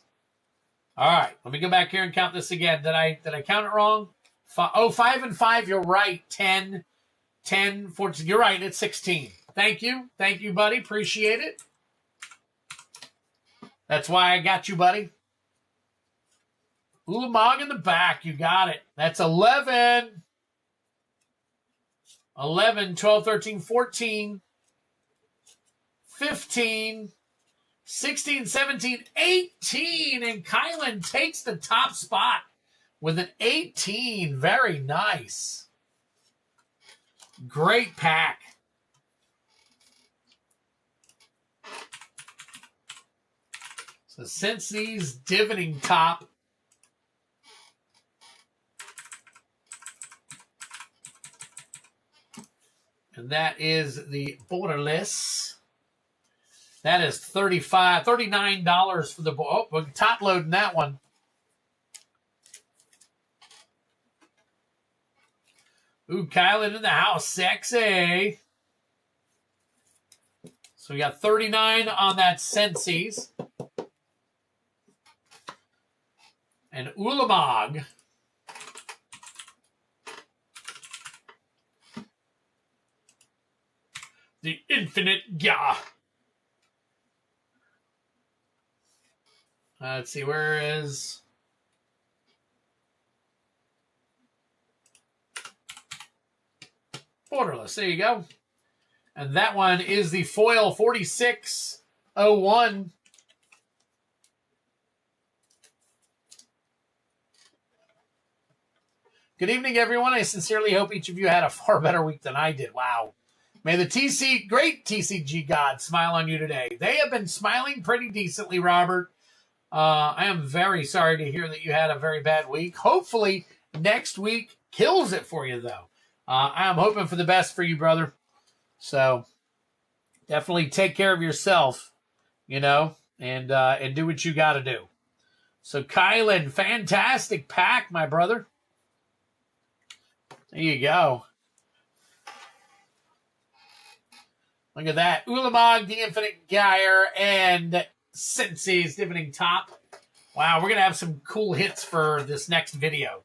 All right, let me go back here and count this again. Did I count it wrong? 5 and 5, you're right. 10, 14. You're right, it's 16. Thank you, buddy. Appreciate it. That's why I got you, buddy. Ulamog in the back, you got it. That's 11. 11, 12, 13, 14, 15, 16, 17, 18, and Kylan takes the top spot with an 18. Very nice. Great pack. So Sensi's Divining Top. And that is the Borderless. That is $39 for the... Oh, we're top loading that one. Ooh, Kylan in the house. Sexy. So we got 39 on that Sensi's. And Ulamog. The Infinite Gyre. Let's see, where is... Borderless, there you go. And that one is the foil 4601. Good evening, everyone. I sincerely hope each of you had a far better week than I did. Wow. May the great TCG God smile on you today. They have been smiling pretty decently, Robert. I am very sorry to hear that you had a very bad week. Hopefully, next week kills it for you, though. I am hoping for the best for you, brother. So, definitely take care of yourself, and do what you got to do. So, Kylan, fantastic pack, my brother. There you go. Look at that. Ulamog, the Infinite Gyre, and Cincy's Dividing Top. Wow, we're going to have some cool hits for this next video.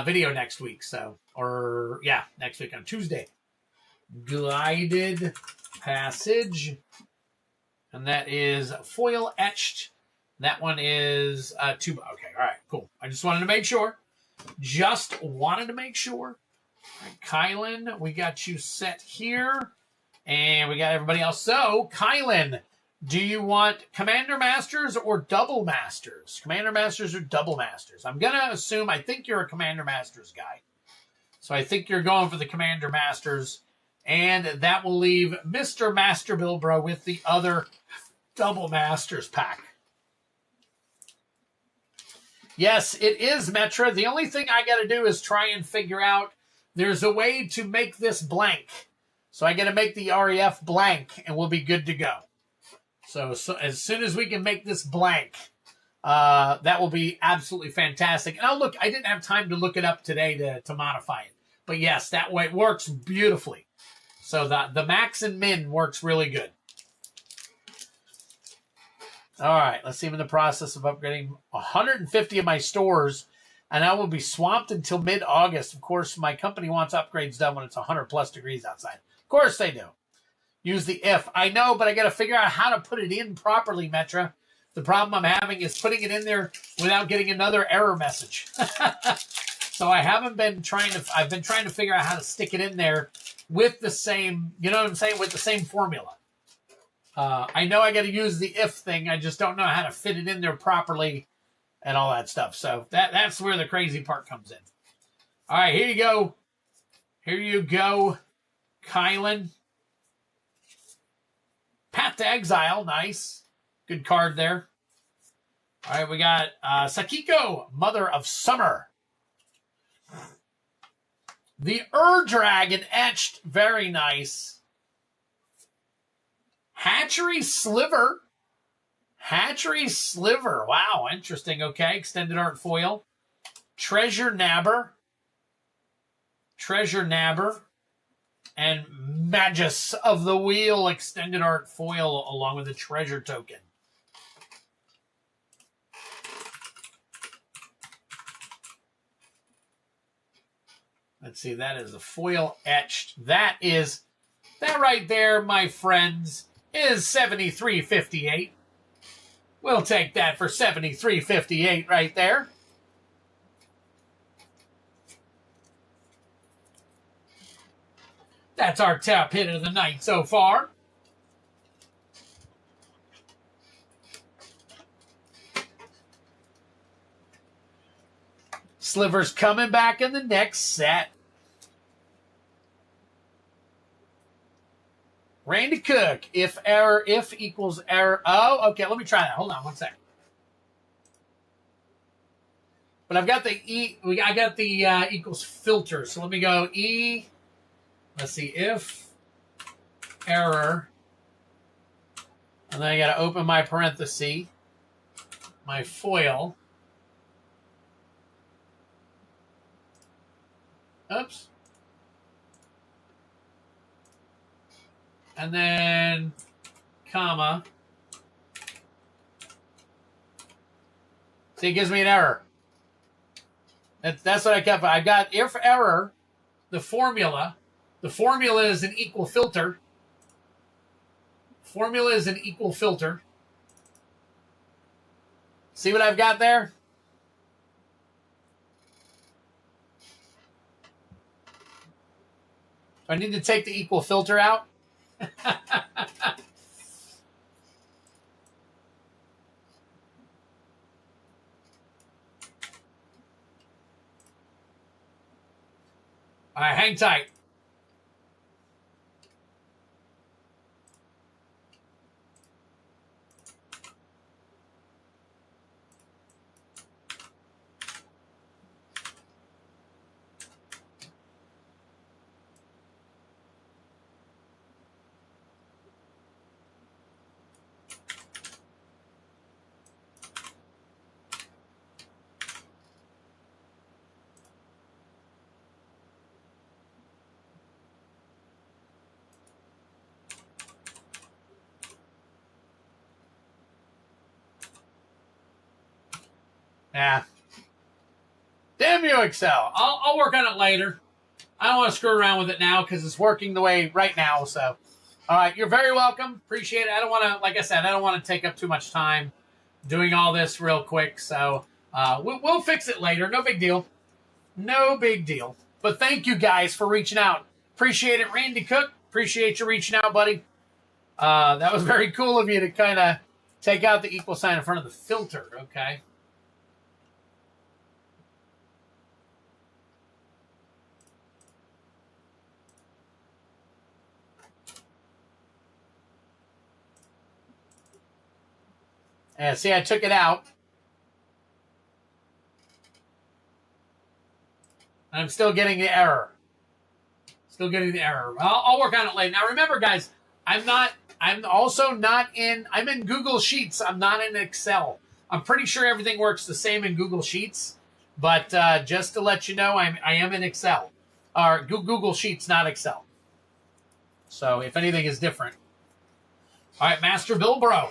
Video next week. So, or, yeah, next week on Tuesday. Glided Passage. And that is foil etched. That one is two. Okay, all right, cool. I just wanted to make sure. Just wanted to make sure. All right, Kylan, we got you set here. And we got everybody else. So, Kylan, do you want Commander Masters or Double Masters? Commander Masters or Double Masters? I'm going to assume, I think you're a Commander Masters guy. So I think you're going for the Commander Masters. And that will leave Mr. Master Bilbro with the other Double Masters pack. Yes, it is Metra. The only thing I got to do is try and figure out there's a way to make this blank. So I got to make the REF blank, and we'll be good to go. So as soon as we can make this blank, that will be absolutely fantastic. And I didn't have time to look it up today to modify it. But yes, that way it works beautifully. So the max and min works really good. All right, let's see. I'm in the process of upgrading 150 of my stores, and I will be swamped until mid-August. Of course, my company wants upgrades done when it's 100-plus degrees outside. Of course they do. Use the if. I know, but I got to figure out how to put it in properly, Metra. The problem I'm having is putting it in there without getting another error message. So I've been trying to figure out how to stick it in there with the same, you know what I'm saying, with the same formula. I know I got to use the if thing. I just don't know how to fit it in there properly and all that stuff. So that's where the crazy part comes in. All right, here you go. Here you go, Kylan. Path to Exile, nice. Good card there. All right, we got Sakiko, Mother of Summer. The Dragon etched, very nice. Hatchery Sliver. Hatchery Sliver. Wow, interesting. Okay, extended art foil. Treasure Nabber. Treasure Nabber. And Magus of the Wheel extended art foil along with a treasure token. Let's see, that is a foil etched. That right there, my friends, is $73.58. We'll take that for $73.58 right there. That's our top hit of the night so far. Sliver's coming back in the next set. Randy Cook, if equals error. Oh, okay, let me try that. Hold on one second. But I've got the equals filter. So let me go E. Let's see, if error. And then I got to open my parenthesis, my foil. Oops. And then, comma. See, it gives me an error. That's what I kept. I got if error, the formula. The formula is an equal filter. Formula is an equal filter. See what I've got there? I need to take the equal filter out. All right, hang tight. Yeah. Damn you, Excel. I'll work on it later. I don't want to screw around with it now because it's working the way right now. So, all right, you're very welcome. Appreciate it. I don't want to, like I said, I don't want to take up too much time doing all this real quick. So we'll fix it later. No big deal. No big deal. But thank you guys for reaching out. Appreciate it, Randy Cook. Appreciate you reaching out, buddy. That was very cool of you to kind of take out the equal sign in front of the filter. Okay. Yeah, see, I took it out. I'm still getting the error. Still getting the error. I'll work on it later. Now, remember, guys, I'm in Google Sheets. I'm not in Excel. I'm pretty sure everything works the same in Google Sheets. But just to let you know, I am in Excel. Or Google Sheets, not Excel. So if anything is different. All right, Master Bilbro.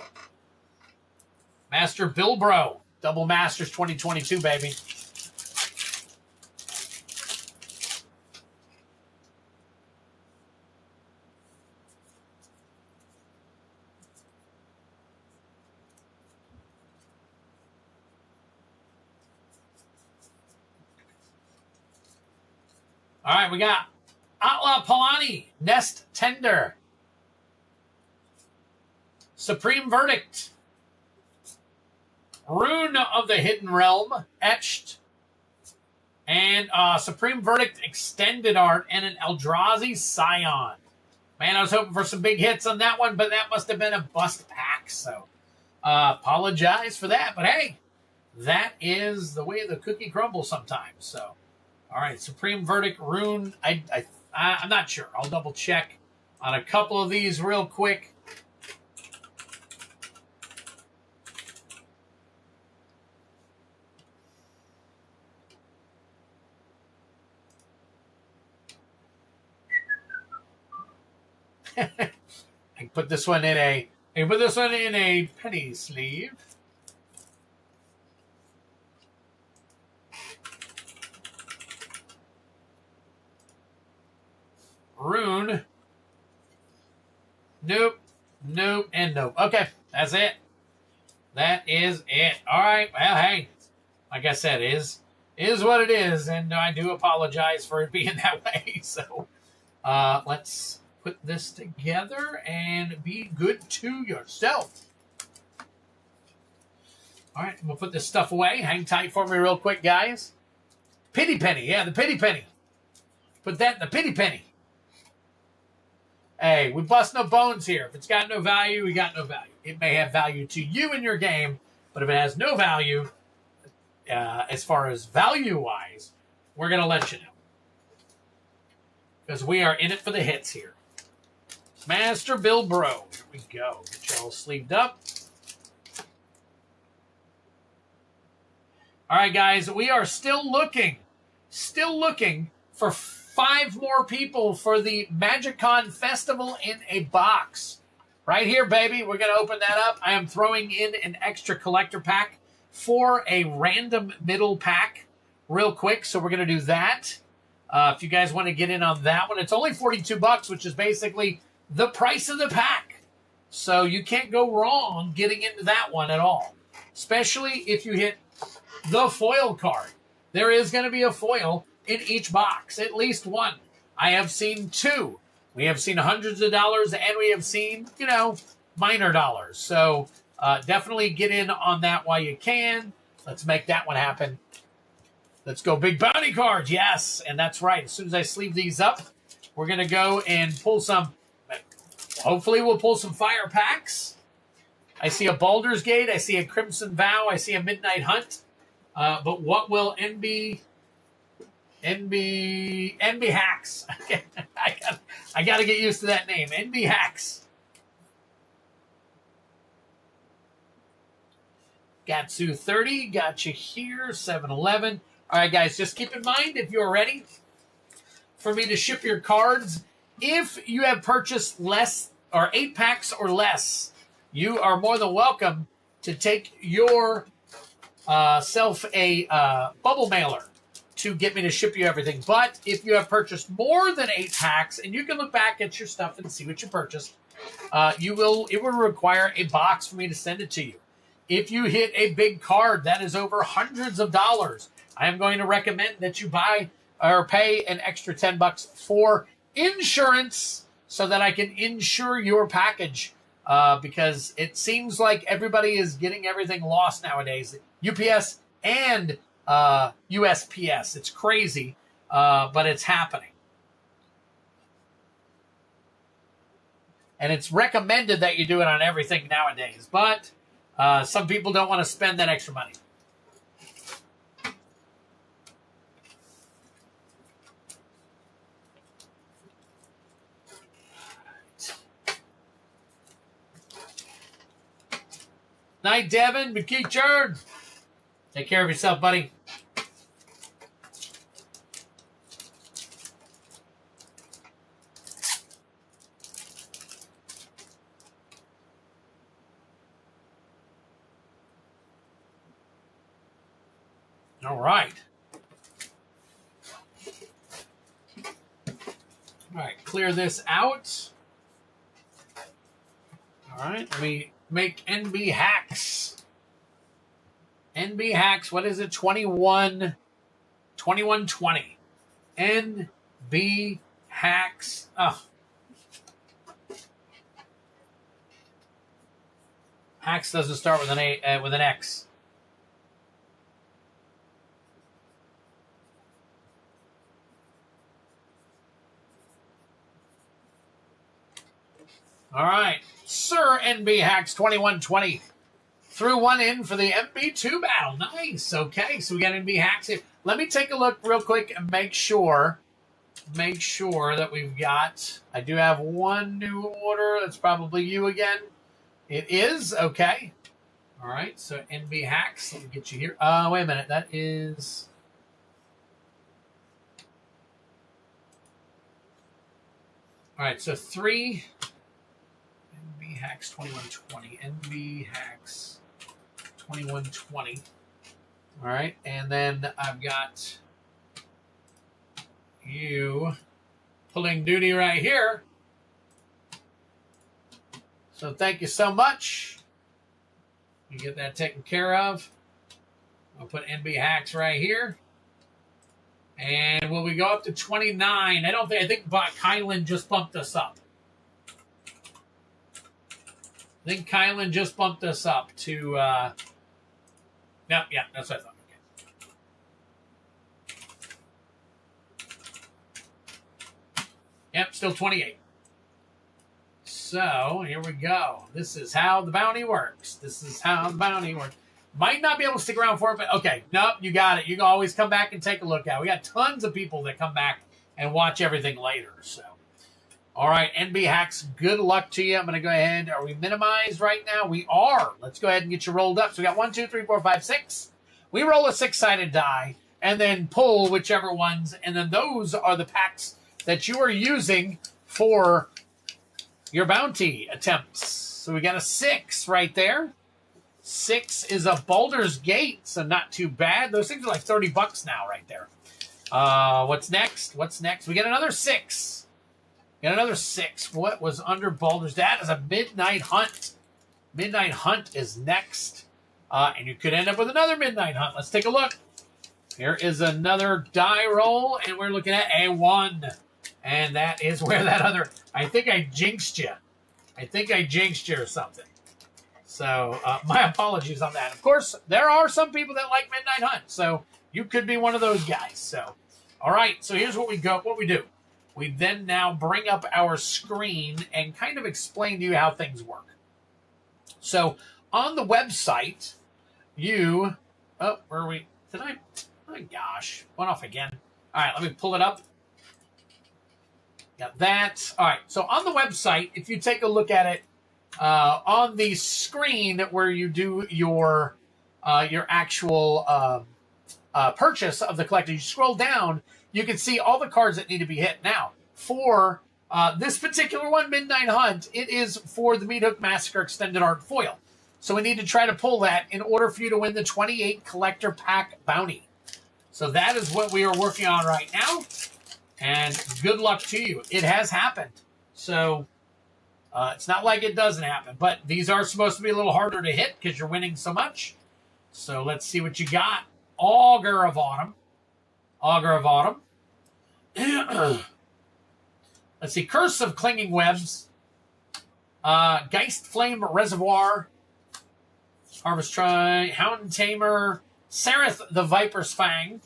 Master Bilbro. Double Masters 2022, baby. All right, we got Atla Palani, Nest Tender, Supreme Verdict, Rune of the Hidden Realm, Etched, and Supreme Verdict Extended Art, and an Eldrazi Scion. Man, I was hoping for some big hits on that one, but that must have been a bust pack, so apologize for that. But hey, that is the way the cookie crumbles sometimes, so. All right, Supreme Verdict, Rune. I'm not sure. I'll double check on a couple of these real quick. I can put this one in a penny sleeve. Rune. Nope. Nope. And nope. Okay. That's it. That is it. All right. Well, hey. Like I said, is what it is. And I do apologize for it being that way. So let's put this together and be good to yourself. All right. We'll put this stuff away. Hang tight for me real quick, guys. Pity penny. Yeah, the pity penny. Put that in the pity penny. Hey, we bust no bones here. If it's got no value, we got no value. It may have value to you in your game, but if it has no value, as far as value-wise, we're going to let you know. Because we are in it for the hits here. Master Bilbro. Here we go. Get you all sleeved up. All right, guys. We are still looking for 5 more people for the MagicCon Festival in a box. Right here, baby. We're going to open that up. I am throwing in an extra collector pack for a random middle pack real quick. So we're going to do that. If you guys want to get in on that one, it's only $42, which is basically the price of the pack. So you can't go wrong getting into that one at all, especially if you hit the foil card. There is going to be a foil in each box, at least one. I have seen 2. We have seen hundreds of dollars, and we have seen, minor dollars. So definitely get in on that while you can. Let's make that one happen. Let's go big bounty cards. Yes, and that's right. As soon as I sleeve these up, we're going to go and pull some. Hopefully we'll pull some fire packs. I see a Baldur's Gate. I see a Crimson Vow. I see a Midnight Hunt. But what will NB Hacks? I got to get used to that name. NB Hacks. Gatsu 30. Got you here. 7-Eleven. All right, guys. Just keep in mind, if you're ready for me to ship your cards, if you have purchased less or 8 packs or less, you are more than welcome to take your self a bubble mailer to get me to ship you everything. But if you have purchased more than 8 packs, and you can look back at your stuff and see what you purchased, it will require a box for me to send it to you. If you hit a big card that is over hundreds of dollars, I am going to recommend that you buy or pay an extra $10 for insurance so that I can insure your package. Because it seems like everybody is getting everything lost nowadays. UPS and USPS. It's crazy, but it's happening. And it's recommended that you do it on everything nowadays. But some people don't want to spend that extra money. Night, Devin. McKee Churn. Take care of yourself, buddy. All right. All right, clear this out. All right, let me make NB hacks. NB hacks, what is it? 2120. NB hacks. Oh. Hacks doesn't start with an with an X. All right, Sir NB Hacks 2120 threw one in for the MB2 battle. Nice. Okay, so we got NB Hacks here. Let me take a look real quick and make sure that we've got. I do have one new order. That's probably you again. It is okay. All right, so NB Hacks. Let me get you here. Wait a minute. That is. All right, so 3. NB Hacks 2120. NB Hacks 2120. All right, and then I've got you pulling duty right here. So thank you so much. You get that taken care of. I'll put NB Hacks right here. And will we go up to 29? I think Kylan just bumped us up. I think Kylan just bumped us up to, yeah, that's what I thought. Okay. Yep, still 28. So, here we go. This is how the bounty works. Might not be able to stick around for it, but okay. Nope, you got it. You can always come back and take a look at it. We got tons of people that come back and watch everything later. So, all right, NB Hacks, good luck to you. I'm going to go ahead. Are we minimized right now? We are. Let's go ahead and get you rolled up. So, we got 1, 2, 3, 4, 5, 6. We roll a 6-sided die and then pull whichever ones. And then those are the packs that you are using for your bounty attempts. So, we got a 6 right there. 6 is a Baldur's Gate, so not too bad. Those things are like $30 now right there. What's next? We got another 6. What was under Baldur's? That is a Midnight Hunt. Midnight Hunt is next. And you could end up with another Midnight Hunt. Let's take a look. Here is another die roll, and we're looking at a 1. And that is where that other... I think I jinxed you. Or something. So, my apologies on that. Of course, there are some people that like Midnight Hunt, so you could be one of those guys. So, all right, so here's what we do. We then now bring up our screen and kind of explain to you how things work. So, on the website, where are we? Oh, gosh, went off again. All right, let me pull it up. Got that. All right, so on the website, if you take a look at it, on the screen where you do your actual purchase of the collector, you scroll down, you can see all the cards that need to be hit. Now, for this particular one, Midnight Hunt, it is for the Meat Hook Massacre Extended Art Foil. So we need to try to pull that in order for you to win the 28 collector pack bounty. So that is what we are working on right now. And good luck to you. It has happened. So it's not like it doesn't happen. But these are supposed to be a little harder to hit because you're winning so much. So let's see what you got. Augur of Autumn. Augur of Autumn. Let's see. Curse of Clinging Webs. Geist Flame Reservoir. Harvest Try. Hound Tamer. Sereth the Viper's Fang.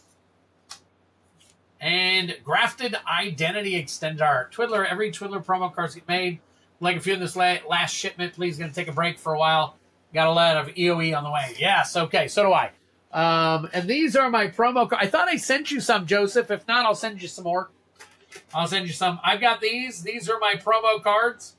And Grafted Identity Extended Art. Twiddler. Every Twiddler promo cards get made. Like a few in this last shipment. Please going to take a break for a while. Got a lot of EOE on the way. Yes, okay, so do I. And these are my promo cards. I thought I sent you some, Joseph. If not, I'll send you some more. I'll send you some. I've got these. These are my promo cards.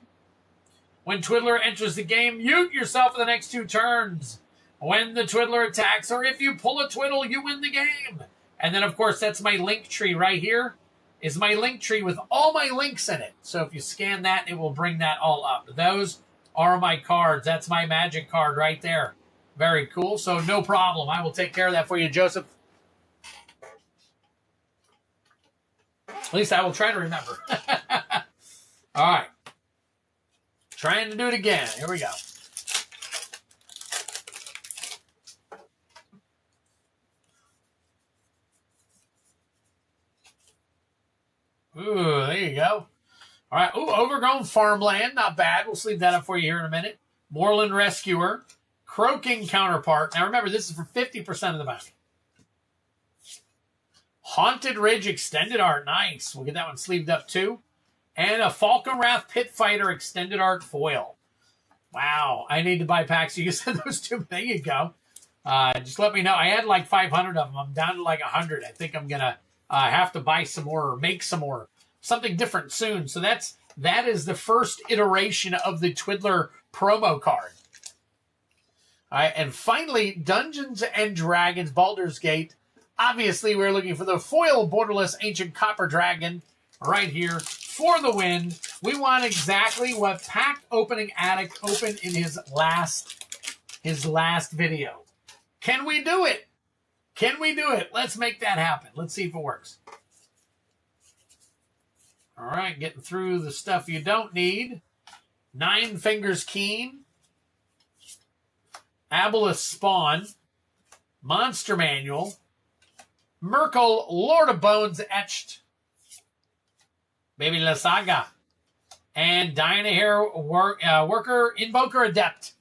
When Twiddler enters the game, mute yourself for the next 2 turns. When the Twiddler attacks, or if you pull a Twiddle, you win the game. And then, of course, that's my link tree right here. Is my link tree with all my links in it. So if you scan that, it will bring that all up. Those are my cards. That's my magic card right there. Very cool. So no problem. I will take care of that for you, Joseph. At least I will try to remember. All right. Trying to do it again. Here we go. Ooh, there you go. All right. Ooh, Overgrown Farmland. Not bad. We'll sleeve that up for you here in a minute. Moreland Rescuer. Croaking Counterpart. Now remember, this is for 50% of the bounty. Haunted Ridge Extended Art. Nice. We'll get that one sleeved up too. And a Falconwrath Pit Fighter Extended Art Foil. Wow. I need to buy packs. You said those 2. There you go. Just let me know. I had like 500 of them. I'm down to like 100. I think I'm going to have to buy some more or make some more. Something different soon. So that is the first iteration of the Twiddler promo card. All right, and finally, Dungeons and Dragons Baldur's Gate. Obviously, we're looking for the foil borderless ancient copper dragon right here for the win. We want exactly what Pack Opening Addict opened in his last video. Can we do it? Can we do it? Let's make that happen. Let's see if it works. All right, getting through the stuff you don't need. Nine Fingers Keen. Aboleth Spawn. Monster Manual. Merkel, Lord of Bones Etched. Baby La Saga. And Dynahair Worker Invoker Adept.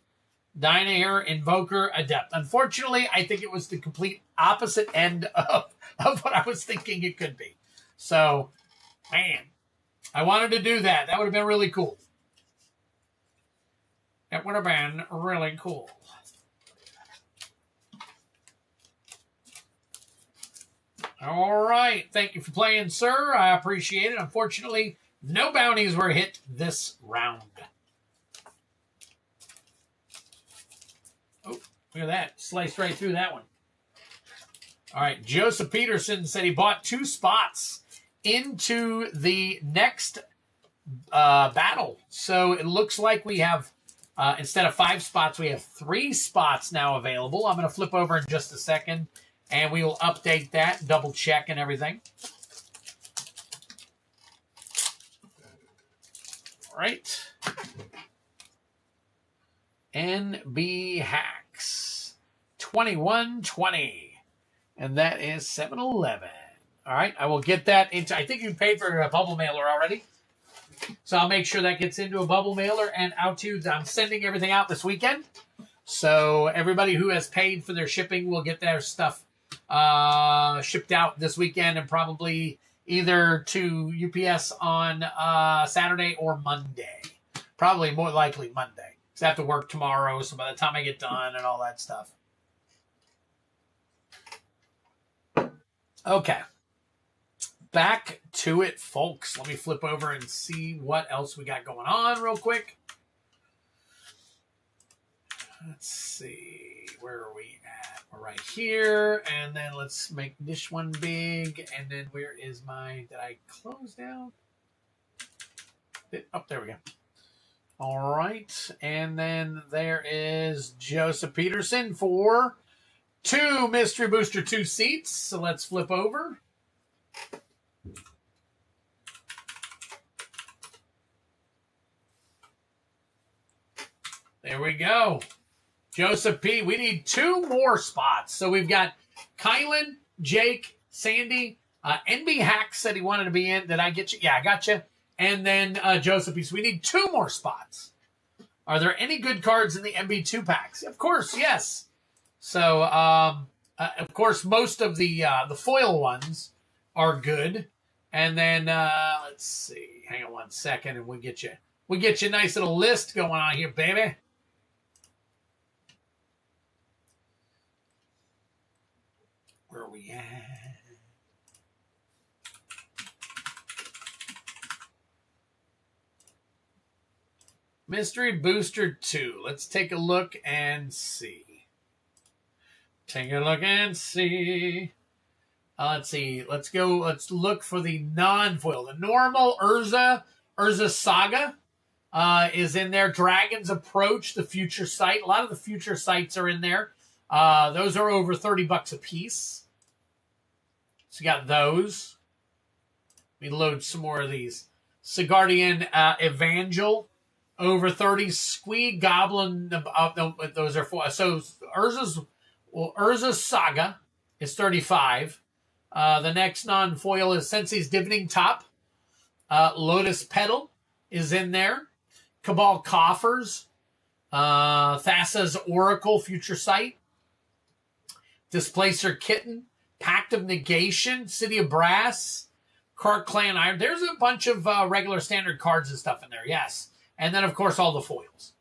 Dynahair Invoker Adept. Unfortunately, I think it was the complete opposite end of what I was thinking it could be. So, man, I wanted to do that. That would have been really cool. That would have been really cool. All right. Thank you for playing, sir. I appreciate it. Unfortunately, no bounties were hit this round. Oh, look at that. Sliced right through that one. All right. Joseph Peterson said he bought 2 spots into the next battle. So it looks like we have, instead of 5 spots, we have 3 spots now available. I'm going to flip over in just a second, and we will update that, double check and everything. All right. NB Hacks 2120. And that is 7-11. All right. I will get that into, I think you paid for a bubble mailer already. So I'll make sure that gets into a bubble mailer and out to, I'm sending everything out this weekend. So everybody who has paid for their shipping will get their stuff shipped out this weekend and probably either to UPS on Saturday or Monday. Probably more likely Monday. Because I have to work tomorrow, so by the time I get done and all that stuff. Okay. Back to it, folks. Let me flip over and see what else we got going on real quick. Let's see. Where are we at? We're right here. And then let's make this one big. And then where is my... Did I close down? Oh, there we go. All right. And then there is Joseph Peterson for 2 Mystery Booster 2 seats. So let's flip over. There we go. Joseph P. We need 2 more spots. So we've got Kylan, Jake, Sandy. NB Hack said he wanted to be in. Did I get you? Yeah, I got you. And then Joseph P. So we need 2 more spots. Are there any good cards in the MB2 packs? Of course, yes. So, of course, most of the foil ones are good. And then let's see. Hang on one second, and we get you a nice little list going on here, baby. Where are we at? Mystery Booster 2. Let's take a look and see. Take a look and see. Let's see. Let's go. Let's look for the non-foil. The normal Urza Saga is in there. Dragon's Approach, the Future Sight. A lot of the Future Sights are in there. Those are over $30 a piece. So you got those. Let me load some more of these. Sigardian Evangel, over 30. Squee Goblin, those are 4. So Urza's Saga is 35. The next non-foil is Sensei's Divining Top. Lotus Petal is in there. Cabal Coffers. Thassa's Oracle, Future Sight. Displacer Kitten. Pact of Negation. City of Brass. Kark Clan Iron. There's a bunch of regular standard cards and stuff in there, yes. And then, of course, all the foils.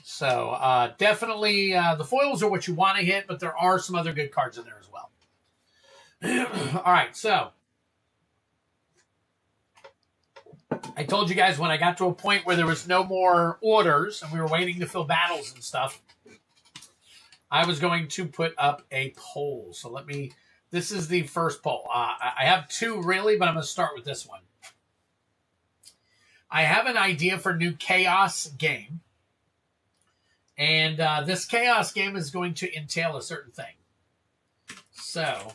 So, definitely, the foils are what you want to hit, but there are some other good cards in there as well. All right, so I told you guys when I got to a point where there was no more orders and we were waiting to fill battles and stuff, I was going to put up a poll. So this is the first poll. I have 2 really, but I'm going to start with this one. I have an idea for a new Chaos game. And this Chaos game is going to entail a certain thing. So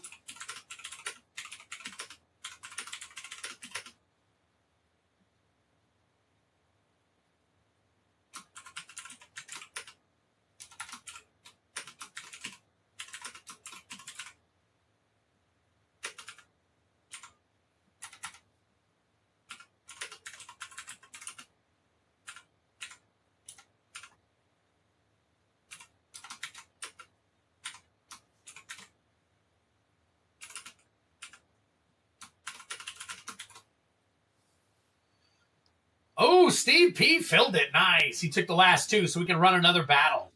oh, Steve P filled it. Nice. He took the last 2, so we can run another battle.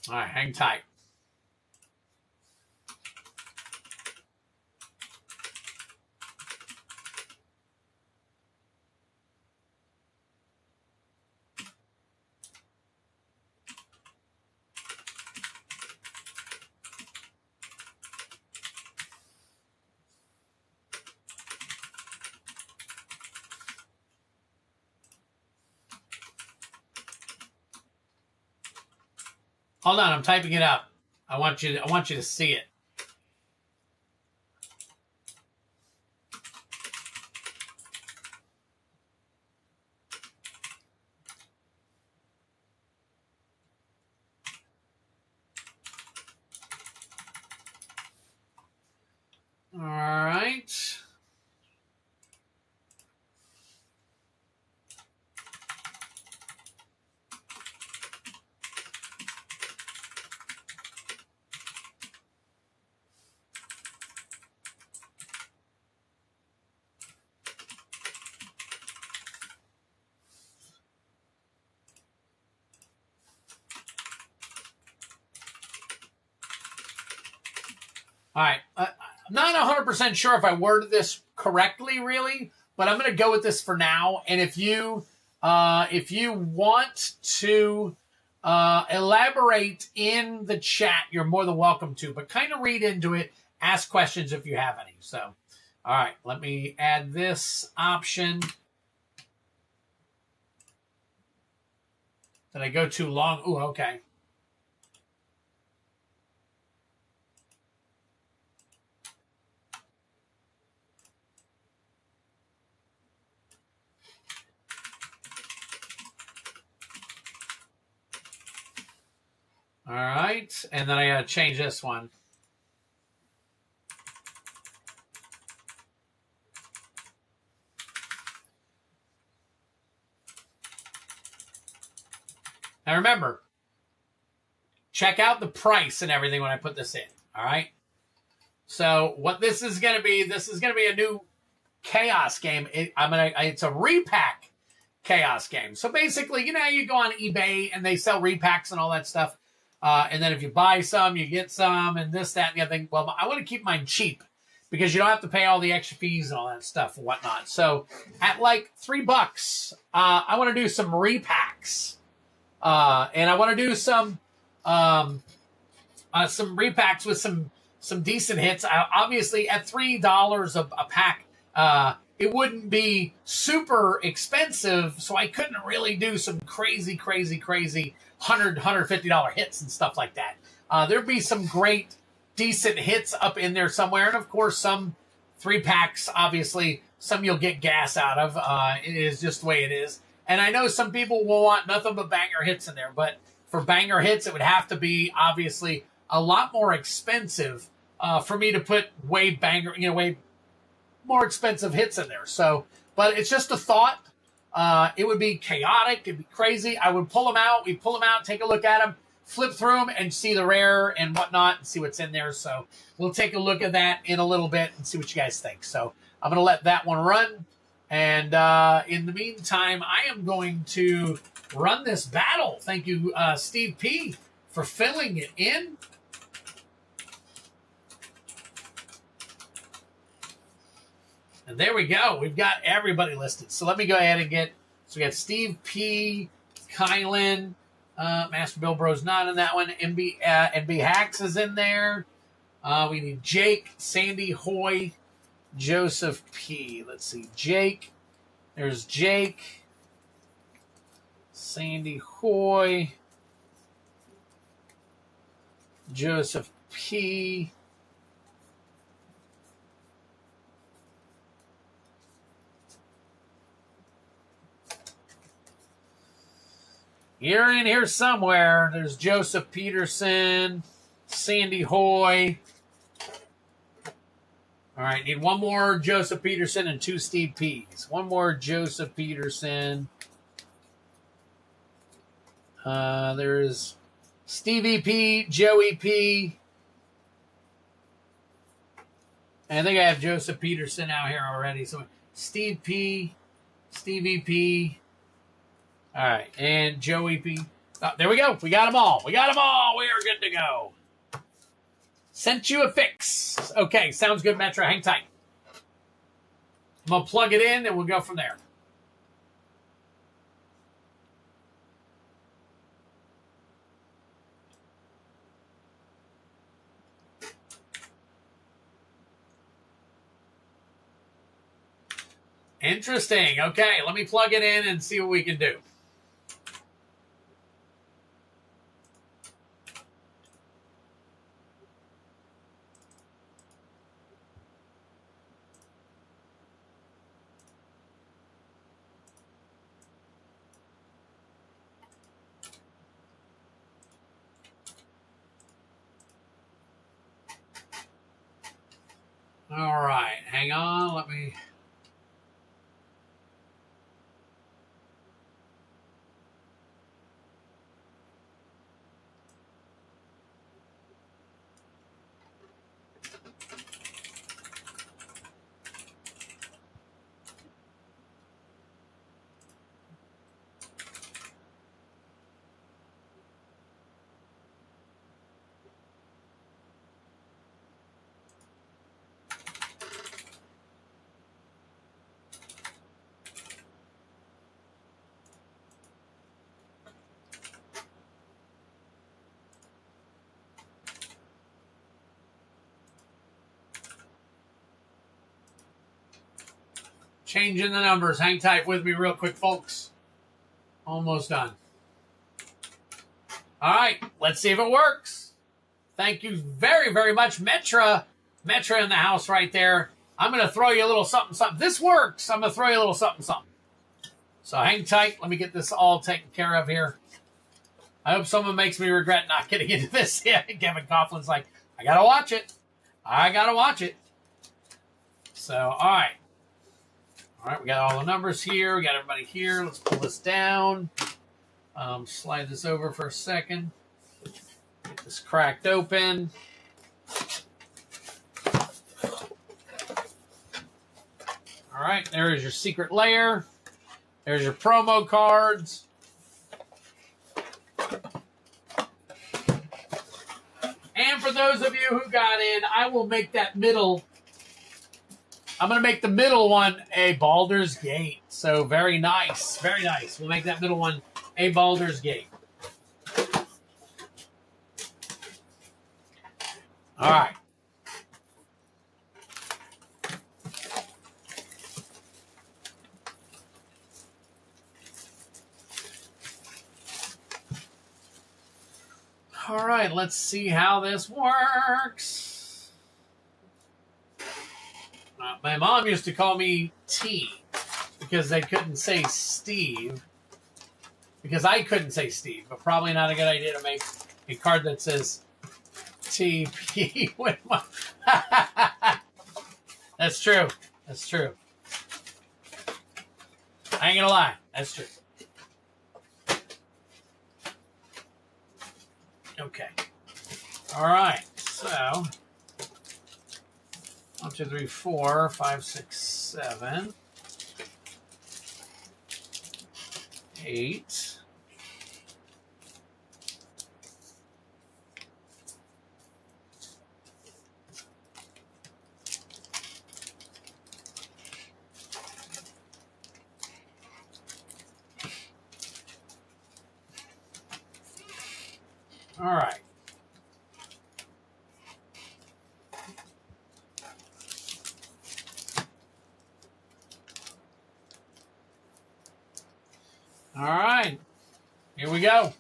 All right, hang tight. Hold on, I'm typing it up. I want you to see it. All right. All right. I'm not 100% sure if I worded this correctly, really, but I'm going to go with this for now. And if you want to elaborate in the chat, you're more than welcome to. But kind of read into it, ask questions if you have any. So, all right, let me add this option. Did I go too long? Ooh, okay. All right, and then I got to change this one. Now remember, check out the price and everything when I put this in. All right. So what this is going to be a new chaos game. It's a repack chaos game. So basically, you go on eBay and they sell repacks and all that stuff. And then if you buy some, you get some and this, that, and the other thing. Well, I want to keep mine cheap because you don't have to pay all the extra fees and all that stuff and whatnot. So at like $3, I want to do some repacks. And I want to do some repacks with some decent hits. Obviously, at $3 a pack, it wouldn't be super expensive, so I couldn't really do some crazy $100, $150 hits and stuff like that. There'd be some great, decent hits up in there somewhere, and of course, some 3-packs. Obviously, some you'll get gas out of. It is just the way it is. And I know some people will want nothing but banger hits in there, but for banger hits, it would have to be obviously a lot more expensive for me to put way more expensive hits in there. So, but it's just a thought. It would be chaotic. It'd be crazy. I would pull them out. We pull them out, take a look at them, flip through them, and see the rare and whatnot, and see what's in there. So we'll take a look at that in a little bit and see what you guys think. So I'm going to let that one run. And in the meantime, I am going to run this battle. Thank you, Steve P., for filling it in. And there we go. We've got everybody listed. So let me go ahead and so we got Steve P., Kylan, Master Bill Bro's not in that one. MB Hacks is in there. We need Jake, Sandy Hoy, Joseph P. Let's see. Jake. There's Jake. Sandy Hoy. Joseph P. You're in here somewhere. There's Joseph Peterson. Sandy Hoy. All right, need one more Joseph Peterson and 2 Steve P's. One more Joseph Peterson. There's Stevie P, Joey P. And I think I have Joseph Peterson out here already. So Steve P, Stevie P. All right, and Joey P. Oh, there we go. We got them all. We got them all. We are good to go. Sent you a fix. Okay, sounds good, Metro. Hang tight. I'm going to plug it in, and we'll go from there. Interesting. Okay, let me plug it in and see what we can do. All right, hang on. Let me... Changing the numbers. Hang tight with me real quick, folks. Almost done. All right, let's see if it works. Thank you very, very much, Metra. Metra in the house right there. I'm going to throw you a little something, something. This works. I'm going to throw you a little something, something. So hang tight. Let me get this all taken care of here. I hope someone makes me regret not getting into this. Yeah, Kevin Coughlin's like, I got to watch it. I got to watch it. So, all right. All right, we got all the numbers here. We got everybody here. Let's pull this down. Slide this over for a second. Get this cracked open. All right, there is your secret layer. There's your promo cards. And for those of you who got in, I will make that middle. I'm going to make the middle one a Baldur's Gate. So very nice. Very nice. We'll make that middle one a Baldur's Gate. All right. All right, let's see how this works. My mom used to call me T because they couldn't say Steve. Because I couldn't say Steve, but probably not a good idea to make a card that says TP with my... That's true. That's true. I ain't gonna lie. That's true. Okay. All right. So 1, 2, 3, 4, 5, 6, 7, 8. All right. All right. Here we go.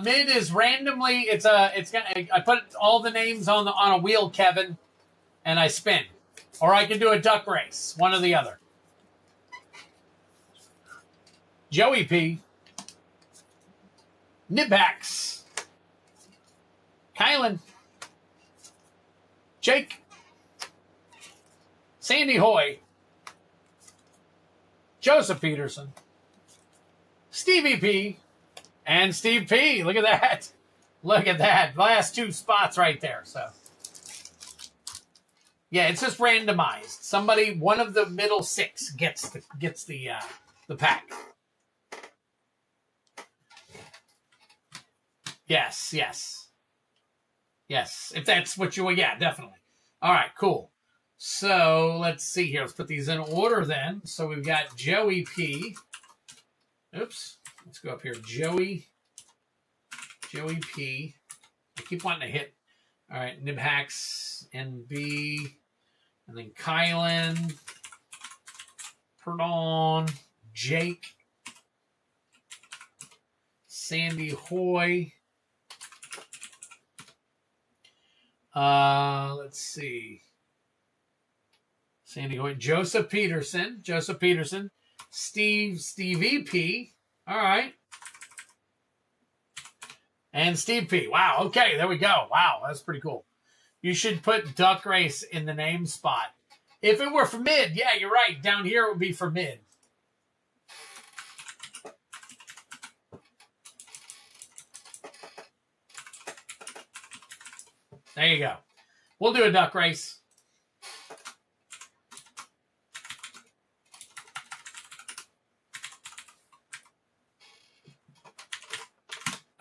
Mid is randomly. It's gonna. I put all the names on a wheel, Kevin, and I spin, or I can do a duck race, one or the other. Joey P, Nibhax, Kylan, Jake, Sandy Hoy, Joseph Peterson, Stevie P. And Steve P. Look at that. Look at that. Last 2 spots right there. So, yeah, it's just randomized. Somebody, one of the middle 6 gets the pack. Yes. If that's what you want, yeah, definitely. All right, cool. So let's see here. Let's put these in order then. So we've got Joey P. Oops. Let's go up here. Joey P. I keep wanting to hit. All right. Nibhax, NB. And then Kylan. Perdon. Jake. Sandy Hoy. Let's see. Sandy Hoy. Joseph Peterson. Stevie P. All right. And Steve P. Wow. Okay. There we go. Wow. That's pretty cool. You should put Duck Race in the name spot. If it were for mid, yeah, you're right. Down here it would be for mid. There you go. We'll do a Duck Race.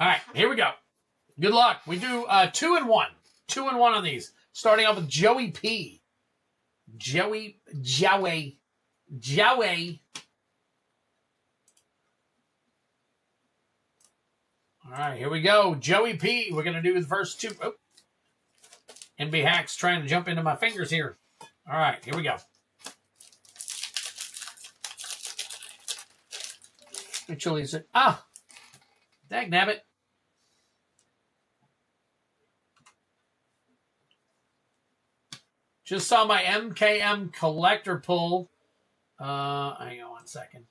All right, here we go. Good luck. We do 2 and 1. 2 and 1 on these. Starting off with Joey P. Joey. right, here we go. Joey P. We're going to do the first two. Oh. NB Hacks trying to jump into my fingers here. All right, here we go. Actually, dag nabbit. Just saw my MKM collector pull. Hang on 1 second.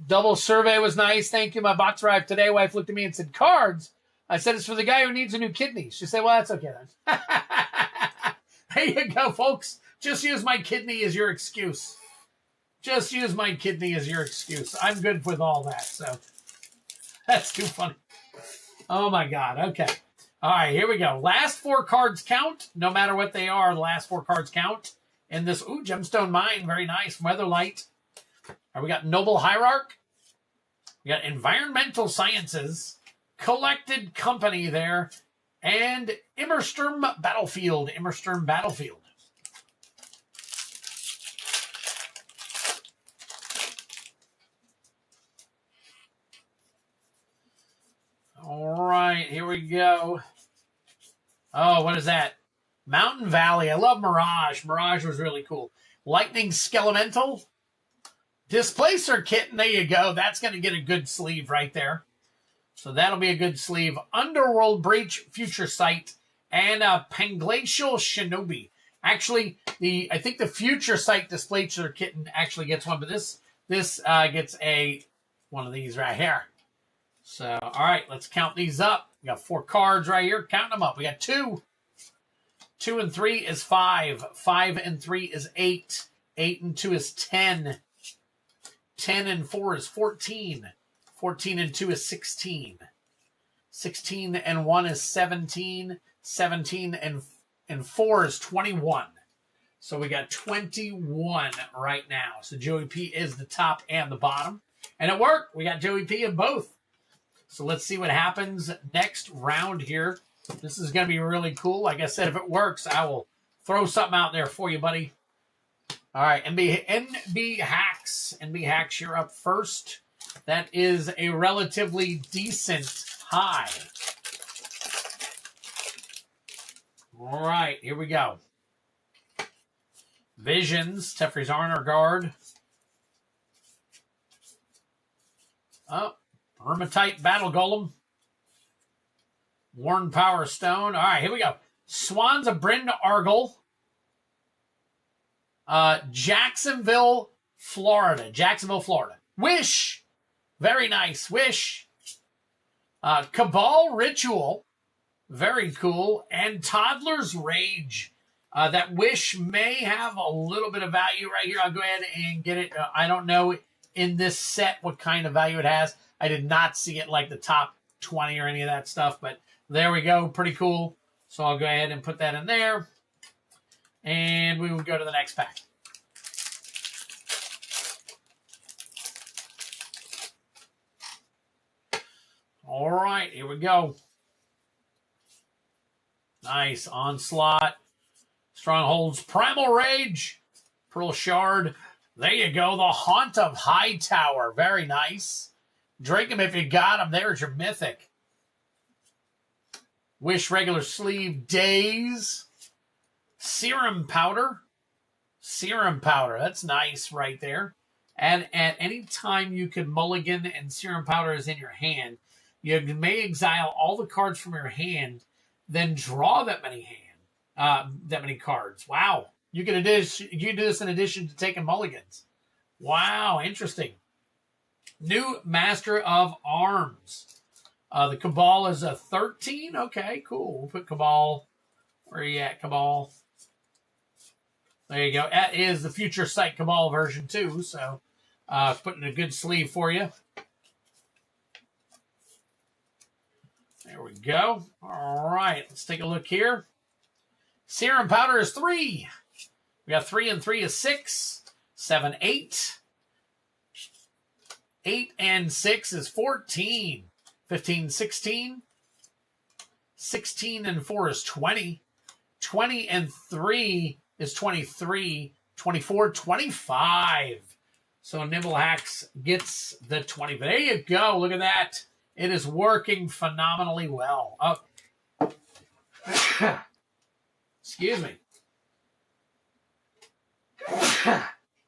Double survey was nice. Thank you. My box arrived today. Wife looked at me and said, cards. I said, it's for the guy who needs a new kidney. She said, well, that's okay then. There you go, folks. Just use my kidney as your excuse. Just use my kidney as your excuse. I'm good with all that. So that's too funny. Oh, my God. Okay. All right, here we go. Last 4 cards count. No matter what they are, the last 4 cards count. And this, Gemstone Mine, very nice. Weatherlight. All right, we got Noble Hierarch. We got Environmental Sciences. Collected Company there. And Immersturm Battlefield. Immersturm Battlefield. All right, here we go. Oh, what is that? Mountain Valley. I love Mirage. Mirage was really cool. Lightning Skelemental. Displacer Kitten. There you go. That's going to get a good sleeve right there. So that'll be a good sleeve. Underworld Breach, Future Sight, and Panglacial Shinobi. Actually, I think the Future Sight Displacer Kitten actually gets one, but this gets one of these right here. So, all right, let's count these up. We got 4 cards right here. Count them up. We got 2. 2 and 3 is 5. 5 and 3 is 8. 8 and 2 is 10. 10 and 4 is 14. 14 and 2 is 16. 16 and 1 is 17. 17 and 4 is 21. So we got 21 right now. So Joey P is the top and the bottom. And it worked. We got Joey P in both. So let's see what happens next round here. This is going to be really cool. Like I said, if it works, I will throw something out there for you, buddy. All right, NB Hacks. NB Hacks, you're up first. That is a relatively decent high. All right, here we go. Visions, Teferi's Honor Guard. Oh, Hermitite Battle Golem. Worn Power Stone. All right, here we go. Swans of Bryn Argyle. Jacksonville, Florida. Jacksonville, Florida. Wish. Very nice. Wish. Cabal Ritual. Very cool. And Toddler's Rage. That Wish may have a little bit of value right here. I'll go ahead and get it. I don't know in this set what kind of value it has. I did not see it like the top 20 or any of that stuff, but there we go. Pretty cool. So I'll go ahead and put that in there. And we will go to the next pack. All right, here we go. Nice. Onslaught. Strongholds. Primal Rage. Pearl Shard. There you go. The Haunt of Hightower. Very nice. Drink them if you got them. There's your Mythic. Wish regular sleeve. Days. Serum Powder. Serum Powder. That's nice right there. And at any time you can mulligan and Serum Powder is in your hand, you may exile all the cards from your hand, then draw that many cards. Wow. You can do this in addition to taking mulligans. Wow, interesting. New Master of Arms. The Cabal is a 13. Okay, cool. We'll put Cabal. Where are you at, Cabal? There you go. That is the Future Sight Cabal version 2. So putting a good sleeve for you. There we go. All right, let's take a look here. Serum Powder is 3. We got 3 and 3 is 6. 7, 8. 8 and 6 is 14. 15, 16. 16 and 4 is 20. 20 and 3 is 23. 24, 25. So Nibblehacks gets the 20. But there you go. Look at that. It is working phenomenally well. Oh. Excuse me.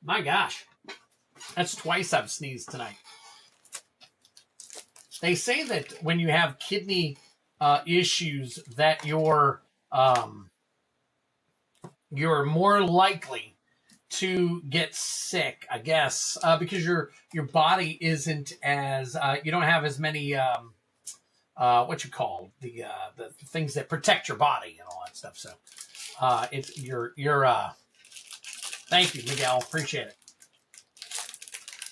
My gosh. That's twice I've sneezed tonight. They say that when you have kidney issues that you're more likely to get sick, I guess, because your body isn't as you don't have as many what you call the things that protect your body and all that stuff. So it's your thank you, Miguel, appreciate it.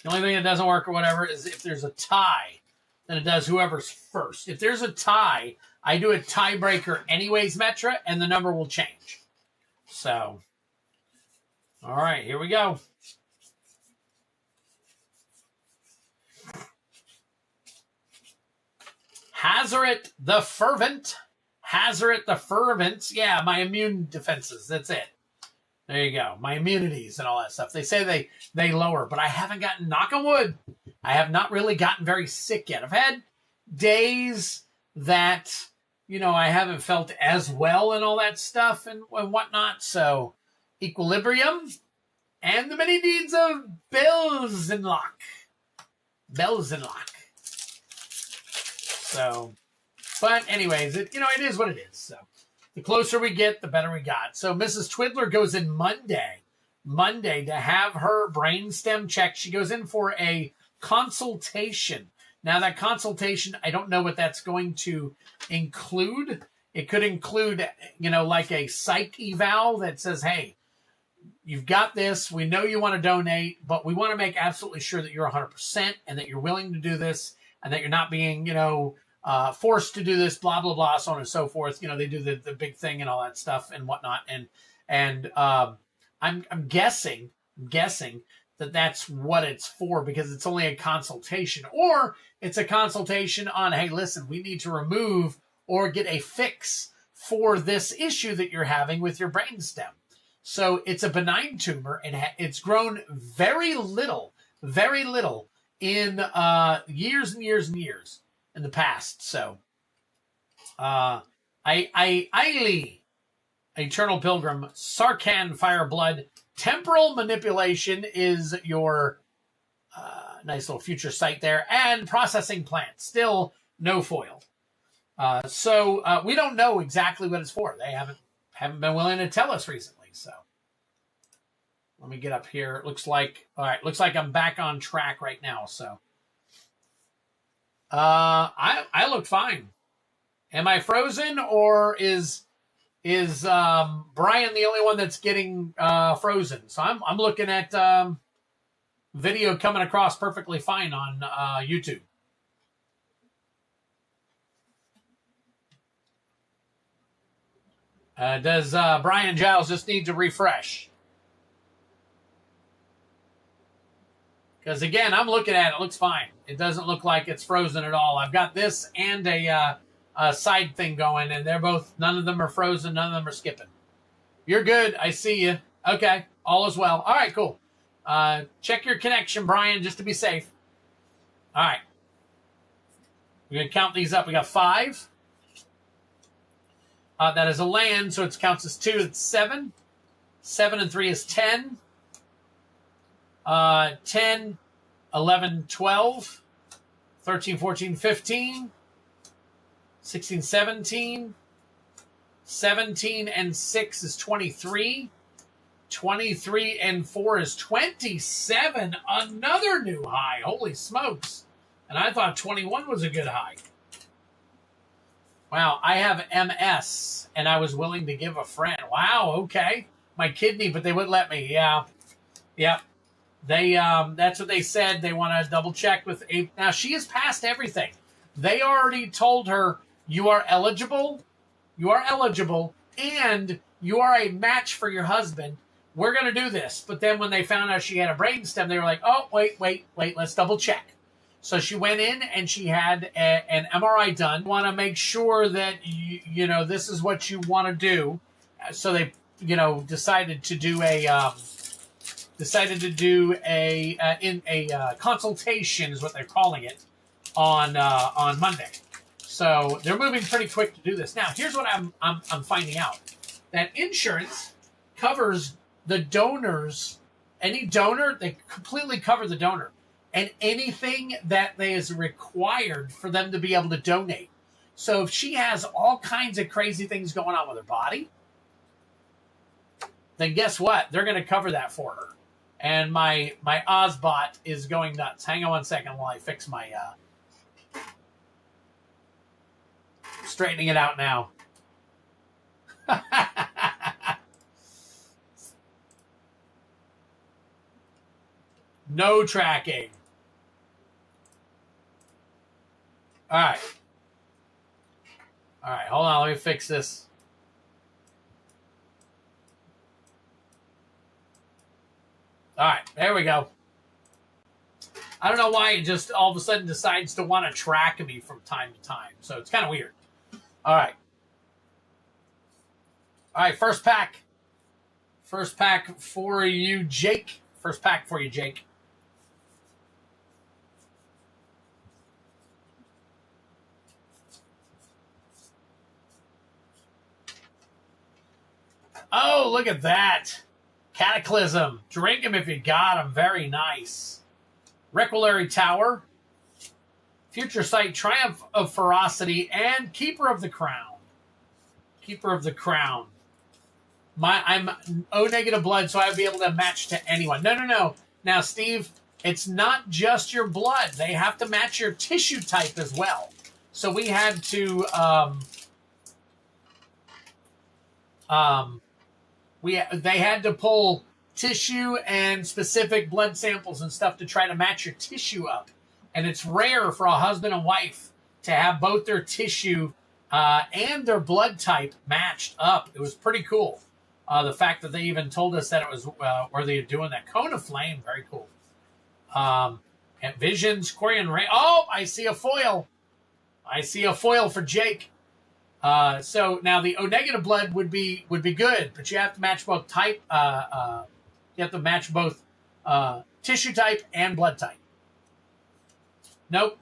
The only thing that doesn't work or whatever is if there's a tie, then it does whoever's first. If there's a tie, I do a tiebreaker anyways, Metra, and the number will change. So, all right, here we go. Hazaret the Fervent. Hazaret the Fervent. Yeah, my immune defenses. That's it. There you go. My immunities and all that stuff. They say they lower, but I haven't gotten, knock on wood, I have not really gotten very sick yet. I've had days that, you know, I haven't felt as well and all that stuff and whatnot. So, equilibrium and the many deeds of Belzenlock. Belzenlock. So, but anyways, it is what it is. So, the closer we get, the better we got. So Mrs. Twiddler goes in Monday to have her brainstem checked. She goes in for a consultation. Now that consultation, I don't know what that's going to include. It could include, you know, like a psych eval that says, hey, you've got this. We know you want to donate, but we want to make absolutely sure that you're 100% and that you're willing to do this and that you're not being, you know, forced to do this, blah, blah, blah, so on and so forth. You know, they do the big thing and all that stuff and whatnot. And I'm guessing that that's what it's for because it's only a consultation. Or it's a consultation on, hey, listen, we need to remove or get a fix for this issue that you're having with your brainstem. So it's a benign tumor and it's grown very little in years and years and years in the past. So Ailey, Eternal Pilgrim, Sarkhan Fireblood, Temporal Manipulation is your nice little future site there, and Processing Plant, still no foil. So we don't know exactly what it's for. They haven't been willing to tell us recently. So let me get up here. It looks like I'm back on track right now. So I look fine. Am I frozen or is Brian the only one that's getting frozen? So I'm looking at video coming across perfectly fine on YouTube. Does Brian Giles just need to refresh? Because again, I'm looking at it. It looks fine. It doesn't look like it's frozen at all. I've got this and a side thing going, and they're both, none of them are frozen, none of them are skipping. You're good. I see you. Okay. All is well. All right, cool. Check your connection, Brian, just to be safe. All right. We're going to count these up. We got 5. That is a land, so it counts as 2. It's 7. 7 and 3 is 10. 10, 11, 12, 13, 14, 15, 16, 17, 17 and 6 is 23, 23 and 4 is 27, another new high, holy smokes, and I thought 21 was a good high. Wow, I have MS, and I was willing to give a friend. Wow, okay, my kidney, but they wouldn't let me, yeah. They, that's what they said. They want to double check with a. Now she has passed everything. They already told her you are eligible, and you are a match for your husband. We're going to do this. But then when they found out she had a brainstem, they were like, oh, wait, let's double check. So she went in and she had an MRI done. Want to make sure that you know this is what you want to do. So they decided to do decided to do a consultation, is what they're calling it, on Monday. So they're moving pretty quick to do this. Now, here's what I'm finding out: that insurance covers the donors. Any donor, they completely cover the donor, and anything that is required for them to be able to donate. So if she has all kinds of crazy things going on with her body, then guess what? They're going to cover that for her. And my Ozbot is going nuts. Hang on one second while I fix my... straightening it out now. No tracking. All right. All right, hold on. Let me fix this. All right, there we go. I don't know why it just all of a sudden decides to want to track me from time to time. So it's kind of weird. All right. All right, first pack. First pack for you, Jake. First pack for you, Jake. Oh, look at that. Cataclysm. Drink him if you got him. Very nice. Requilary Tower. Future Sight. Triumph of Ferocity. And Keeper of the Crown. Keeper of the Crown. I'm O-negative blood, so I'd be able to match to anyone. No. Now, Steve, it's not just your blood. They have to match your tissue type as well. So we had to... they had to pull tissue and specific blood samples and stuff to try to match your tissue up. And it's rare for a husband and wife to have both their tissue and their blood type matched up. It was pretty cool. The fact that they even told us that it was worthy of doing that. Cone of Flame, very cool. And Visions, Quarian Ray. Oh, I see a foil. I see a foil for Jake. So now the O-negative blood would be good, but you have to match both type. You have to match both tissue type and blood type. Nope.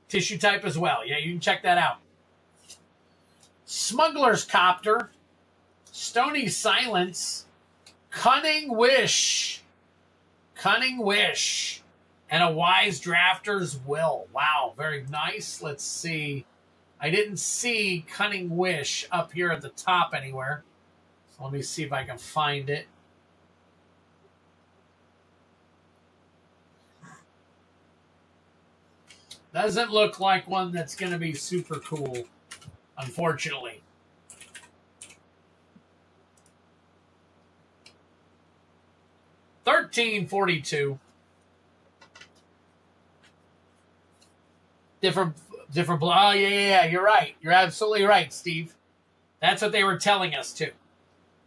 Tissue type as well. Yeah, you can check that out. Smuggler's Copter, Stony Silence, Cunning Wish, and a Wise Drafter's Will. Wow, very nice. Let's see. I didn't see Cunning Wish up here at the top anywhere. So let me see if I can find it. Doesn't look like one that's going to be super cool, unfortunately. $13.42. Different. Oh, yeah. You're right. You're absolutely right, Steve. That's what they were telling us, too.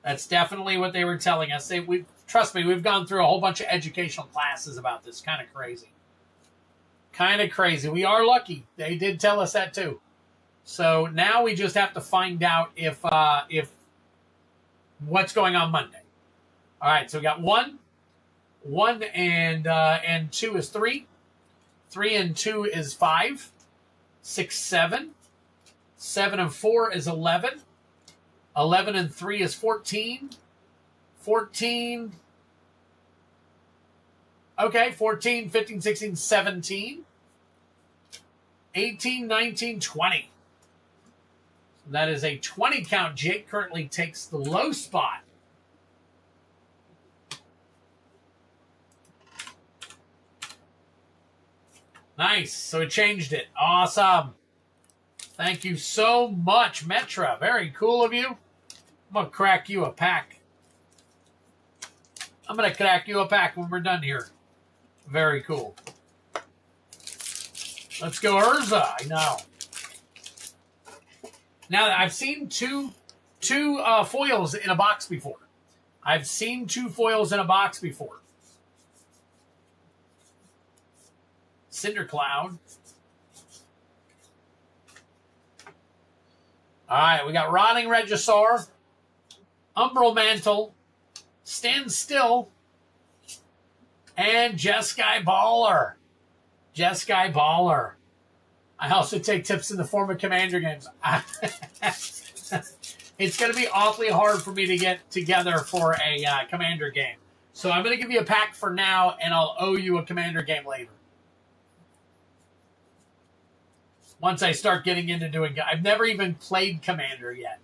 That's definitely what they were telling us. Trust me, we've gone through a whole bunch of educational classes about this. Kind of crazy. We are lucky. They did tell us that, too. So now we just have to find out if what's going on Monday. All right, so we got 1 and 2 is 3. 3 and 2 is 5. 6, 7. 7 and 4 is 11. 11 and 3 is 14. 14. Okay, 14, 15, 16, 17. 18, 19, 20. So that is a 20 count. Jake currently takes the low spot. Nice. So it changed it. Awesome. Thank you so much, Metra. Very cool of you. I'm going to crack you a pack. I'm going to crack you a pack when we're done here. Very cool. Let's go Urza. I know. Now, I've seen two foils in a box before. Cindercloud. All right, we got Rotting Regisaur, Umbral Mantle, Stand Still, And Jeskai Baller. Jeskai Baller. I also take tips in the form of Commander games. It's going to be awfully hard for me to get together for a Commander game. So I'm going to give you a pack for now, and I'll owe you a Commander game later. Once I start getting into doing... I've never even played Commander yet.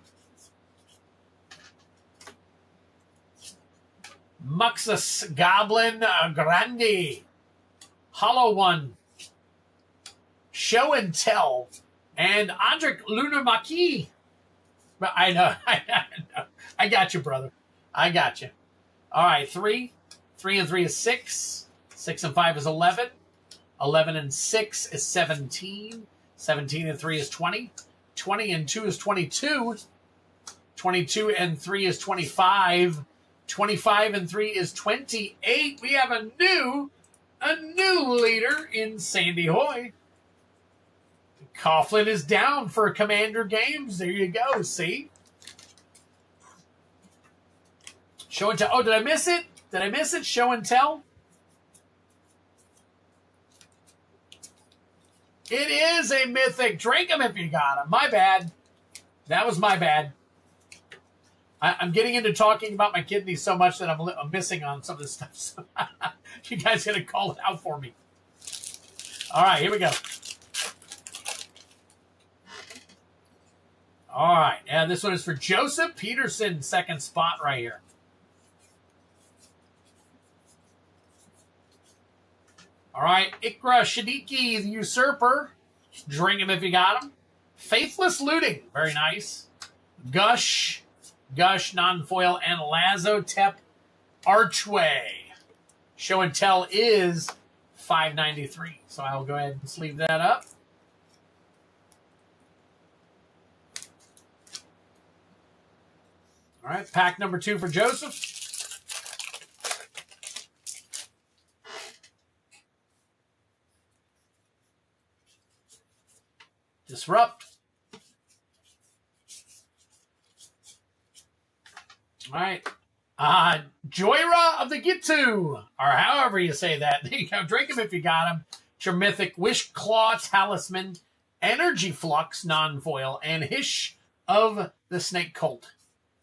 Muxus Goblin Grande. Hollow One. Show and Tell. And Andrik Lunamaki. I know. I got you, brother. I got you. All right, 3. 3 and 3 is 6. 6 and 5 is 11. 11 and 6 is 17. 17 and 3 is 20. 20 and 2 is 22. 22 and 3 is 25. 25 and 3 is 28. We have a new leader in Sandy Hoy. Coughlin is down for Commander games. There you go. See? Show and Tell. Oh, did I miss it? Did I miss it? Show and Tell? It is a Mythic. Drink them if you got them. My bad. That was my bad. I'm getting into talking about my kidneys so much that I'm missing on some of this stuff. So you guys got to call it out for me. All right, here we go. All right, and this one is for Joseph Peterson, second spot right here. All right, Ikra Shadiki, the Usurper. Drink him if you got him. Faithless Looting, very nice. Gush, non-foil, and Lazotep Archway. Show and Tell is $5.93, so I will go ahead and sleeve that up. All right, pack number 2 for Joseph. Disrupt. All right. Joyra of the Gitu, or however you say that. There you go. Drink him if you got him. It's your Mythic Wish Claw Talisman, Energy Flux, non-foil, and Hish of the Snake Cult.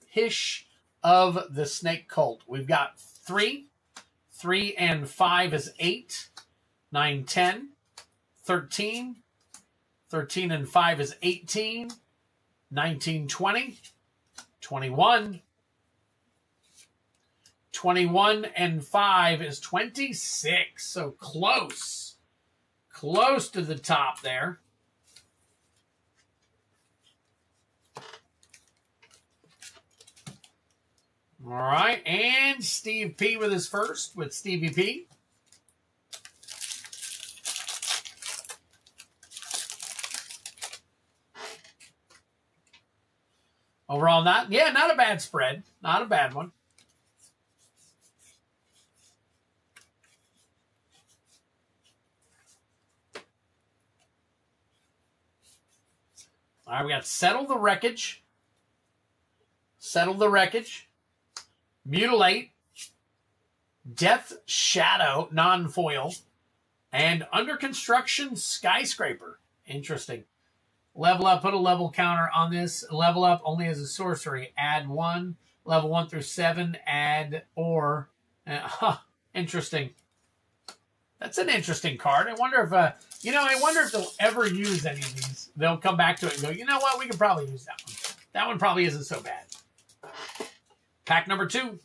Hish of the Snake Cult. We've got 3. 3 and 5 is 8. 9, 10. 13. 13 and 5 is 18. 19, 20. 21. 21 and 5 is 26. So close. Close to the top there. All right. And Steve P with his first with Stevie P. Overall, not a bad spread. Not a bad one. All right, we got Settle the Wreckage. Settle the Wreckage. Mutilate. Death Shadow, non-foil. And Under Construction Skyscraper. Interesting. Level up, put a level counter on this. Level up only as a sorcery. Add 1. Level 1 through 7. Add or. Interesting. That's an interesting card. I wonder if, I wonder if they'll ever use any of these. They'll come back to it and go, you know what? We could probably use that one. That one probably isn't so bad. Pack number 2.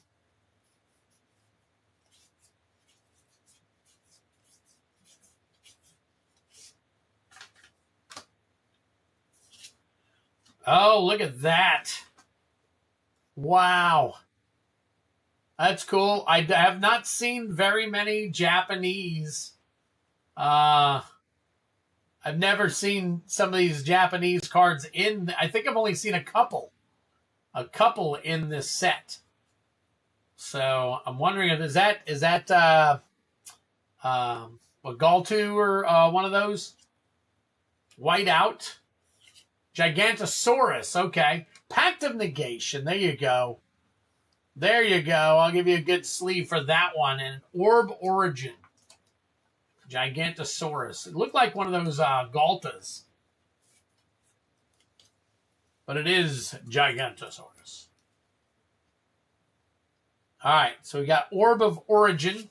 Oh, look at that. Wow. That's cool. I have not seen very many Japanese. I've never seen some of these Japanese cards in. I think I've only seen a couple in this set. So I'm wondering if is that Galtu or one of those? Whiteout. Gigantosaurus. Okay. Pact of Negation. There you go. There you go. I'll give you a good sleeve for that one. And Orb Origin. Gigantosaurus. It looked like one of those Galtas. But it is Gigantosaurus. All right, so we got Orb of Origin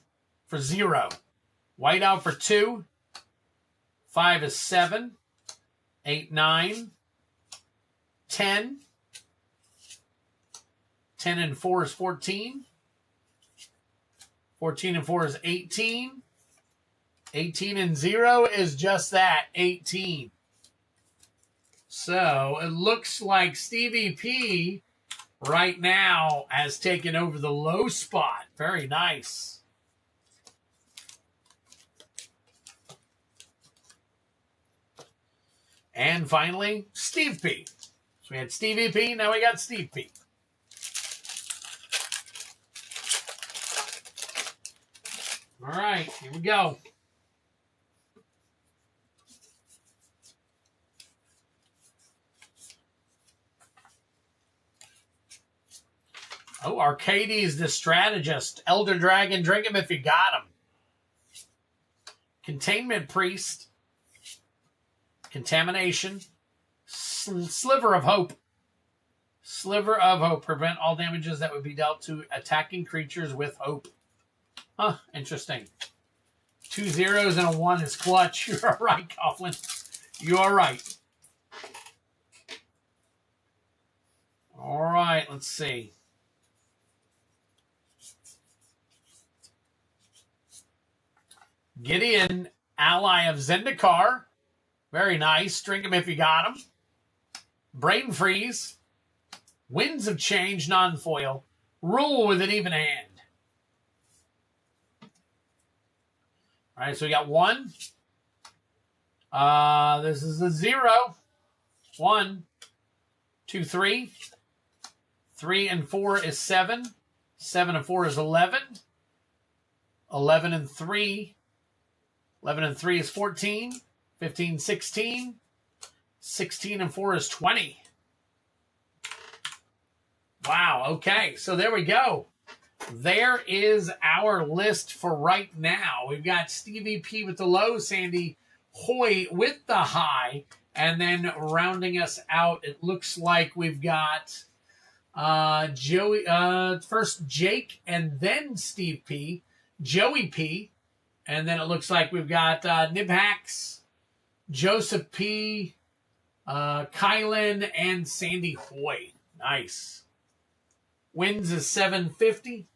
for 0. White out for 2. 5 is 7. 8, 9. 10. 10 and 4 is 14. 14 and 4 is 18. 18 and 0 is just that, 18. So it looks like Stevie P right now has taken over the low spot. Very nice. And finally, Steve P. So we had Stevie P, now we got Steve P. All right, here we go. Oh, Arcades the Strategist. Elder Dragon, drink him if you got him. Containment Priest. Contamination. Sliver of Hope. Sliver of Hope. Prevent all damages that would be dealt to attacking creatures with hope. Huh, interesting. 2 zeros and a 1 is clutch. You're all right, Coughlin. You are right. All right, let's see. Gideon, ally of Zendikar. Very nice. Drink him if you got him. Brain Freeze. Winds of Change, non-foil. Rule with an even hand. All right, so we got 1. This is a 0. 1, 2, 3. 3 and 4 is 7. 7 and 4 is 11. 11 and 3. 11 and 3 is 14. 15, 16. 16 and 4 is 20. Wow, okay. So there we go. There is our list for right now. We've got Stevie P with the low, Sandy Hoy with the high, and then rounding us out, it looks like we've got Joey, first Jake, and then Steve P, Joey P, and then it looks like we've got Nibhax, Joseph P, Kylan, and Sandy Hoy. Nice. Wins is 750.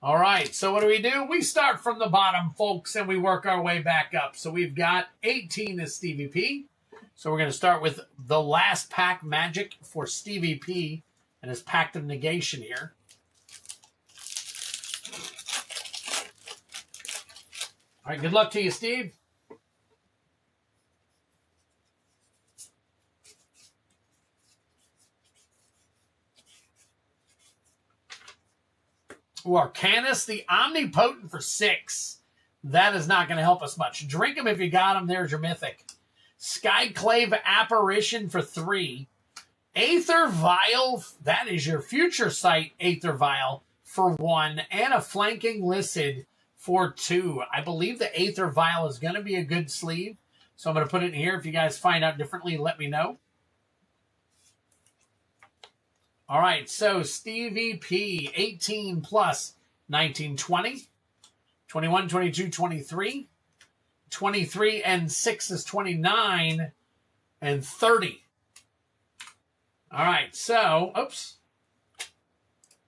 All right, so what do? We start from the bottom, folks, and we work our way back up. So we've got 18 as Stevie P. So we're going to start with the last pack magic for Stevie P and his Pact of Negation here. All right, good luck to you, Steve. Arcanus, the Omnipotent for 6. That is not going to help us much. Drink him if you got him. There's your Mythic. Skyclave Apparition for 3. Aether Vial, that is your future sight Aether Vial for 1. And a Flanking Listed for 2. I believe the Aether Vial is going to be a good sleeve. So I'm going to put it in here. If you guys find out differently, let me know. All right, so Stevie P, 18 plus 19, 20. 21, 22, 23. 23 and 6 is 29. And 30. All right, so, oops.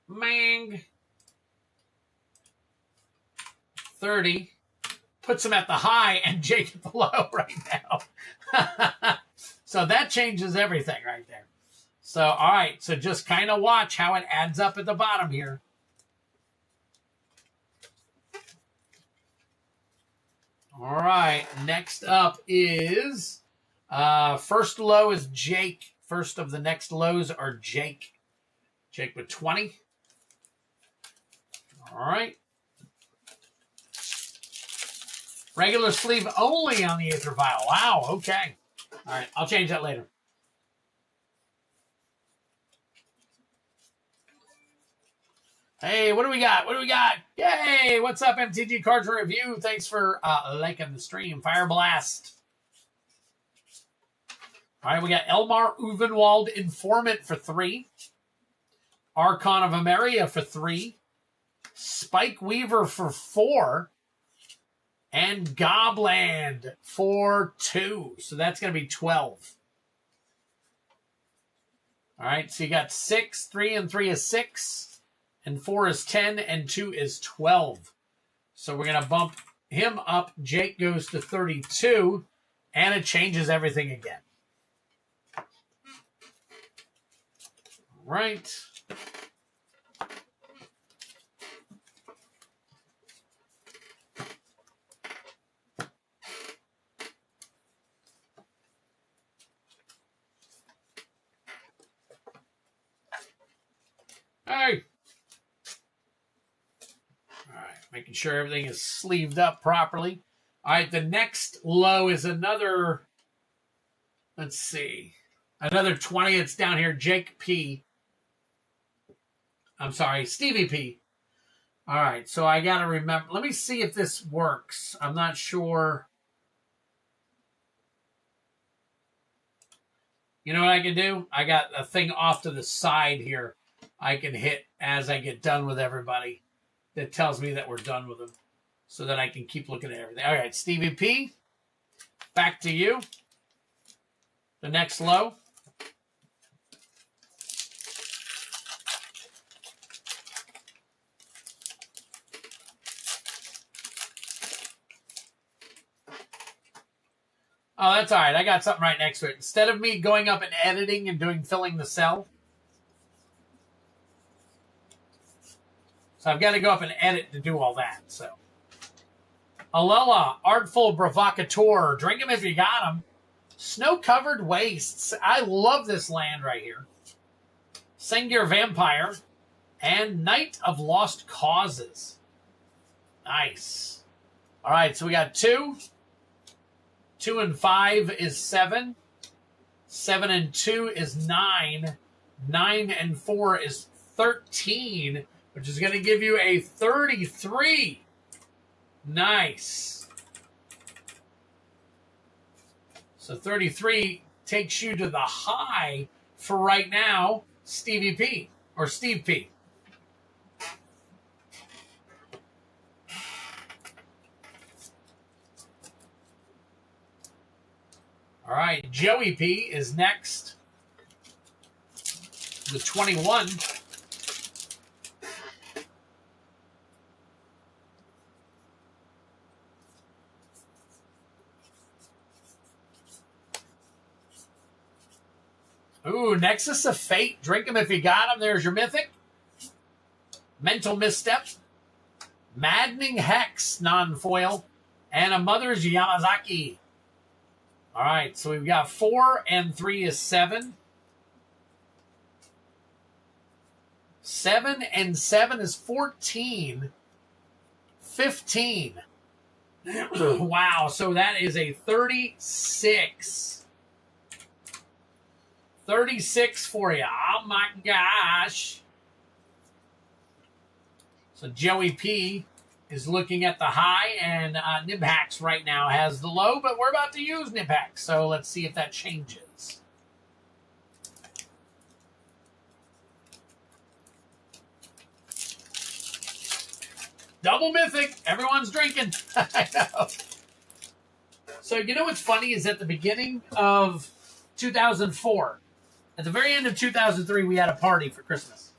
Mang. 30. Puts him at the high and Jake at the low right now. So that changes everything right there. So, all right, so just kind of watch how it adds up at the bottom here. All right, next up is, first low is Jake First of the next lows are Jake. Jake with 20. All right. Regular sleeve only on the Aether Vial. Wow, okay. All right, I'll change that later. Hey, what do we got? What do we got? Yay! What's up, MTG Cards Review? Thanks for liking the stream. Fire Blast. All right, we got Elmar Uvenwald Informant for 3. Archon of Emeria for 3. Spike Weaver for 4. And Gobland for 2. So that's going to be 12. All right, so you got 6, 3, and 3 is 6. And 4 is 10, and 2 is 12. So we're going to bump him up. Jake goes to 32, and it changes everything again. All right. Hey. All right, making sure everything is sleeved up properly. All right, the next low is another, let's see, another 20. It's down here, Jake P. I'm sorry, Stevie P. All right, so I got to remember. Let me see if this works. I'm not sure. You know what I can do? I got a thing off to the side here I can hit as I get done with everybody that tells me that we're done with them so that I can keep looking at everything. All right, Stevie P, back to you. The next low. Oh, that's all right. I got something right next to it. Instead of me going up and editing and filling the cell, so I've got to go up and edit to do all that. So, Alela, Artful Provocateur. Drink him if you got him. Snow-Covered Wastes. I love this land right here. Sengir Vampire. And Knight of Lost Causes. Nice. All right, so we got 2. 2 and 5 is 7. 7 and 2 is 9. 9 and 4 is 13. Which is going to give you a 33. Nice. So 33 takes you to the high for right now, Stevie P. Or Steve P. All right, Joey P is next with 21. Ooh, Nexus of Fate. Drink them if you got them. There's your Mythic. Mental Misstep. Maddening Hex, non-foil. And a Mother's Yamazaki. All right, so we've got 4 and 3 is 7. 7 and 7 is 14. 15. Wow, so that is a 36. 36 for you. Oh, my gosh. So Joey P is looking at the high, and Nibhax right now has the low, but we're about to use Nibhax, so let's see if that changes. Double Mythic. Everyone's drinking. I know. So you know what's funny is at the beginning of 2004, at the very end of 2003, we had a party for Christmas.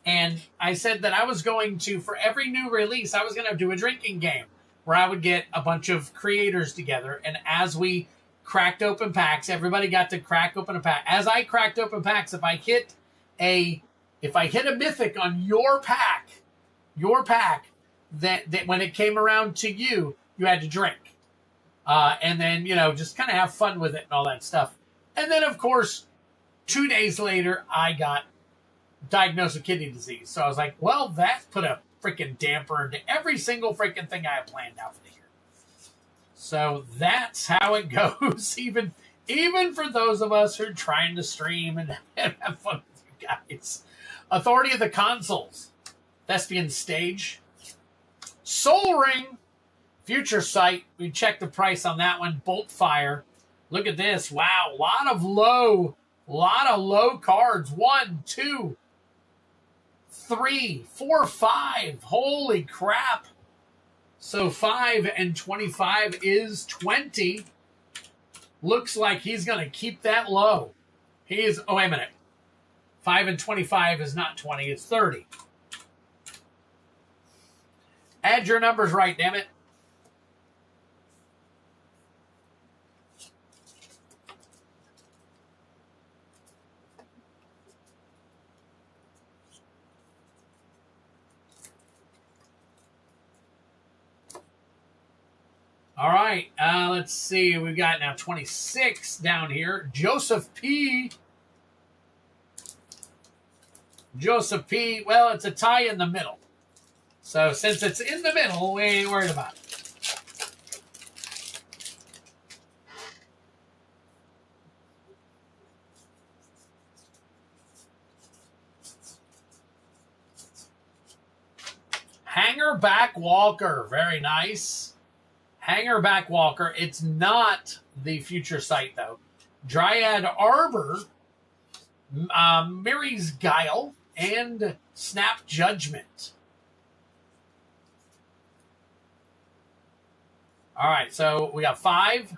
And I said that I was going to, for every new release, I was going to do a drinking game where I would get a bunch of creators together. And as we cracked open packs, everybody got to crack open a pack. As I cracked open packs, if I hit a Mythic on your pack, that when it came around to you, you had to drink. And then, just kind of have fun with it and all that stuff. And then, of course, 2 days later, I got diagnosed with kidney disease. So I was like, well, that put a freaking damper into every single freaking thing I had planned out for the year. So that's how it goes, even for those of us who are trying to stream and have fun with you guys. Authority of the Consoles, Thespian Stage, Soul Ring, Future Sight. We checked the price on that one. Bolt Fire. Look at this. Wow, a lot of low cards. 1, 2, 3, 4, 5. Holy crap. So 5 and 25 is 20. Looks like he's going to keep that low. Oh, wait a minute. 5 and 25 is not 20, it's 30. Add your numbers right, damn it. All right, let's see. We've got now 26 down here. Joseph P. Well, it's a tie in the middle. So since it's in the middle, we ain't worried about it. Hangerback Walker. Very nice. Hangerback Walker. It's not the Future Sight, though. Dryad Arbor, Mary's Guile, and Snap Judgment. All right, so we got 5.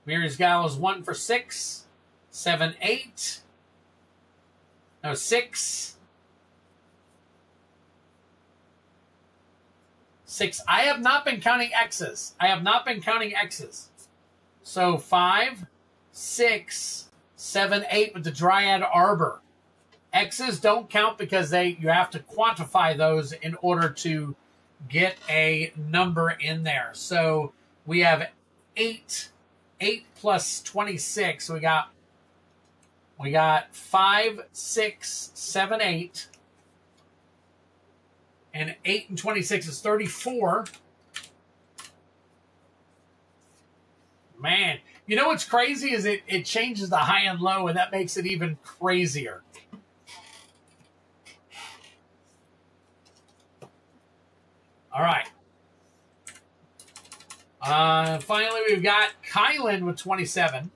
Mary's Guile is 1 for 6. 7, 8. No, 6. 6. I have not been counting X's. So 5, 6, 7, 8 with the Dryad Arbor. X's don't count because you have to quantify those in order to get a number in there. So we have 8 plus 26. We got 5, 6, 7, 8. And 8 and 26 is 34. Man, you know what's crazy is it changes the high and low, and that makes it even crazier. All right. Finally, we've got Kylan with 27.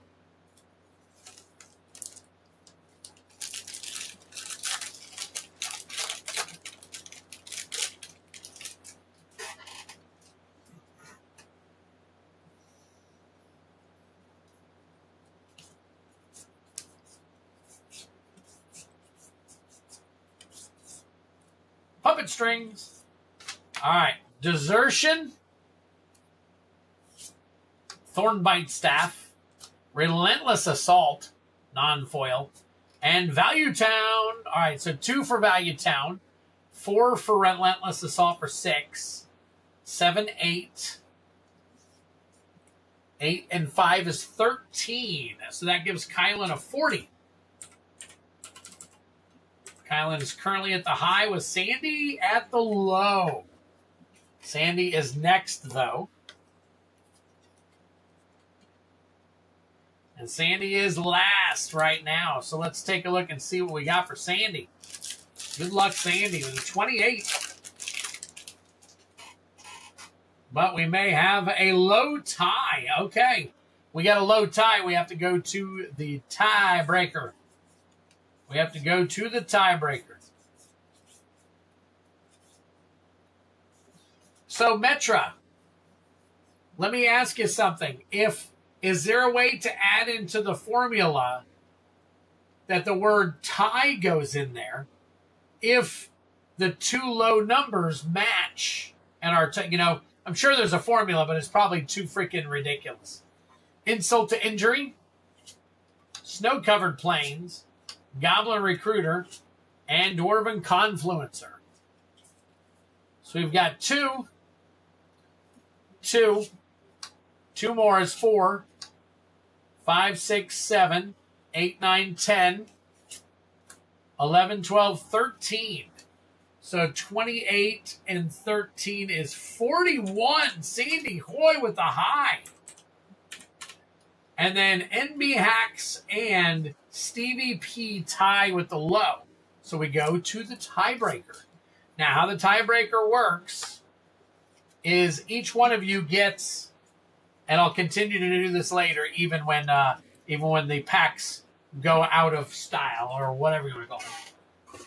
Puppet Strings. All right. Desertion. Thornbite Staff. Relentless Assault. Non-foil. And Value Town. All right. So 2 for Value Town. 4 for Relentless Assault for 6. 7, 8. 8 and 5 is 13. So that gives Kylan a 40. Kylan is currently at the high with Sandy at the low. Sandy is next, though. And Sandy is last right now. So let's take a look and see what we got for Sandy. Good luck, Sandy, with 28. But we may have a low tie. Okay. We got a low tie. We have to go to the tiebreaker. So, Metra, let me ask you something. Is there a way to add into the formula that the word tie goes in there if the 2 low numbers match and are, I'm sure there's a formula, but it's probably too freaking ridiculous. Insult to Injury, Snow-Covered Plains, Goblin Recruiter, and Dwarven Confluencer. So we've got 2. 2 more is 4. 5, 6, 7. 8, 9, 10, 11, 12, 13. So 28 and 13 is 41. Sandy Hoy with the high. And then NB Hacks and Stevie P tie with the low. So we go to the tiebreaker. Now, how the tiebreaker works is each one of you gets, and I'll continue to do this later, even when the packs go out of style or whatever you want to call it.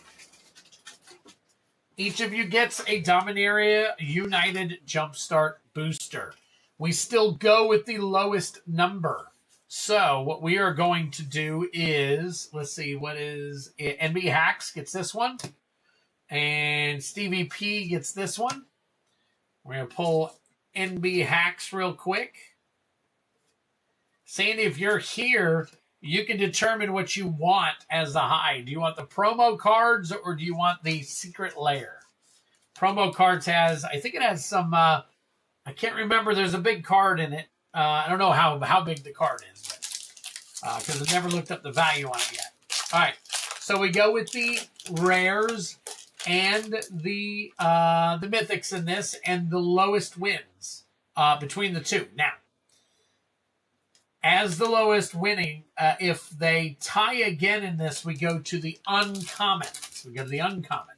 Each of you gets a Dominaria United Jumpstart booster. We still go with the lowest number. So what we are going to do is, let's see, what is it? NB Hacks gets this one. And Stevie P gets this one. We're going to pull NB Hacks real quick. Sandy, if you're here, you can determine what you want as the high. Do you want the promo cards or do you want the secret layer? Promo cards has, I think it has some, I can't remember. There's a big card in it. I don't know how big the card is, because I've never looked up the value on it yet. All right, so we go with the rares and the mythics in this, and the lowest wins between the two. Now, as the lowest winning, if they tie again in this, we go to the uncommon. So we go to the uncommon.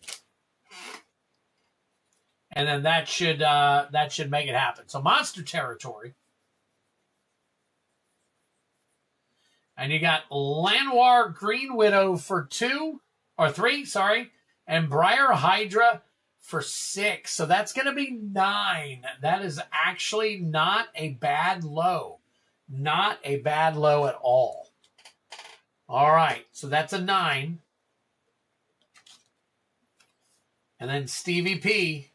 And then that should make it happen. So monster territory. And you got Lanoir Green Widow for 3, and Briar Hydra for 6. So that's going to be 9. That is actually not a bad low. Not a bad low at all. All right, so that's a 9. And then Stevie P.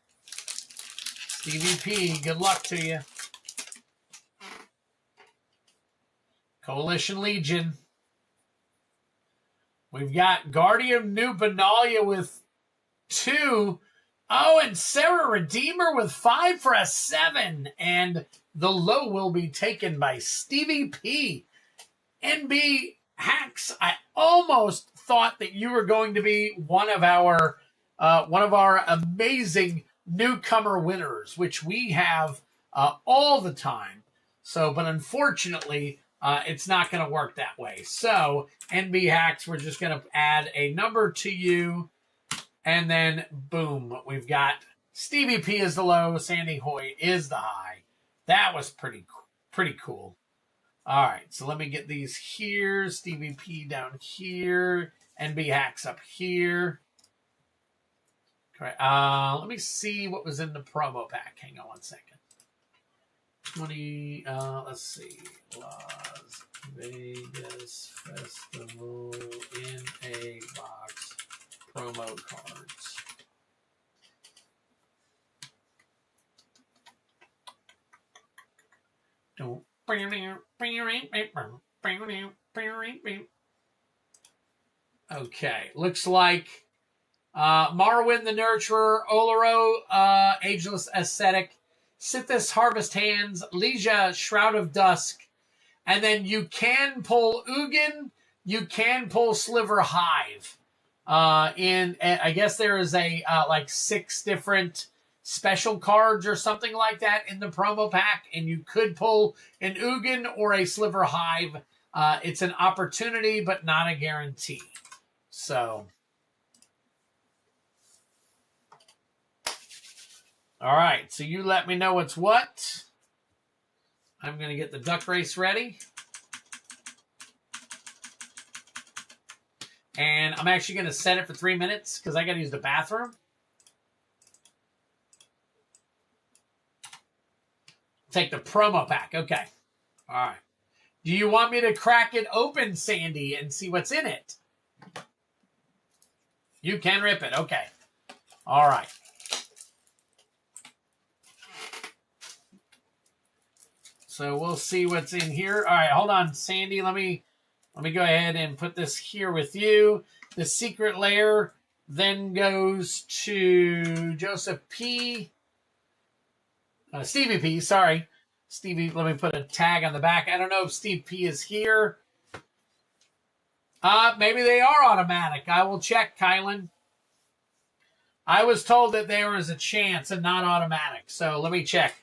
Stevie P, good luck to you. Coalition Legion. We've got Guardian New Benalia with 2. Oh, and Sarah Redeemer with 5 for a 7. And the low will be taken by Stevie P. NB Hacks, I almost thought that you were going to be one of our amazing newcomer winners, which we have all the time. So, but unfortunately, it's not going to work that way. So, NB Hacks, we're just going to add a number to you. And then, boom, we've got Stevie P is the low, Sandy Hoy is the high. That was pretty cool. All right, so let me get these here. Stevie P down here. NB Hacks up here. Okay, let me see what was in the promo pack. Hang on one second. 20, let's see. Las Vegas Festival in a box. Promo cards. Okay, looks like Marwyn the Nurturer, Oloro, Ageless Ascetic, Sithis Harvest Hands, Leisha Shroud of Dusk, and then you can pull Ugin, you can pull Sliver Hive. I guess there is a like 6 different special cards or something like that in the promo pack, and you could pull an Ugin or a Sliver Hive. It's an opportunity, but not a guarantee. So, all right. So you let me know what's what. I'm going to get the duck race ready. And I'm actually going to set it for 3 minutes because I got to use the bathroom. Take the promo pack. Okay. All right. Do you want me to crack it open, Sandy, and see what's in it? You can rip it. Okay. All right. So we'll see what's in here. All right. Hold on, Sandy. Let me go ahead and put this here with you. The secret layer then goes to Joseph P. Stevie P, sorry. Stevie, let me put a tag on the back. I don't know if Steve P is here. Maybe they are automatic. I will check, Kylan. I was told that there was a chance and not automatic. So let me check.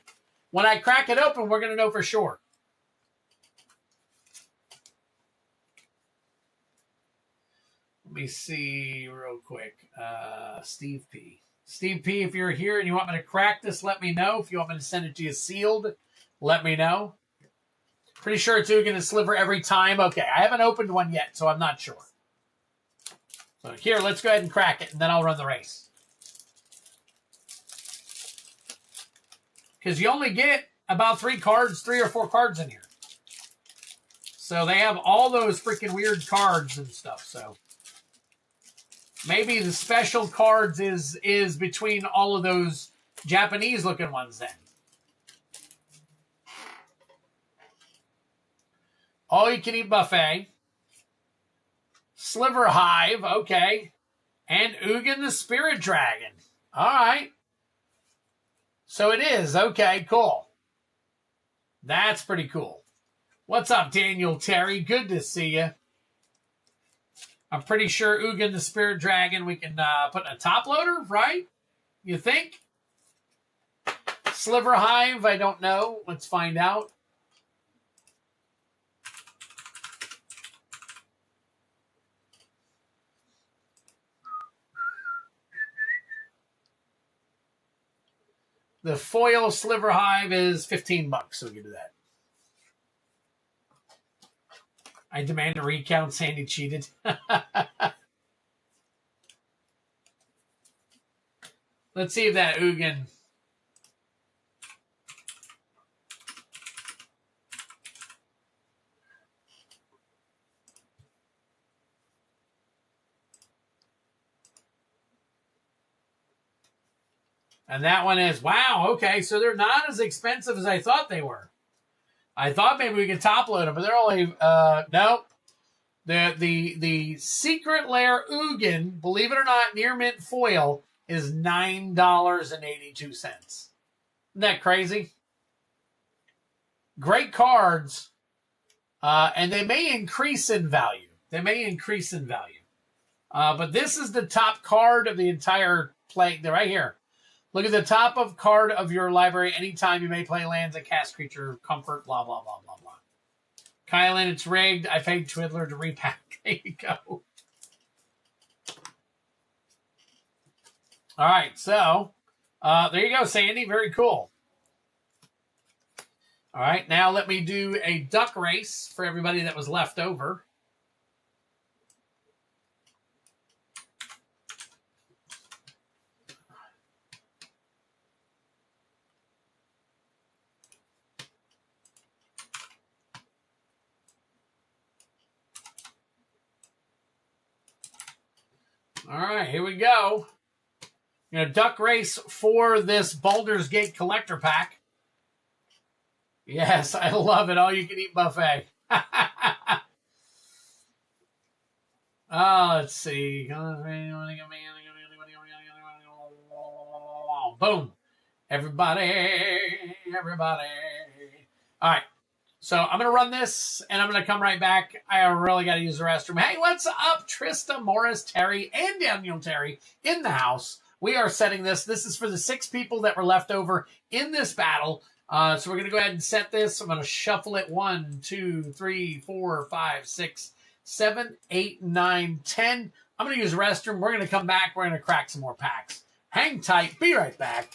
When I crack it open, we're going to know for sure. Let me see real quick. Steve P. Steve P, if you're here and you want me to crack this, let me know. If you want me to send it to you sealed, let me know. Pretty sure it's Ugin and Sliver every time. Okay, I haven't opened one yet, so I'm not sure. So here, let's go ahead and crack it, and then I'll run the race. Because you only get about 3 or 4 cards in here. So they have all those freaking weird cards and stuff, so... Maybe the special cards is between all of those Japanese-looking ones then. All-you-can-eat buffet. Sliver Hive, okay. And Ugin the Spirit Dragon. All right. So it is. Okay, cool. That's pretty cool. What's up, Daniel Terry? Good to see you. I'm pretty sure Ugin the Spirit Dragon we can put in a top loader, right? You think? Sliver Hive, I don't know. Let's find out. The foil Sliver Hive is $15, so we can do that. I demand a recount. Sandy cheated. Let's see if that Ugin. And that one is, wow, okay, so they're not as expensive as I thought they were. I thought maybe we could top load them, but they're only, no. The Secret Lair Ugin, believe it or not, near mint foil is $9.82. Isn't that crazy? Great cards, and they may increase in value. But this is the top card of the entire play. They're right here. Look at the top of card of your library. Anytime you may play lands and cast creature, comfort, blah, blah, blah, blah, blah. Kylan, it's rigged. I paid Twiddler to repack. There you go. All right, so there you go, Sandy. Very cool. All right, now let me do a duck race for everybody that was left over. All right, here we go. Duck race for this Baldur's Gate collector pack. Yes, I love it. All you can eat buffet. Let's see. Boom. Everybody. All right. So I'm going to run this, and I'm going to come right back. I really got to use the restroom. Hey, what's up, Trista, Morris, Terry, and Daniel Terry in the house? We are setting this. This is for the 6 people that were left over in this battle. So we're going to go ahead and set this. I'm going to shuffle it. 1, 2, 3, 4, 5, 6, 7, 8, 9, 10. I'm going to use the restroom. We're going to come back. We're going to crack some more packs. Hang tight. Be right back.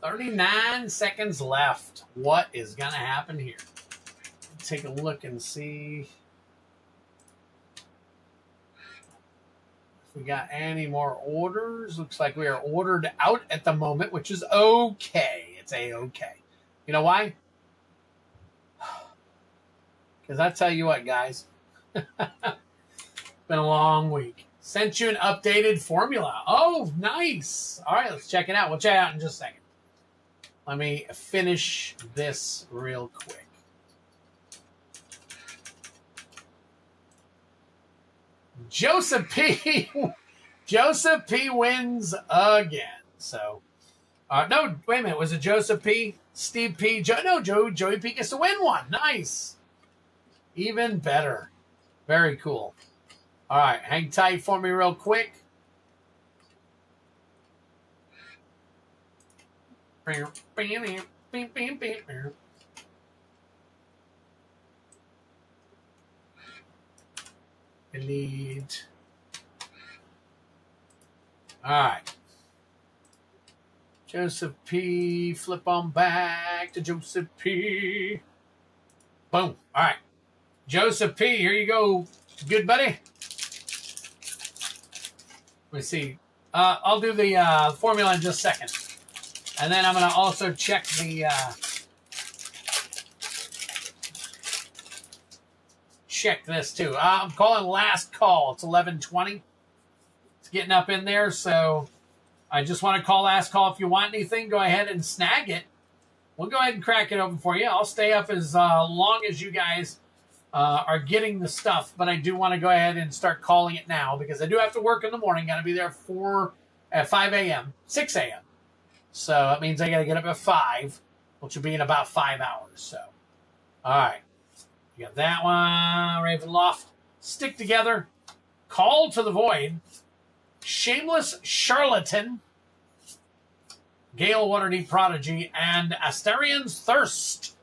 39 seconds left. What is going to happen here? Take a look and see if we got any more orders. Looks like we are ordered out at the moment, which is okay. It's a-okay. You know why? Because I tell you what, guys. It's been a long week. Sent you an updated formula. Oh, nice. All right, let's check it out. We'll check it out in just a second. Let me finish this real quick. Joseph P. Joseph P. wins again. So, no, wait a minute. Was it Joseph P? Steve P? Joey P gets to win one. Nice. Even better. Very cool. All right, hang tight for me real quick. Elite. All right. Joseph P. Flip on back to Joseph P. Boom. All right. Joseph P. Here you go. Good, buddy. Let me see. I'll do the formula in just a second. And then I'm going to also check the check this too. I'm calling last call. It's 11:20. It's getting up in there, so I just want to call last call. If you want anything, go ahead and snag it. We'll go ahead and crack it open for you. I'll stay up as long as you guys are getting the stuff, but I do want to go ahead and start calling it now because I do have to work in the morning. Got to be there at 5 a.m., 6 a.m. So that means I got to get up at 5, which will be in about 5 hours. So, all right. You got that one, Ravenloft. Stick Together. Call to the Void. Shameless Charlatan. Gale Waterdeep Prodigy. And Astarion's Thirst.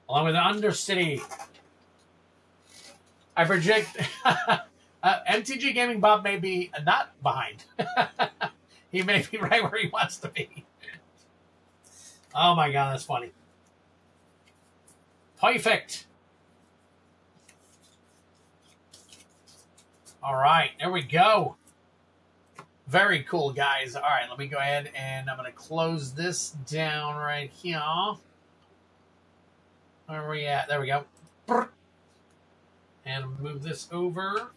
Along with Undercity. I project MTG Gaming Bob may be not behind. He may be right where he wants to be. Oh my God, that's funny. Perfect. All right, there we go. Very cool, guys. All right, let me go ahead and I'm going to close this down right here. Where are we at? There we go. And move this over.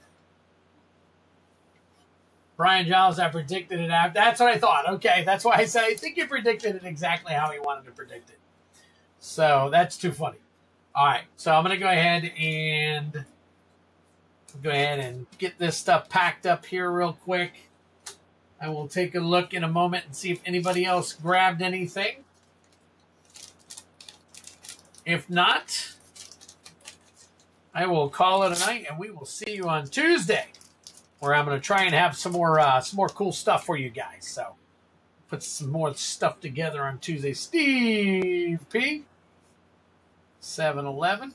Brian Giles, I predicted it. That's what I thought. Okay, that's why I said I think you predicted it exactly how he wanted to predict it. So that's too funny. All right, so I'm going to go ahead and get this stuff packed up here real quick. I will take a look in a moment and see if anybody else grabbed anything. If not, I will call it a night, and we will see you on Tuesday, where I'm going to try and have some more cool stuff for you guys. So, put some more stuff together on Tuesday. Steve P. 7-Eleven.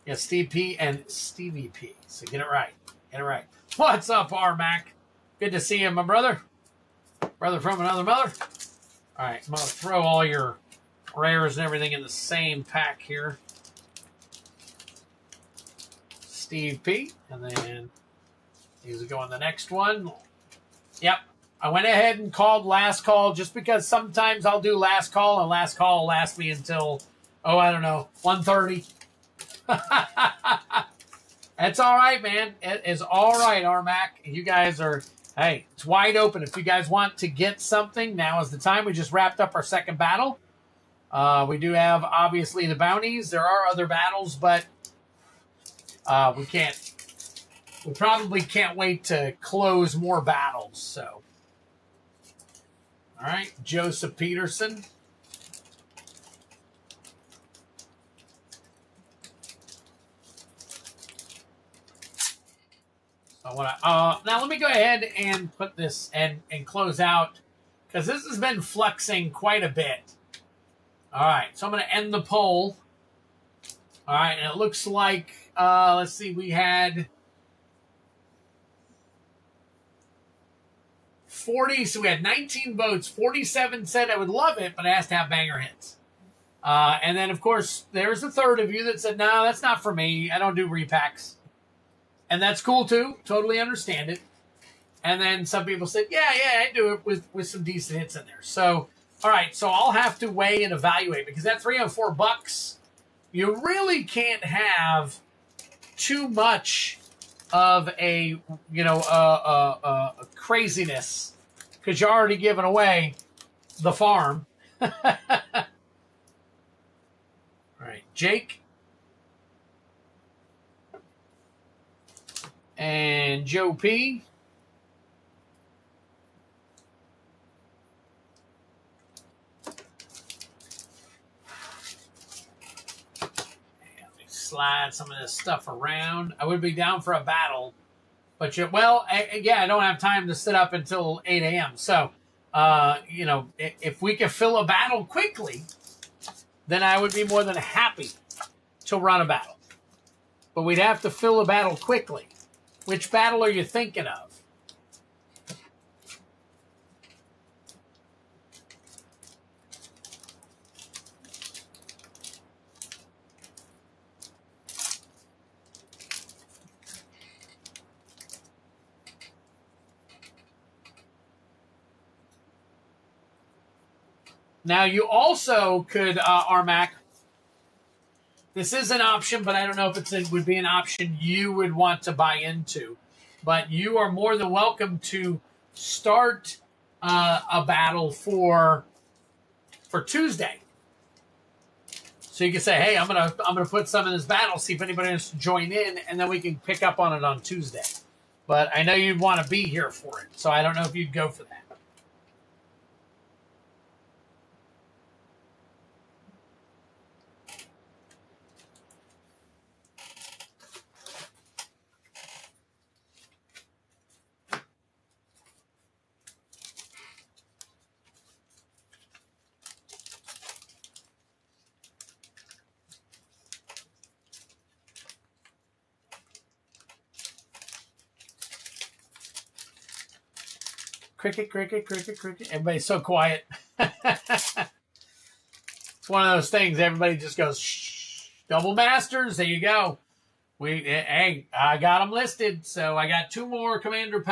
Yeah, Steve P. and Stevie P. So get it right. Get it right. What's up, R-Mac? Good to see you, my brother. Brother from another mother. All right, I'm going to throw all your rares and everything in the same pack here. Steve P. And then these will go on the next one. Yep. I went ahead and called last call just because sometimes I'll do last call, and last call will last me until, I don't know, 1:30. That's all right, man. It is all right, R-Mac. You guys are, hey, it's wide open. If you guys want to get something, now is the time. We just wrapped up our second battle. We do have, obviously, the bounties. There are other battles, but we probably can't wait to close more battles. So, all right, Joseph Peterson. I want to. Now let me go ahead and put this and close out because this has been fluxing quite a bit. All right, so I'm going to end the poll. All right, and it looks like let's see, we had 40, so we had 19 votes. 47 said I would love it, but it has to have banger hits. And then, of course, there's a third of you that said, no, that's not for me. I don't do repacks. And that's cool, too. Totally understand it. And then some people said, yeah, I do it with some decent hits in there. So, all right, so I'll have to weigh and evaluate because that $304, you really can't have too much of a, a craziness because you're already giving away the farm. All right, Jake and Joe P. Slide some of this stuff around. I would be down for a battle, but I don't have time to sit up until 8 a.m. So, if we could fill a battle quickly, then I would be more than happy to run a battle. But we'd have to fill a battle quickly. Which battle are you thinking of? Now, you also could, Armac, this is an option, but I don't know if it would be an option you would want to buy into. But you are more than welcome to start a battle for Tuesday. So you can say, hey, I'm gonna put some in this battle, see if anybody wants to join in, and then we can pick up on it on Tuesday. But I know you'd want to be here for it, so I don't know if you'd go for that. Cricket, cricket, cricket, cricket. Everybody's so quiet. It's one of those things. Everybody just goes, shh. Double Masters. There you go. I got them listed. So I got 2 more Commander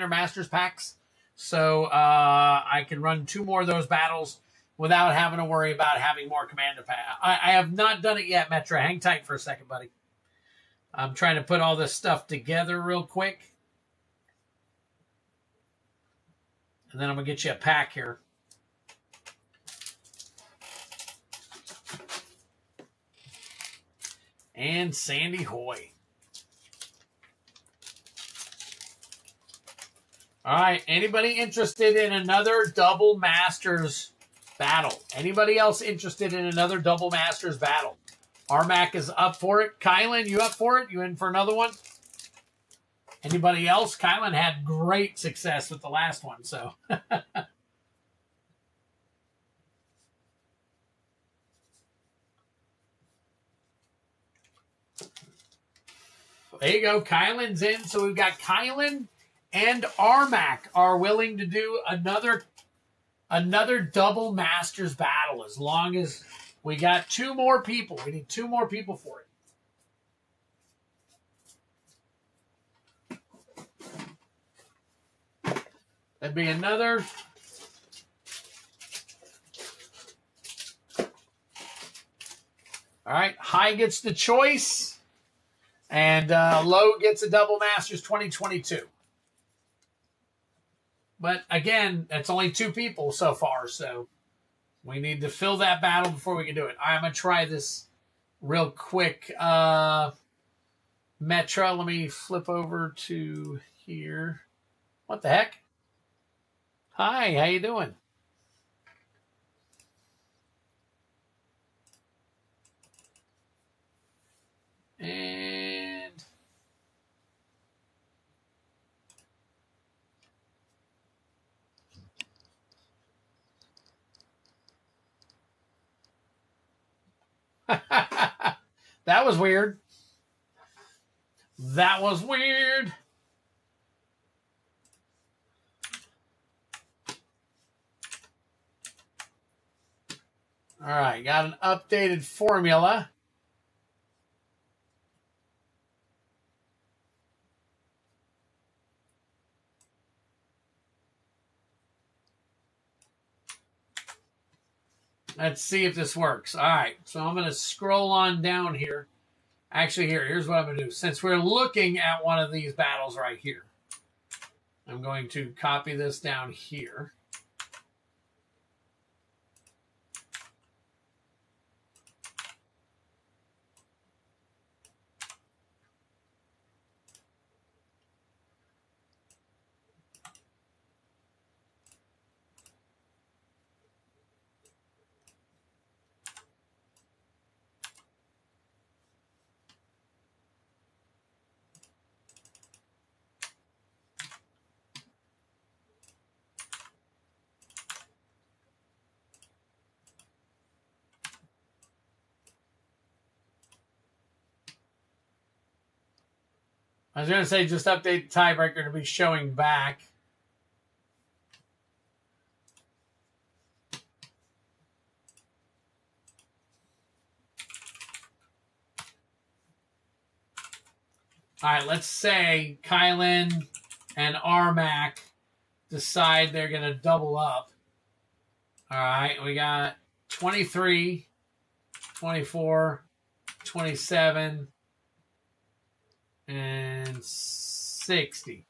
Masters packs. So I can run 2 more of those battles without having to worry about having more Commander packs. I have not done it yet, Metro. Hang tight for a second, buddy. I'm trying to put all this stuff together real quick. And then I'm going to get you a pack here. And Sandy Hoy. All right. Anybody interested in another Double Masters battle? Anybody else interested in another Double Masters battle? Armac is up for it. Kylan, you up for it? You in for another one? Anybody else? Kylan had great success with the last one, so. There you go. Kylan's in. So we've got Kylan and Armac are willing to do another Double Masters battle as long as we got 2 more people. We need 2 more people for it. That'd be another. All right. High gets the choice. And Low gets a Double Masters 2022. But again, that's only 2 people so far. So we need to fill that battle before we can do it. I'm going to try this real quick. Metro, let me flip over to here. What the heck? Hi, how you doing? And That was weird. That was weird. All right, got an updated formula. Let's see if this works. All right, so I'm going to scroll on down here. Actually, here's what I'm going to do. Since we're looking at one of these battles right here, I'm going to copy this down here. I was going to say just update the tiebreaker to be showing back. All right, let's say Kylan and Armac decide they're going to double up. All right, we got 23, 24, 27, and 60.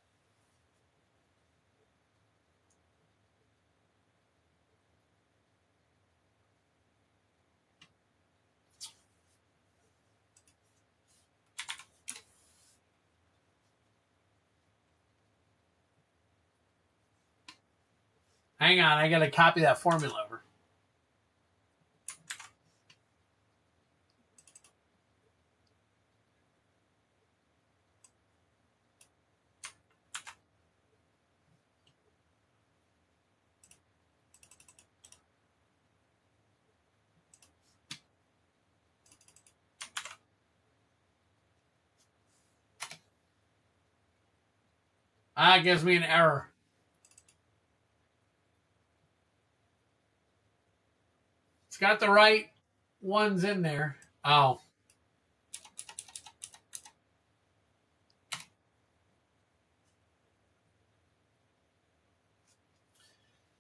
Hang on, I got to copy that formula over. It gives me an error. It's got the right ones in there. Oh.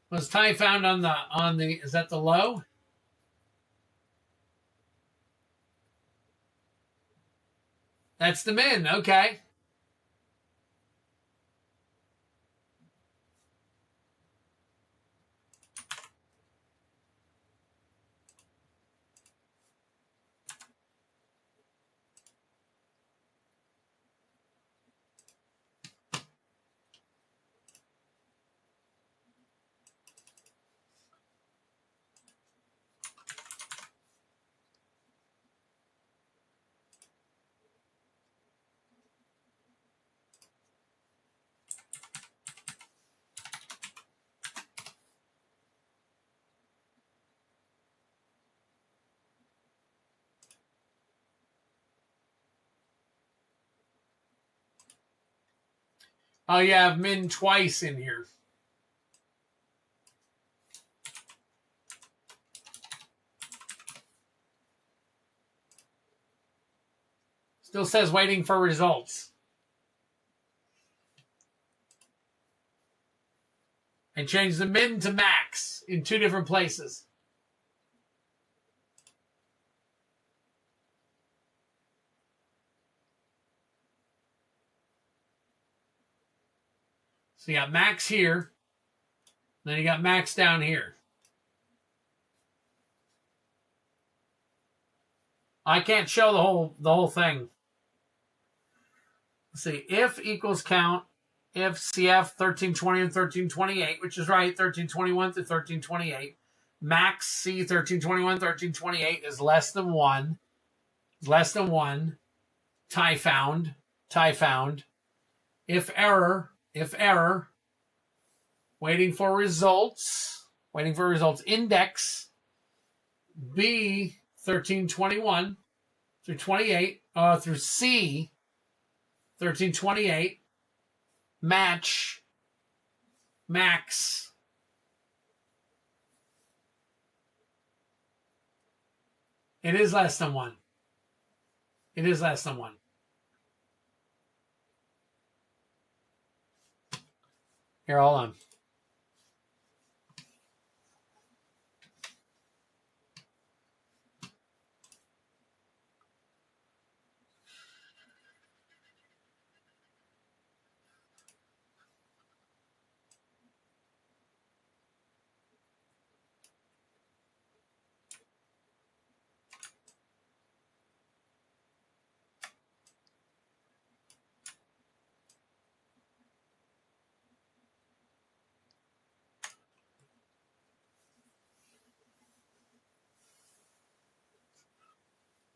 Was tie found on the is that the low? That's the min, okay. Oh, you have min twice in here. Still says waiting for results. And change the min to max in two different places. So you got max here. Then you got max down here. I can't show the whole thing. Let's see. If equals count. If CF 1320 and 1328, which is right, 1321 to 1328. Max C 1321, 1328 is less than 1. Less than 1. Tie found. Tie found. If error. Waiting for results. Waiting for results. Index B 1321. through 28, through C, 1328, match, max. It is less than 1. It is less than 1. Here, hold on.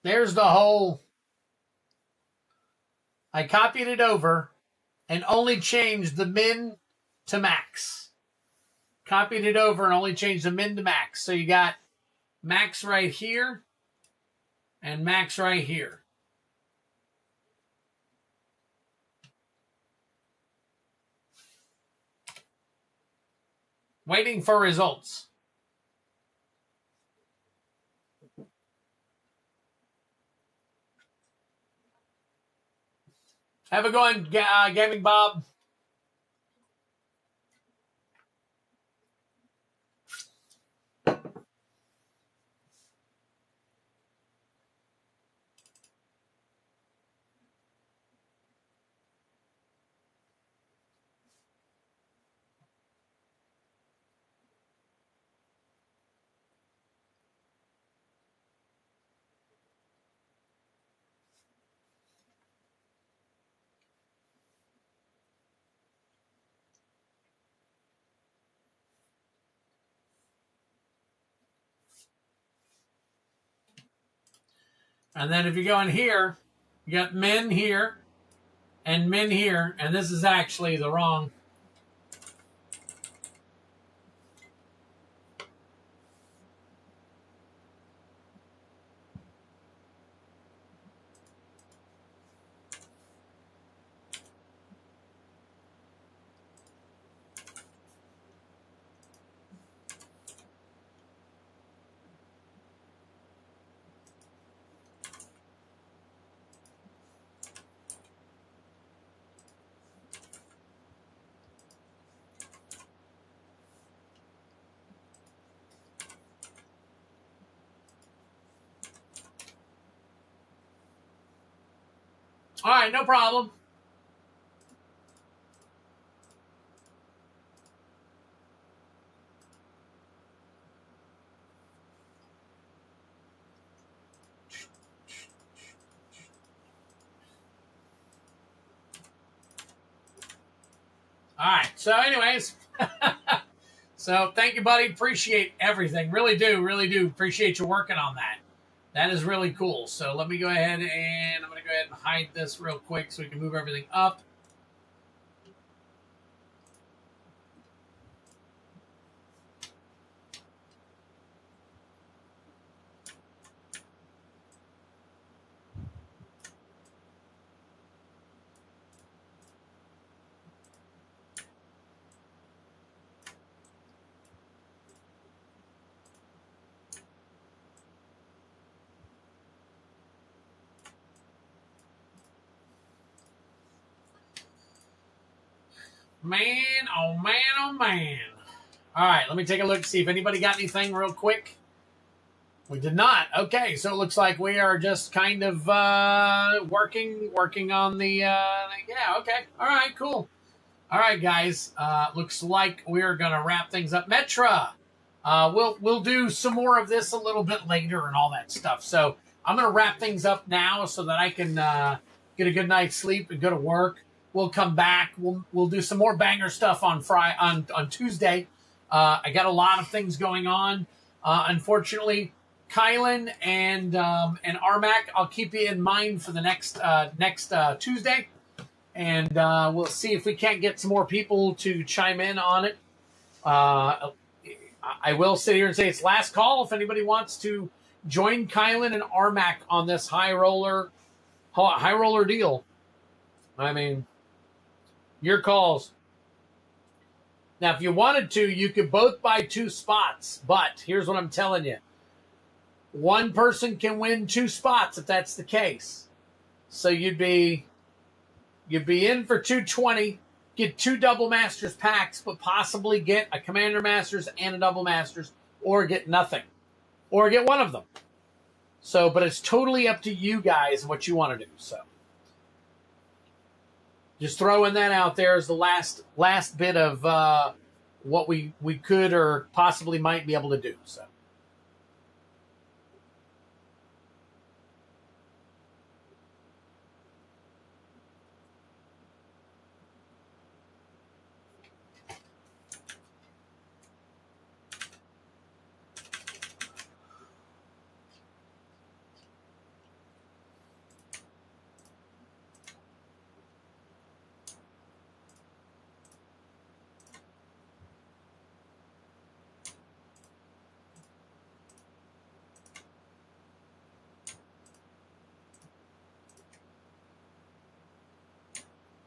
There's the whole. I copied it over and only changed the min to max. Copied it over and only changed the min to max. So you got max right here and max right here. Waiting for results. Have a good one, Gaming Bob. And then if you go in here, you got min here and min here, and this is actually the wrong. All right, no problem. All right, so anyways, so thank you, buddy. Appreciate everything. Really do appreciate you working on that. That is really cool. So let me go ahead and I'm going to go ahead and hide this real quick so we can move everything up. Man, oh man, oh man. All right, let me take a look to see if anybody got anything real quick. We did not. Okay, so it looks like we are just kind of working on the, yeah, okay. All right, cool. All right, guys, looks like we're going to wrap things up. Metra, we'll do some more of this a little bit later and all that stuff. So I'm going to wrap things up now so that I can get a good night's sleep and go to work. We'll come back. We'll do some more banger stuff on Tuesday. I got a lot of things going on. Unfortunately, Kylan and Armac, I'll keep you in mind for the next Tuesday, and we'll see if we can't get some more people to chime in on it. I will sit here and say it's last call if anybody wants to join Kylan and Armac on this high roller deal. I mean, your calls. Now, if you wanted to, you could both buy 2 spots. But here's what I'm telling you. One person can win 2 spots if that's the case. So you'd be in for 220, get 2 Double Masters packs, but possibly get a Commander Masters and a Double Masters, or get nothing. Or get one of them. So, but it's totally up to you guys what you want to do. So, just throwing that out there as the last bit of what we could or possibly might be able to do. So,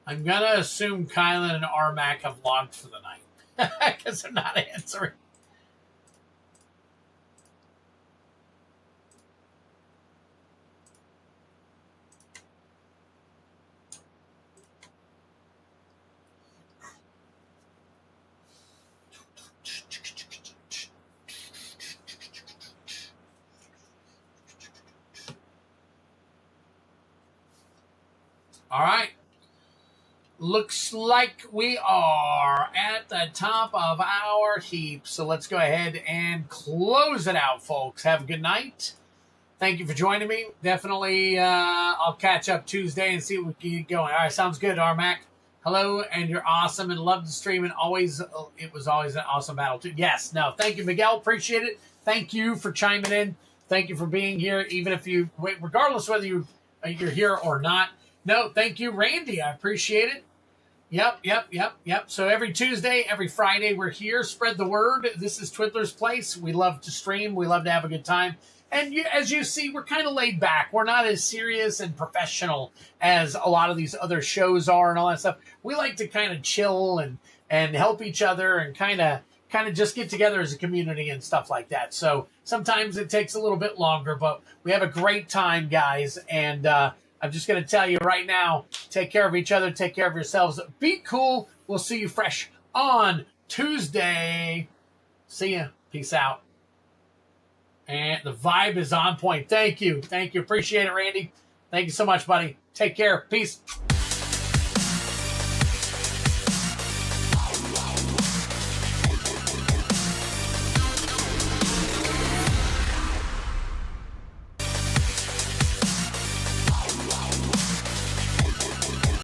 I'm going to assume Kylan and Armac have logged for the night because they're not answering. All right. Looks like we are at the top of our heap. So let's go ahead and close it out, folks. Have a good night. Thank you for joining me. Definitely, I'll catch up Tuesday and see what we can get going. All right, sounds good, Armac. Hello, and you're awesome and love the stream. And it was always an awesome battle, too. Yes, no, thank you, Miguel. Appreciate it. Thank you for chiming in. Thank you for being here, even if regardless whether you're here or not. No, thank you, Randy. I appreciate it. Yep. So every Tuesday, every Friday, we're here. Spread the word. This is Twiddler's Place. We love to stream. We love to have a good time. And as you see, we're kind of laid back. We're not as serious and professional as a lot of these other shows are and all that stuff. We like to kind of chill and help each other and kind of just get together as a community and stuff like that. So sometimes it takes a little bit longer, but we have a great time, guys. And I'm just going to tell you right now, take care of each other, take care of yourselves. Be cool. We'll see you fresh on Tuesday. See ya. Peace out. And the vibe is on point. Thank you. Appreciate it, Randy. Thank you so much, buddy. Take care. Peace.